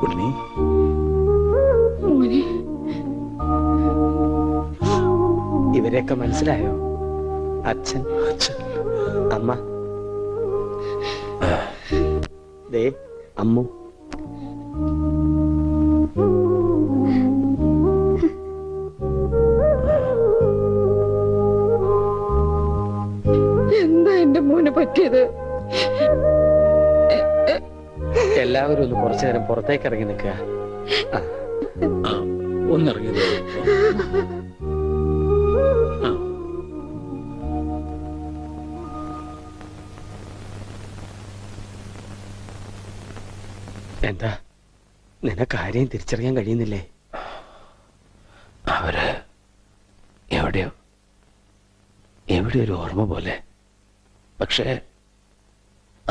ഉണ്ണി മോനെ ഇവരെയൊക്കെ മനസ്സിലായോ? അച്ഛൻ, അമ്മ, ദേ അമ്മു. എന്താ എന്റെ മോനെ പറ്റിയത്? എല്ലാവരും ഒന്ന് കുറച്ചു നേരം പുറത്തേക്ക് ഇറങ്ങി നിൽക്കുക. ഒന്നിറങ്ങിയത്. എന്താ നിനക്ക് ആരെയും തിരിച്ചറിയാൻ കഴിയുന്നില്ലേ? അവര് എവിടെയോ എവിടെ ഒരു ഓർമ്മ പോലെ, പക്ഷേ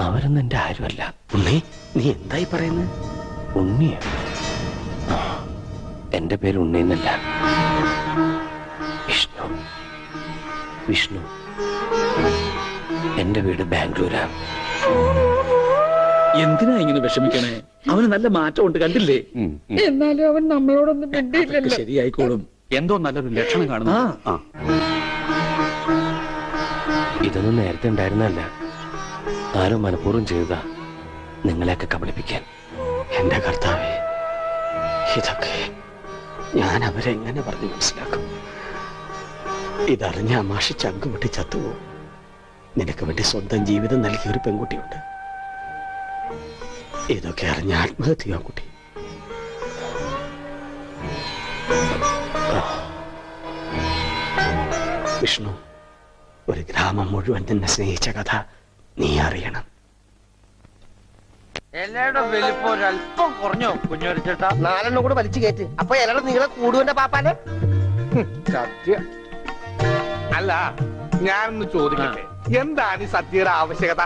അവരൊന്നും എന്റെ ആരുമല്ല. ഉണ്ണി, നീ എന്തായി പറയുന്നത്? ഉണ്ണിയോ? എന്റെ പേര് ഉണ്ണി എന്നല്ല, വിഷ്ണു. വിഷ്ണു. എന്റെ വീട് ബാംഗ്ലൂരാ. എന്തിനാ ഇങ്ങനെ വിഷമിക്കണേ? അവന് നല്ല മാറ്റമുണ്ട്, കണ്ടില്ലേ? എന്നാലും അവൻ നമ്മളോടൊന്നും മിണ്ടിയില്ലല്ലോ. ശരിയായിക്കോളും. എന്തോ നല്ലൊരു ലക്ഷണം കാണുന്നു. ആ. ഇതൊന്നും നേരത്തെ ഉണ്ടായിരുന്നല്ല. ആരോ മനഃപൂർവ്വം ചെയ്തതാ, നിങ്ങളെയൊക്കെ കബളിപ്പിക്കാൻ. എന്റെ കർത്താവേ, ഇതൊക്കെ ഞാൻ അവരെ എങ്ങനെ പറഞ്ഞു മനസ്സിലാക്കും? ഇതറിഞ്ഞ അമാഷി ചങ്കുപൊട്ടി ചത്തുപോകും. നിനക്ക് വേണ്ടി സ്വന്തം ജീവിതം നൽകിയ ഒരു പെൺകുട്ടിയുണ്ട്. ഇതൊക്കെ അറിഞ്ഞ ആത്മഹത്യ കുട്ടി. വിഷ്ണു, ഒരു ഗ്രാമം മുഴുവൻ നിന്നെ സ്നേഹിച്ച കഥ നീ അറിയണം. എല്ലാവരുടെ വലിപ്പം ഒരല്പം കുറഞ്ഞോ കുഞ്ഞോരി ചേട്ടാ? 4 കൂടെ വലിച്ചു കയറ്റ്. അപ്പൊ എല്ലാവരും നിങ്ങളെ കൂടുവന്റെ പാപ്പാനെ. സത്യം. അല്ല, ഞാനൊന്ന് ചോദിക്കട്ടെ, എന്താണ് ഈ സദ്യയുടെ ആവശ്യകത?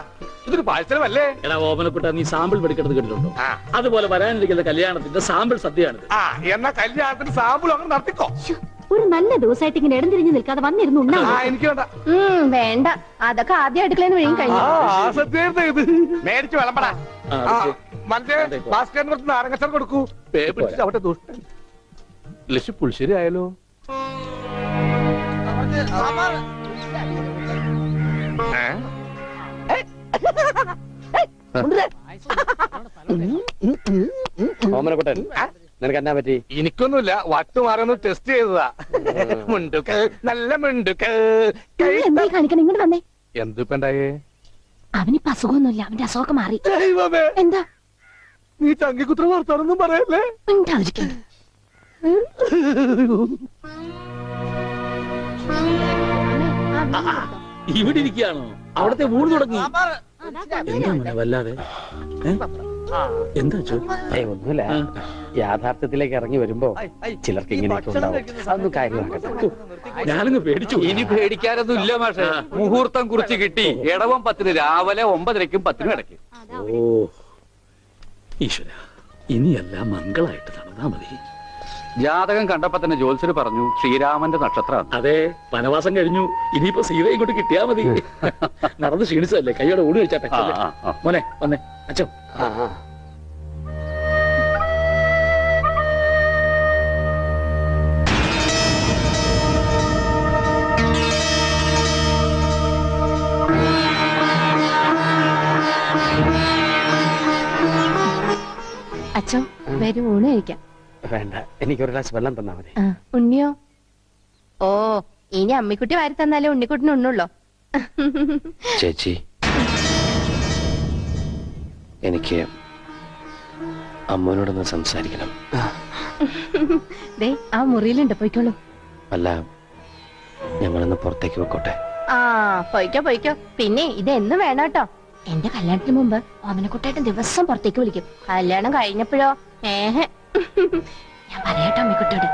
ഇതൊരു പാഴ്സലമല്ലേ? എടാ ഓമനക്കുട്ട, നീ സാമ്പിൾ പഠിക്കുന്നത് കേട്ടിട്ടുണ്ടോ? അതുപോലെ വരാനിരിക്കുന്ന കല്യാണത്തിന്റെ സാമ്പിൾ സദ്യയാണിത്. ആ, എന്നാ കല്യാണത്തിന് സാമ്പിൾ അങ്ങനെ നടത്തിക്കോ. ഒരു നല്ല ദിവസമായിട്ട് ഇങ്ങനെ ഇടം തിരിഞ്ഞു നിൽക്കാതെ വന്നിരുന്നു ഉണ്ണാ. ആ, എനിക്ക് വേണ്ട. വേണ്ട, അതൊക്കെ ആദ്യം അടുക്കളന്ന് വഴിയും കഴിഞ്ഞു. ആ സദ്യ ഇത് മേടിച്ച് വിളമ്പടാ. മറ്റേ ഭാസ്കരന് കുറച്ച് നാരങ്ങച്ചാർ കൊടുക്കൂ. പേ പിടിച്ചിട്ട് അവിടെ ദുഷ്ടൻ. ലക്ഷ്യം പുളിശ്ശേരി ആയാലോ? ഓമനക്കുട്ടൻ, നിനക്ക് എന്നാ പറ്റി? എനിക്കൊന്നുമില്ല, വട്ടുമാറൊന്ന് ടെസ്റ്റ് ചെയ്തതാ. മുണ്ടുക്ക് നല്ല മുണ്ടുക്ക്. എന്തായി കാണിക്കണം? ഇങ്ങോട്ട് വന്നേ. എന്തിപ്പണ്ടായേ? അവനിപ്പോ അസുഖമൊന്നുമില്ല, അവന്റെ അസുഖമൊക്കെ മാറി. എന്താ നീ ചങ്കിക്കുത്ര വർത്താനൊന്നും പറയല്ലേ? ഉണ്ടാതിരിക്കുന്നു. ഇവിടെ ഇരിക്കുകയാണോ? അവിടത്തെ ഊണ് തുടങ്ങി. എന്താ മോനെ വല്ലാതെ? എന്താ ഒന്നുമില്ല, യാഥാർത്ഥ്യത്തിലേക്ക് ഇറങ്ങി വരുമ്പോ ചിലർക്ക് ഇങ്ങനെയൊക്കെ ഉണ്ടാവും. അതൊന്നും കാര്യമാക്കട്ടെ. ഞാനങ്ങ് പേടിച്ചു. ഇനി പേടിക്കാനൊന്നും ഇല്ല മാഷെ. മുഹൂർത്തം കുറിച്ച് കിട്ടി. ഇടവം 10 രാവിലെ 9:30ക്കും 10 ഇടയ്ക്ക്. ഓ ഈശ്വര, ഇനിയെല്ലാം മംഗളായിട്ട് നടന്നാ മതി. ജാതകം കണ്ടപ്പോ തന്നെ ജ്യോത്സ്യര് പറഞ്ഞു ശ്രീരാമന്റെ നക്ഷത്രമാണ്. അതെ, വനവാസം കഴിഞ്ഞു. ഇനിയിപ്പോ സീതയും കൊണ്ട് കിട്ടിയാ മതി. നടന്ന് ക്ഷീണിച്ചതല്ലേ, കൈയോടെ ഊണ് കഴിച്ചാട്ടെ. മോനെ വന്നേ. അച്ഛോ, അച്ഛോ, വരും ഊണ് കഴിക്കാം. വേണ്ട, എനിക്കൊരു ഗ്ലാസ് വെള്ളം തന്നാ മതി. ഉണ്ണിയോ? ഓ, ഇനി അമ്മിക്കുട്ടി വാരി തന്നാലേ ഉണ്ണിക്കുട്ടിന് ഉണ്ണുള്ളോ? ചേച്ചി, എനിക്ക് അമ്മോനോടൊന്ന് സംസാരിക്കണം. ദേ, ആ മുറിയിലുണ്ട്, പോയിക്കോളൂ. അല്ല, ഞങ്ങളൊന്ന് പുറത്തേക്ക് വെക്കോട്ടെ? ആ, പോയിക്കോ പോയിക്കോ. പിന്നെ ഇത് എന്നും വേണം കേട്ടോ. എന്റെ കല്യാണത്തിന് മുമ്പ് ഓമനക്കുട്ടായിട്ട് ദിവസം പുറത്തേക്ക് വിളിക്കും. കല്യാണം കഴിഞ്ഞപ്പോഴോ ഞാൻ പറയാട്ടോ അമ്മിക്കുട്ടിയോട്.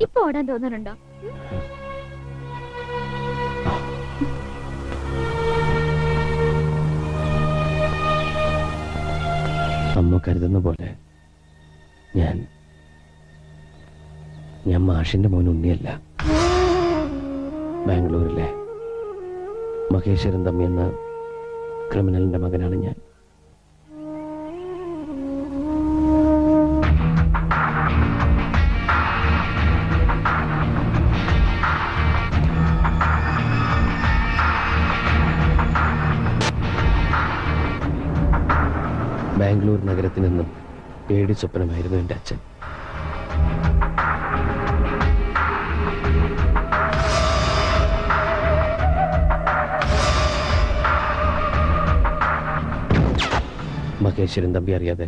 ഇപ്പൊ ഓടാൻ തോന്നുന്നുണ്ടോ? അമ്മ കരുതുന്ന പോലെ ഞാൻ മാഷിന്റെ മോൻ ഉണ്ണിയല്ല. ബാംഗ്ലൂരിലെ മഹേശ്വരൻ തമ്മി എന്ന ക്രിമിനലിന്റെ മകനാണ് ഞാൻ. ബാംഗ്ലൂർ നഗരത്തിൽ നിന്നും പേടി സ്വപ്നമായിരുന്നു എൻ്റെ അച്ഛൻ. മഹേശ്വരൻ തമ്പി അറിയാതെ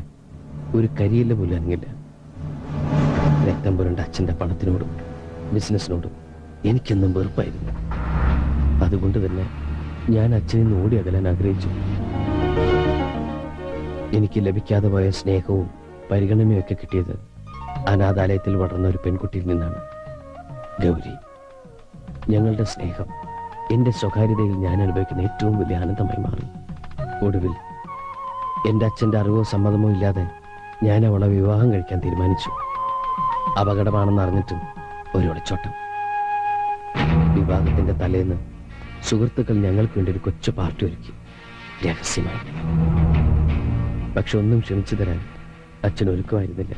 ഒരു കരിയില്ല പോലും അനങ്ങില്ല. രക്തം പുരണ്ട അച്ഛൻ്റെ പണത്തിനോടും ബിസിനസ്സിനോടും എനിക്കെന്നും വെറുപ്പായിരുന്നു. അതുകൊണ്ട് തന്നെ ഞാൻ അച്ഛനിൽ നിന്ന് ഓടി അകലാൻ ആഗ്രഹിച്ചു. എനിക്ക് ലഭിക്കാതെ പോയ സ്നേഹവും പരിഗണനയും ഒക്കെ കിട്ടിയത് അനാഥാലയത്തിൽ വളർന്ന ഒരു പെൺകുട്ടിയിൽ നിന്നാണ്, ഗൗരി. ഞങ്ങളുടെ സ്നേഹം എൻ്റെ സ്വകാര്യതയിൽ ഞാൻ അനുഭവിക്കുന്ന ഏറ്റവും വലിയ ആനന്ദമായി മാറി. ഒടുവിൽ എൻ്റെ അച്ഛൻ്റെ അറിവോ സമ്മതമോ ഇല്ലാതെ ഞാൻ അവളെ വിവാഹം കഴിക്കാൻ തീരുമാനിച്ചു. അപകടമാണെന്ന് അറിഞ്ഞിട്ടും ഒരു ഒളിച്ചോട്ടം. വിവാഹത്തിന്റെ തലേന്ന് സുഹൃത്തുക്കൾ ഞങ്ങൾക്ക് വേണ്ടി ഒരു കൊച്ചു പാർട്ടി ഒരുക്കി, രഹസ്യമായി. പക്ഷെ ഒന്നും ക്ഷമിച്ചു തരാൻ അച്ഛൻ ഒരുക്കമായിരുന്നില്ല.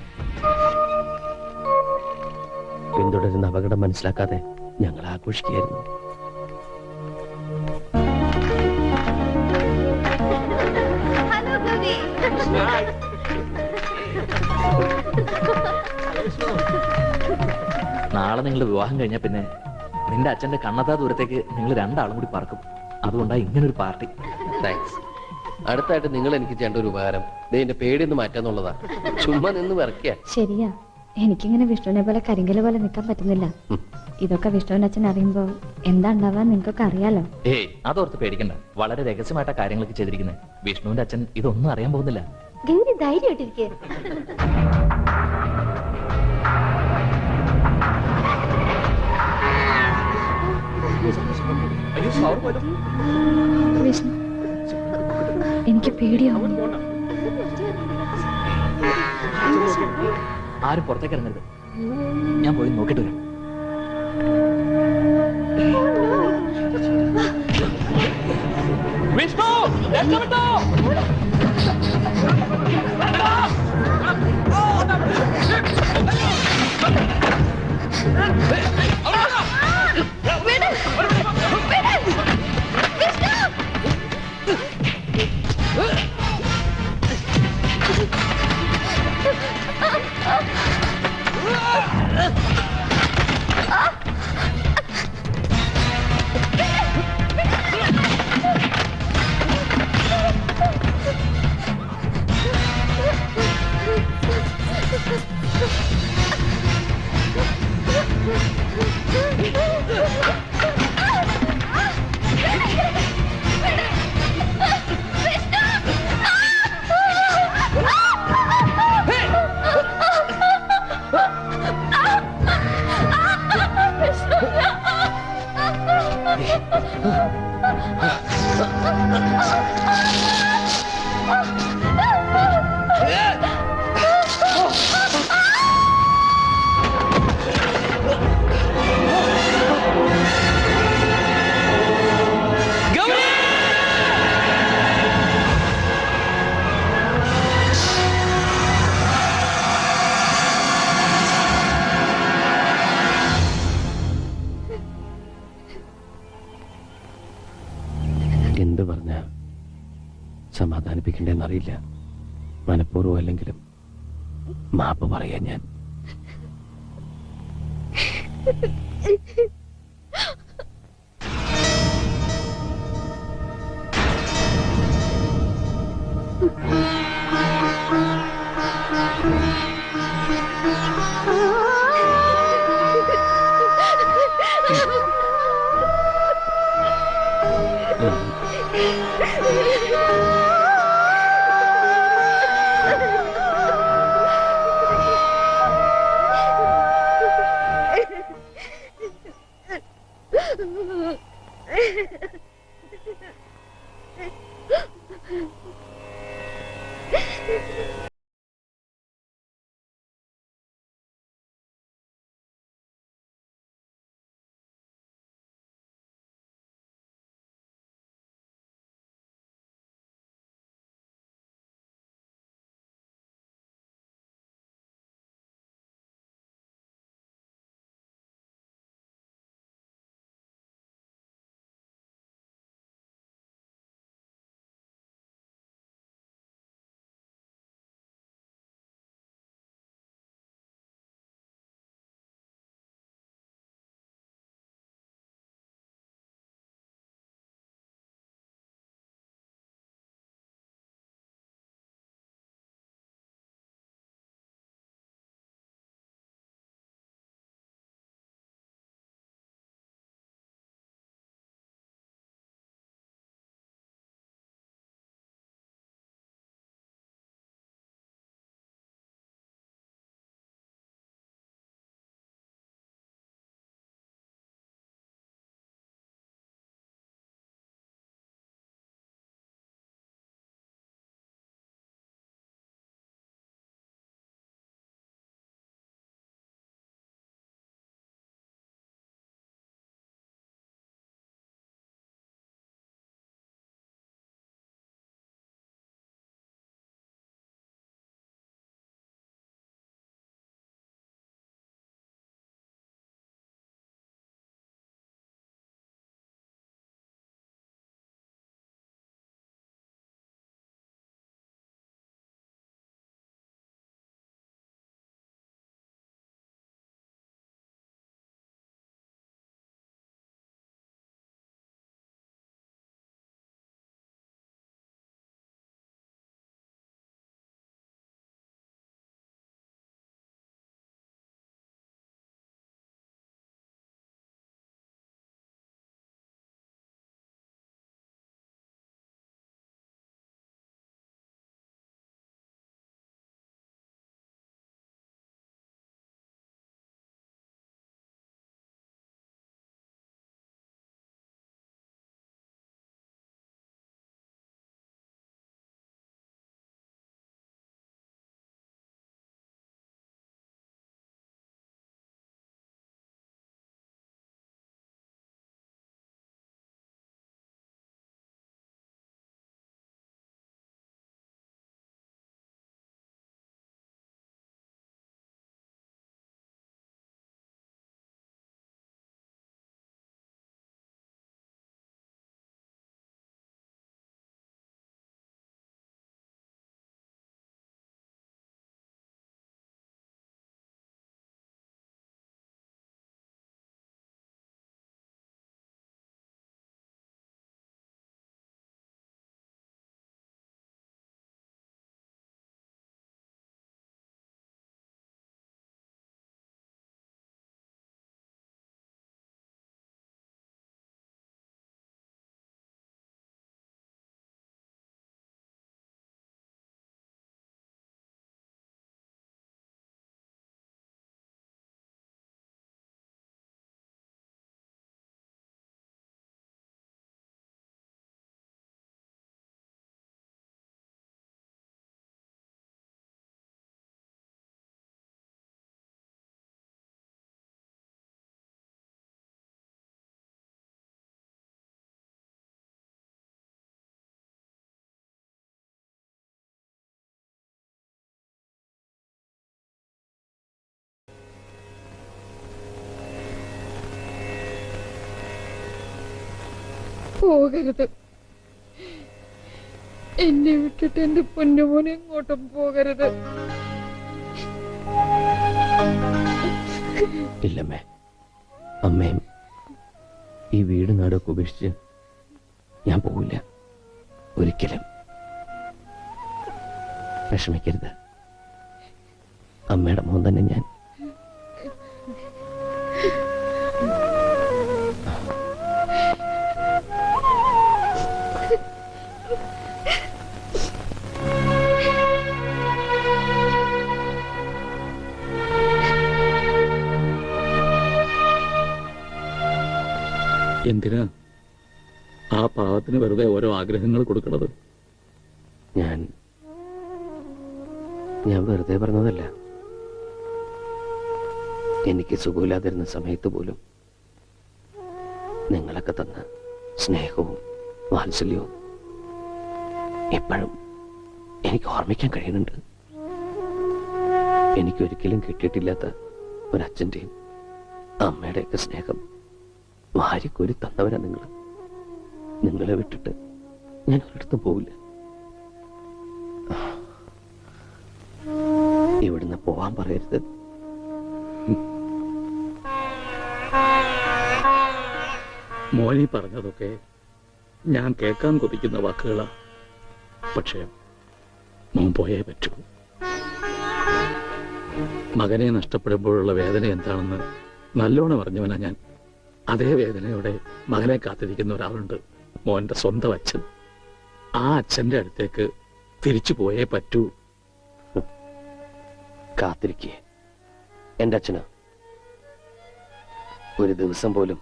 പിന്തുടരുന്ന അപകടം മനസ്സിലാക്കാതെ ഞങ്ങൾ ആഘോഷിക്കുകയായിരുന്നു. നാളെ നിങ്ങൾ വിവാഹം കഴിഞ്ഞാൽ പിന്നെ നിന്റെ അച്ഛന്റെ കണ്ണത്താ ദൂരത്തേക്ക് നിങ്ങൾ രണ്ടാളും കൂടി പറക്കും. അതുകൊണ്ടാ ഇങ്ങനൊരു പാർട്ടി. താങ്ക്സ്. അടുത്തായിട്ട് നിങ്ങൾ എനിക്ക് ചെയ്യേണ്ട ഒരു ഉപകാരം എന്റെ പേടിയൊന്ന് മാറ്റാന്നുള്ളതാ. ചുമ്മാ നിന്ന് വിറക്കുക. ശരിയാ, എനിക്കിങ്ങനെ വിഷ്ണുവിനെ പോലെ കരിങ്കല് പോലെ നിൽക്കാൻ പറ്റുന്നില്ല. ഇതൊക്കെ വിഷ്ണുവിന്റെ അച്ഛൻ അറിയുമ്പോ എന്താ ഉണ്ടാവാൻ നിങ്ങൾക്കൊക്കെ അറിയാലോ. ഏയ്, അതോർത്ത് പേടിക്കണ്ട. വളരെ രഹസ്യമായിട്ടാ കാര്യങ്ങളൊക്കെ ചെയ്തിരിക്കുന്നത്. വിഷ്ണുവിന്റെ അച്ഛൻ ഇതൊന്നും അറിയാൻ പോകുന്നില്ല. ഗൗരി ധൈര്യമായിട്ടിരിക്കുക. വിഷ്ണു, എനിക്ക് പേടിയാവും. ആരും പുറത്തേക്ക് ഇറങ്ങരുത്. ഞാൻ പോയി നോക്കിട്ട് വരാം. വിഷ്ണു, എന്ത് പറഞ്ഞ സമാധാനിപ്പിക്കണ്ടെന്നറിയില്ല. മനഃപൂർവ്വം അല്ലെങ്കിലും മാപ്പ് പറയാൻ ഞാൻ. പോകരുത്, എന്നെ വിട്ടിട്ട് എന്റെ പൊന്നുമോനെ എങ്ങോട്ടും പോകരുത്. ഇല്ലമ്മേ, അമ്മയും ഈ വീട് നാടൊക്കെ ഉപേക്ഷിച്ച് ഞാൻ പോവില്ല ഒരിക്കലും. വിഷമിക്കരുത്, അമ്മയുടെ മോൻ തന്നെ ഞാൻ. എന്തിനാ ആ പാവത്തിന് വെറുതെ ഓരോ ആഗ്രഹങ്ങൾ കൊടുക്കണത്? ഞാൻ വെറുതെ പറഞ്ഞതല്ല. എനിക്ക് സുഖമില്ലാതിരുന്ന സമയത്ത് പോലും നിങ്ങളൊക്കെ തന്ന സ്നേഹവും വാത്സല്യവും ഇപ്പോഴും എനിക്ക് ഓർമ്മിക്കാൻ കഴിയുന്നുണ്ട്. എനിക്കൊരിക്കലും കിട്ടിയിട്ടില്ലാത്ത ഒരച്ഛൻ്റെയും അമ്മയുടെയൊക്കെ സ്നേഹം വാരിക്കോരി തന്നവരാ നിങ്ങൾ. നിങ്ങളെ വിട്ടിട്ട് ഞാൻ ഒരിടത്തും പോവില്ല. ഇവിടുന്ന് പോവാൻ പറയരുത്. മോനി പറഞ്ഞതൊക്കെ ഞാൻ കേൾക്കാൻ കൊതിക്കുന്ന വാക്കുകളാ. പക്ഷേ മോൻ പോയേ പറ്റൂ. മകനെ നഷ്ടപ്പെടുമ്പോഴുള്ള വേദന എന്താണെന്ന് നല്ലോണം അറിഞ്ഞവനാ ഞാൻ. അതേ വേദനയോടെ മകനെ കാത്തിരിക്കുന്ന ഒരാളുണ്ട്, മോന്റെ സ്വന്തം അച്ഛൻ. ആ അച്ഛന്റെ അടുത്തേക്ക് തിരിച്ചു പോയേ പറ്റൂ. കാത്തിരിക്കേ എന്റെ അച്ഛന് ഒരു ദിവസം പോലും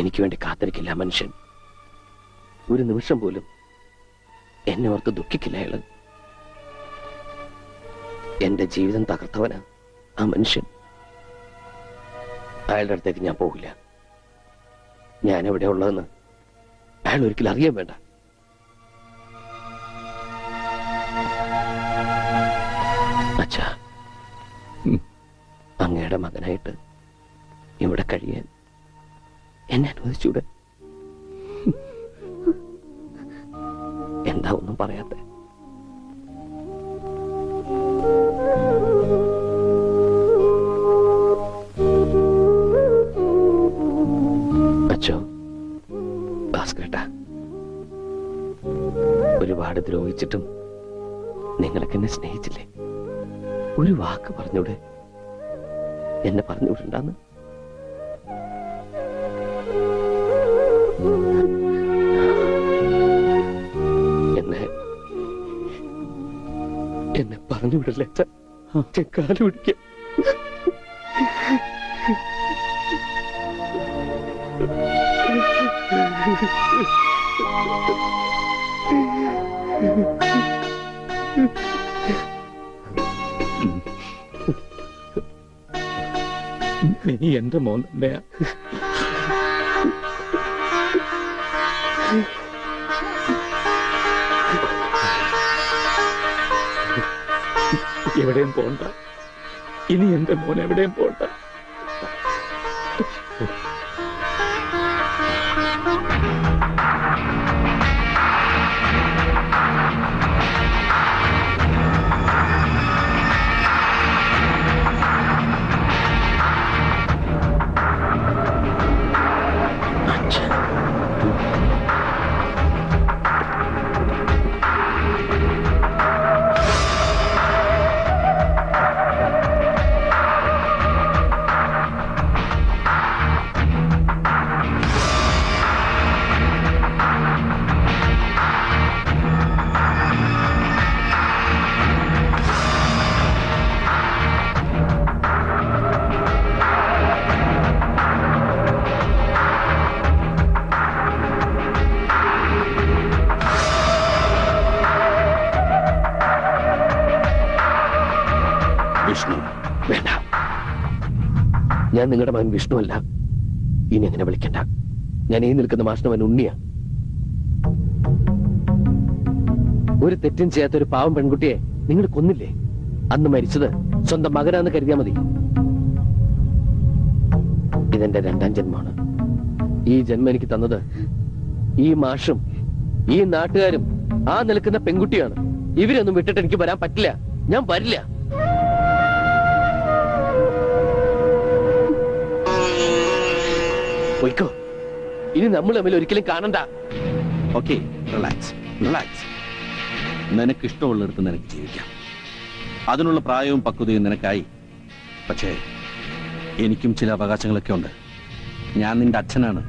എനിക്ക് വേണ്ടി കാത്തിരിക്കില്ല മനുഷ്യൻ. ഒരു നിമിഷം പോലും എന്നെ ഓർത്ത് ദുഃഖിക്കില്ല അയാള്. എന്റെ ജീവിതം തകർത്തവനാ ആ മനുഷ്യൻ. അയാളുടെ അടുത്തേക്ക് ഞാൻ പോകില്ല. ഞാൻ എവിടെ ഉള്ളതെന്ന് അയാൾ ഒരിക്കലും അറിയാൻ വേണ്ട. അച്ഛാ, അങ്ങയുടെ മകനായിട്ട് ഇവിടെ കഴിയാൻ എന്നെ അനുവദിച്ചൂടെ? എന്താ ഒന്നും പറയാത്തെ? അച്ഛോ, ഭാസ്കരേട്ടാ, ഒരുപാട് ദ്രോഹിച്ചിട്ടും നിങ്ങളൊക്കെ എന്നെ സ്നേഹിച്ചില്ലേ? ഒരു വാക്ക് പറഞ്ഞൂടെ? എന്നെ പറഞ്ഞുവിടണ്ടെന്ന്. എന്നെ പറഞ്ഞുവിടല്ലേ അച്ഛാ? കാല് പിടിക്കാം. നീ എന്റെ മോൻ തന്നെയാ. എവിടെയും പോണ്ട. ഇനി എന്റെ മോൻ എവിടെയും പോണ്ട. വിഷ്ണു വേണ്ട. ഞാൻ നിങ്ങളുടെ മകൻ വിഷ്ണു അല്ല. ഇനി അങ്ങനെ വിളിക്കണ്ട. ഞാൻ ഈ നിൽക്കുന്ന മാഷിനവൻ ഉണ്ണിയാ. ഒരു തെറ്റും ചെയ്യാത്ത ഒരു പാവം പെൺകുട്ടിയെ നിങ്ങൾ കൊന്നില്ലേ? അന്ന് മരിച്ചത് സ്വന്തം മകനാന്ന് കരുതിയാ മതി. ഇതെന്റെ രണ്ടാം ജന്മമാണ്. ഈ ജന്മം എനിക്ക് തന്നത് ഈ മാഷും ഈ നാട്ടുകാരും ആ നിൽക്കുന്ന പെൺകുട്ടിയാണ്. ഇവരൊന്നും വിട്ടിട്ട് എനിക്ക് വരാൻ പറ്റില്ല. ഞാൻ വരില്ല. പോയിക്കോ. ഇനി നമ്മൾ തമ്മിൽ ഒരിക്കലും കാണണ്ട. Okay, relax relax. നിനക്ക് ഇഷ്ടമുള്ളിടത്ത് നിനക്ക് ജീവിക്കാം. അതിനുള്ള പ്രായവും പക്വതയും നിനക്കായി. പക്ഷേ എനിക്കും ചില അവകാശങ്ങളൊക്കെ ഉണ്ട്. ഞാൻ നിന്റെ അച്ഛനാണ്.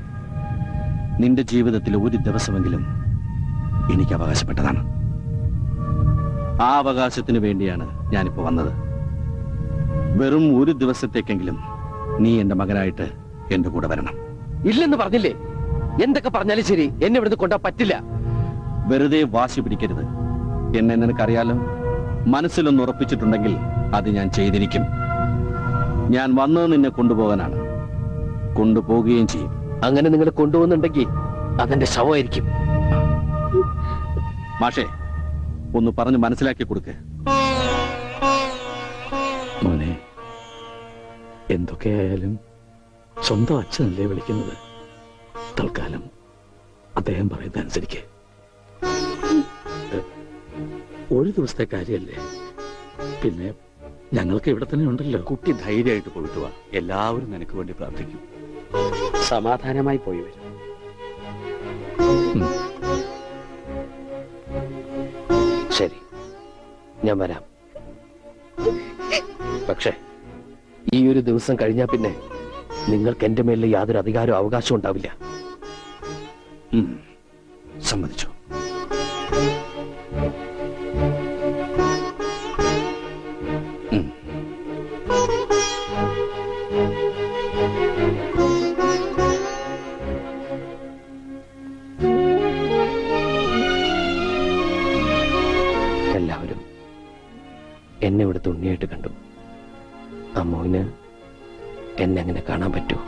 നിന്റെ ജീവിതത്തിൽ ഒരു ദിവസമെങ്കിലും എനിക്ക് അവകാശപ്പെട്ടതാണ്. ആ അവകാശത്തിന് വേണ്ടിയാണ് ഞാനിപ്പോ വന്നത്. വെറും ഒരു ദിവസത്തേക്കെങ്കിലും നീ എന്റെ മകനായിട്ട് എന്റെ കൂടെ വരണം. ഇല്ലെന്ന് പറഞ്ഞില്ലേ? എന്തൊക്കെ പറഞ്ഞാലും ശരി, എന്നെ ഇവിടുന്ന് കൊണ്ടാ പറ്റില്ല. വെറുതെ വാശി പിടിക്കരുത്. എന്നെ നിനക്കറിയാലോ. മനസ്സിലൊന്ന് ഉറപ്പിച്ചിട്ടുണ്ടെങ്കിൽ അത് ഞാൻ ചെയ്തിരിക്കും. ഞാൻ വന്നത് നിന്നെ കൊണ്ടുപോകാനാണ്, കൊണ്ടുപോകുകയും ചെയ്യും. അങ്ങനെ നിങ്ങൾ കൊണ്ടുപോകുന്നുണ്ടെങ്കിൽ അതെന്റെ ശവമായിരിക്കും. മാഷേ, ഒന്ന് പറഞ്ഞ് മനസ്സിലാക്കി കൊടുക്ക്. മോനെ, എന്തൊക്കെയായാലും സ്വന്തം അച്ഛനല്ലേ വിളിക്കുന്നത്. തൽക്കാലം അദ്ദേഹം പറയുന്ന അനുസരിക്ക്. ഒരു ദിവസത്തെ കാര്യല്ലേ, പിന്നെ ഞങ്ങൾക്ക് ഇവിടെ തന്നെ ഉണ്ടല്ലോ. കുട്ടി ധൈര്യമായിട്ട് പോയിട്ട് വാ. എല്ലാവരും നിനക്ക് വേണ്ടി പ്രാർത്ഥിക്കും. സമാധാനമായി പോയി വരും. ശരി, ഞാൻ വരാം. പക്ഷേ ഈ ഒരു ദിവസം കഴിഞ്ഞാൽ പിന്നെ നിങ്ങൾക്ക് എന്റെ മേലിൽ യാതൊരു അധികാരവും അവകാശവും ഉണ്ടാവില്ല. സമ്മതിച്ചു. എല്ലാവരും എന്നെ ഇവിടെ തുണ്ണിയായിട്ട് കണ്ടു. അമ്മുവിന് എന്നെ അങ്ങനെ കാണാൻ പറ്റുമോ?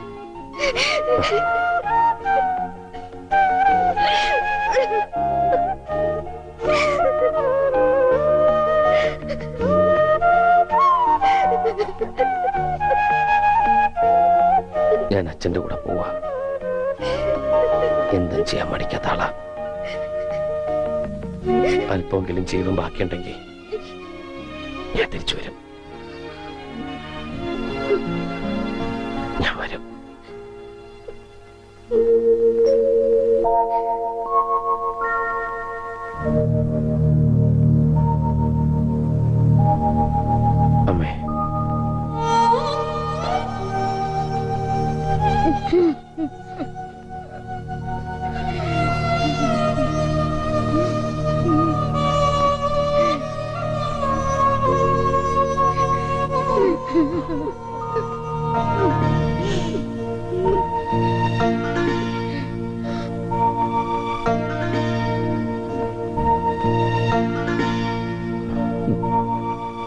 ഞാൻ അച്ഛന്റെ കൂടെ പോവാ. എന്തും ചെയ്യാൻ മടിക്കാത്ത ആളാ. അല്പമെങ്കിലും ജീവൻ ബാക്കിയുണ്ടെങ്കിൽ ഞാൻ തിരിച്ചു വരും. ഞാൻ വരും. അമ്മേ,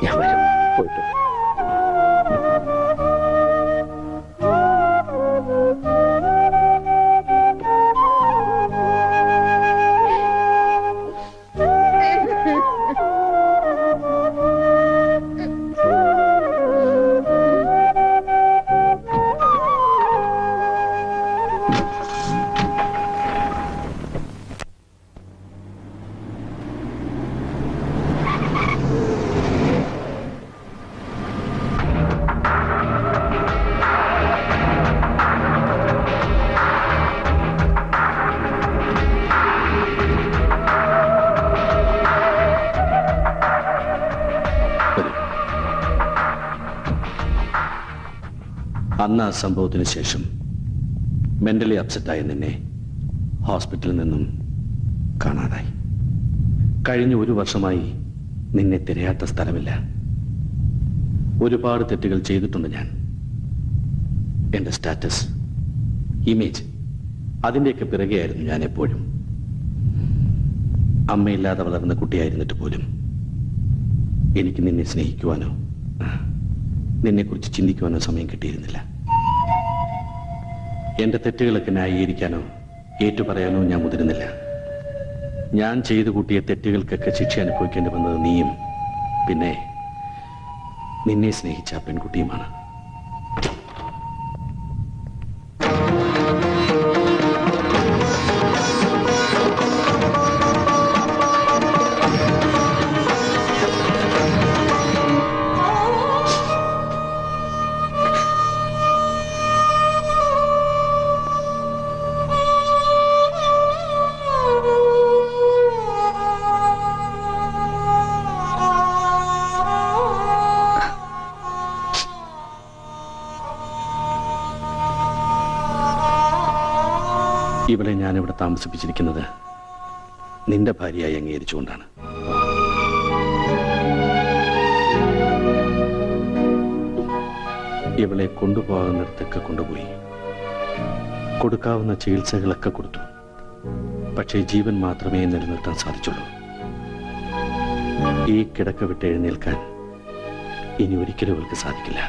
ഞാൻ വരും. പോയിട്ട് അന്ന് ആ സംഭവത്തിന് ശേഷം മെന്റലി അപ്സെറ്റായ നിന്നെ ഹോസ്പിറ്റലിൽ നിന്നും കാണാതായി. കഴിഞ്ഞ 1 വർഷമായി നിന്നെ തിരയാത്ത സ്ഥലമില്ല. ഒരുപാട് തെറ്റുകൾ ചെയ്തിട്ടുണ്ട് ഞാൻ. എന്റെ സ്റ്റാറ്റസ്, ഇമേജ്, അതിൻ്റെയൊക്കെ പിറകെയായിരുന്നു ഞാൻ എപ്പോഴും. അമ്മയില്ലാതെ വളർന്ന കുട്ടിയായിരുന്നിട്ട് പോലും എനിക്ക് നിന്നെ സ്നേഹിക്കുവാനോ നിന്നെക്കുറിച്ച് ചിന്തിക്കുവാനോ സമയം കിട്ടിയിരുന്നില്ല. എന്റെ തെറ്റുകളൊക്കെ ന്യായീകരിക്കാനോ ഏറ്റുപറയാനോ ഞാൻ മുതിരുന്നില്ല. ഞാൻ ചെയ്തു കൂട്ടിയ തെറ്റുകൾക്കൊക്കെ ശിക്ഷ അനുഭവിക്കേണ്ടി വന്നത് നീയും പിന്നെ നിന്നെ സ്നേഹിച്ച ആ പെൺകുട്ടിയുമാണ്. ഇവളെ ഞാനിവിടെ താമസിപ്പിച്ചിരിക്കുന്നത് നിന്റെ ഭാര്യയായി അംഗീകരിച്ചുകൊണ്ടാണ്. ഇവളെ കൊണ്ടുപോകുന്നിടത്തൊക്കെ കൊണ്ടുപോയി കൊടുക്കാവുന്ന ചികിത്സകളൊക്കെ കൊടുത്തു. പക്ഷേ ജീവൻ മാത്രമേ നിലനിർത്താൻ സാധിച്ചുള്ളൂ. ഈ കിടക്ക വിട്ട് എഴുന്നേൽക്കാൻ ഇനി ഒരിക്കലും അവൾക്ക് സാധിക്കില്ല.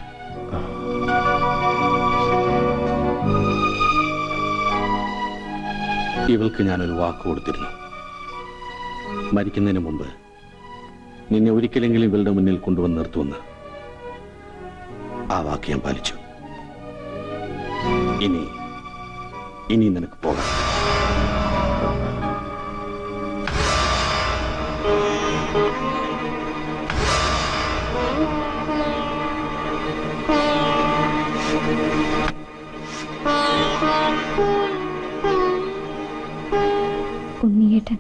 ഇവൾക്ക് ഞാനൊരു വാക്ക് കൊടുത്തിരുന്നു. മരിക്കുന്നതിന് മുമ്പ് നിന്നെ ഒരിക്കലെങ്കിലും ഇവളുടെ മുന്നിൽ കൊണ്ടുവന്ന് നിർത്തുമെന്ന്. ആ വാക്ക് ഞാൻ പാലിച്ചു. ഇനി നിനക്ക് പോകാം. ഉണ്ണിയേട്ടൻ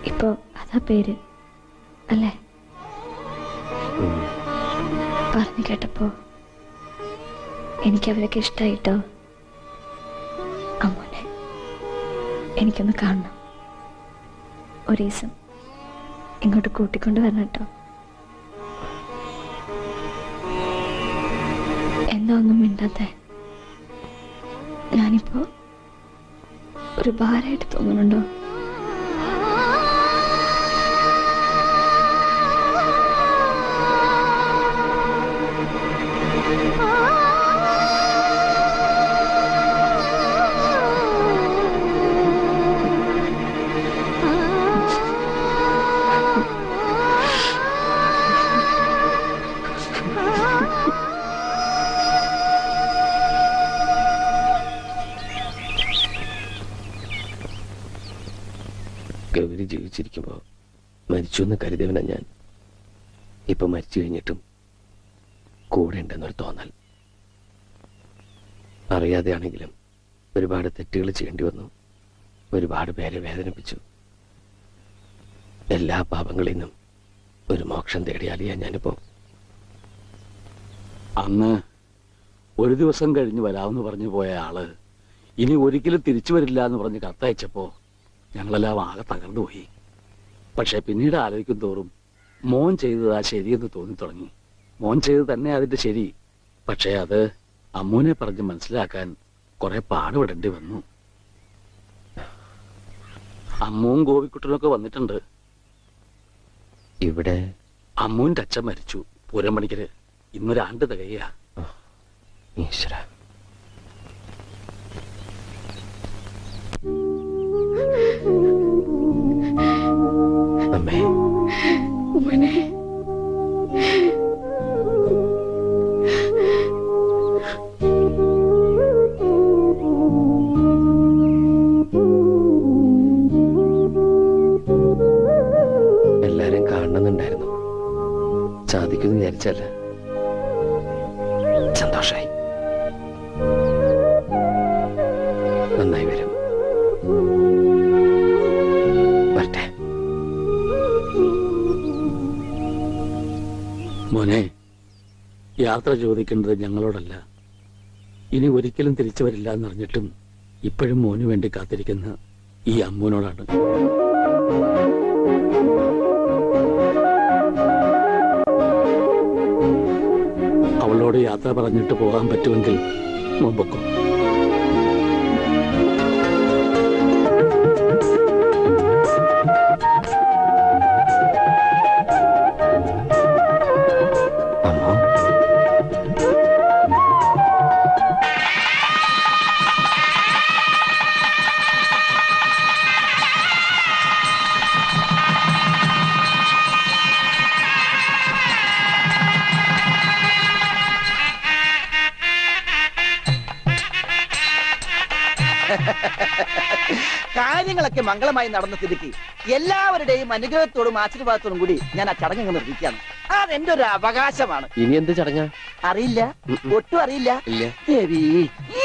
ഇപ്പോ അതാ പേര് അല്ലേ? പറഞ്ഞു കേട്ടപ്പോ എനിക്ക് അവരൊക്കെ ഇഷ്ടായിട്ടോ. അമ്മോനെ എനിക്കൊന്ന് കാണണം. ഒരു ദിവസം ഇങ്ങോട്ട് കൂട്ടിക്കൊണ്ട് വരണം കേട്ടോ. എന്താ ഒന്നും മിണ്ടാത്തെ? ഞാനിപ്പോ ഒരു ഭാരമായിട്ട് തോന്നുന്നുണ്ടോ? ഗൗരി ജീവിച്ചിരിക്കുമ്പോൾ മരിച്ചു എന്ന് കരുതിയവനാ ഞാൻ. ഇപ്പൊ മരിച്ചു കഴിഞ്ഞിട്ടും കൂടെ ഉണ്ടെന്നൊരു തോന്നൽ. അറിയാതെയാണെങ്കിലും ഒരുപാട് തെറ്റുകൾ ചെയ്യേണ്ടി വന്നു. ഒരുപാട് പേരെ വേദനിപ്പിച്ചു. എല്ലാ പാപങ്ങളിൽ നിന്നും ഒരു മോക്ഷം തേടിയാലിയാ ഞാനിപ്പോ. അന്ന് ഒരു ദിവസം കഴിഞ്ഞ് വരാമെന്ന് പറഞ്ഞു പോയ ആള് ഇനി ഒരിക്കലും തിരിച്ചു വരില്ല എന്ന് പറഞ്ഞ് കത്തയച്ചപ്പോ ഞങ്ങളെല്ലാം ആകെ തകർന്നുപോയി. പക്ഷെ പിന്നീട് ആലോചിക്കും തോറും മോൻ ചെയ്തതാ ശരിയെന്ന് തോന്നി തുടങ്ങി. മോൻ ചെയ്തത് തന്നെ അതിന്റെ ശരി. പക്ഷെ അത് അമ്മൂനെ പറഞ്ഞ് മനസ്സിലാക്കാൻ കുറെ പാടുപെടേണ്ടി വന്നു. അമ്മുവും ഗോപിക്കുട്ടനൊക്കെ വന്നിട്ടുണ്ട്. ഇവിടെ അമ്മൂന്റെ അച്ഛൻ മരിച്ചു പൂരം പണിക്കര്. ഇന്നൊരാണ്ട് തികയ. ഈശ്വര, അമ്മേ. മോനെ എല്ലാരും കാണണമെന്നുണ്ടായിരുന്നു. സാധിക്കുമെന്ന് വിചാരിച്ചല്ല. സന്തോഷായി. നന്നായി വരും. വരട്ടെ. മോനെ, യാത്ര ചോദിക്കേണ്ടത് ഞങ്ങളോടല്ല. ഇനി ഒരിക്കലും തിരിച്ചു വരില്ല എന്നറിഞ്ഞിട്ടും ഇപ്പോഴും മോന് വേണ്ടി കാത്തിരിക്കുന്ന ഈ അമ്മൂനോടാണ്. അവളോട് യാത്ര പറഞ്ഞിട്ട് പോകാൻ പറ്റുമെങ്കിൽ മുമ്പൊക്കെ. കാര്യങ്ങളൊക്കെ മംഗളമായി നടന്ന സ്ഥിതിക്ക് എല്ലാവരുടെയും അനുഗ്രഹത്തോടും ആശീർവാദത്തോടും കൂടി ഞാൻ ആ ചടങ്ങ് നിർവഹിക്കുകയാണ്. അതെന്റെ ഒരു അവകാശമാണ്. ഇനി എന്ത് ചടങ്ങാ? അറിയില്ല, ഒട്ടും അറിയില്ല. ഇല്ല. ദേവി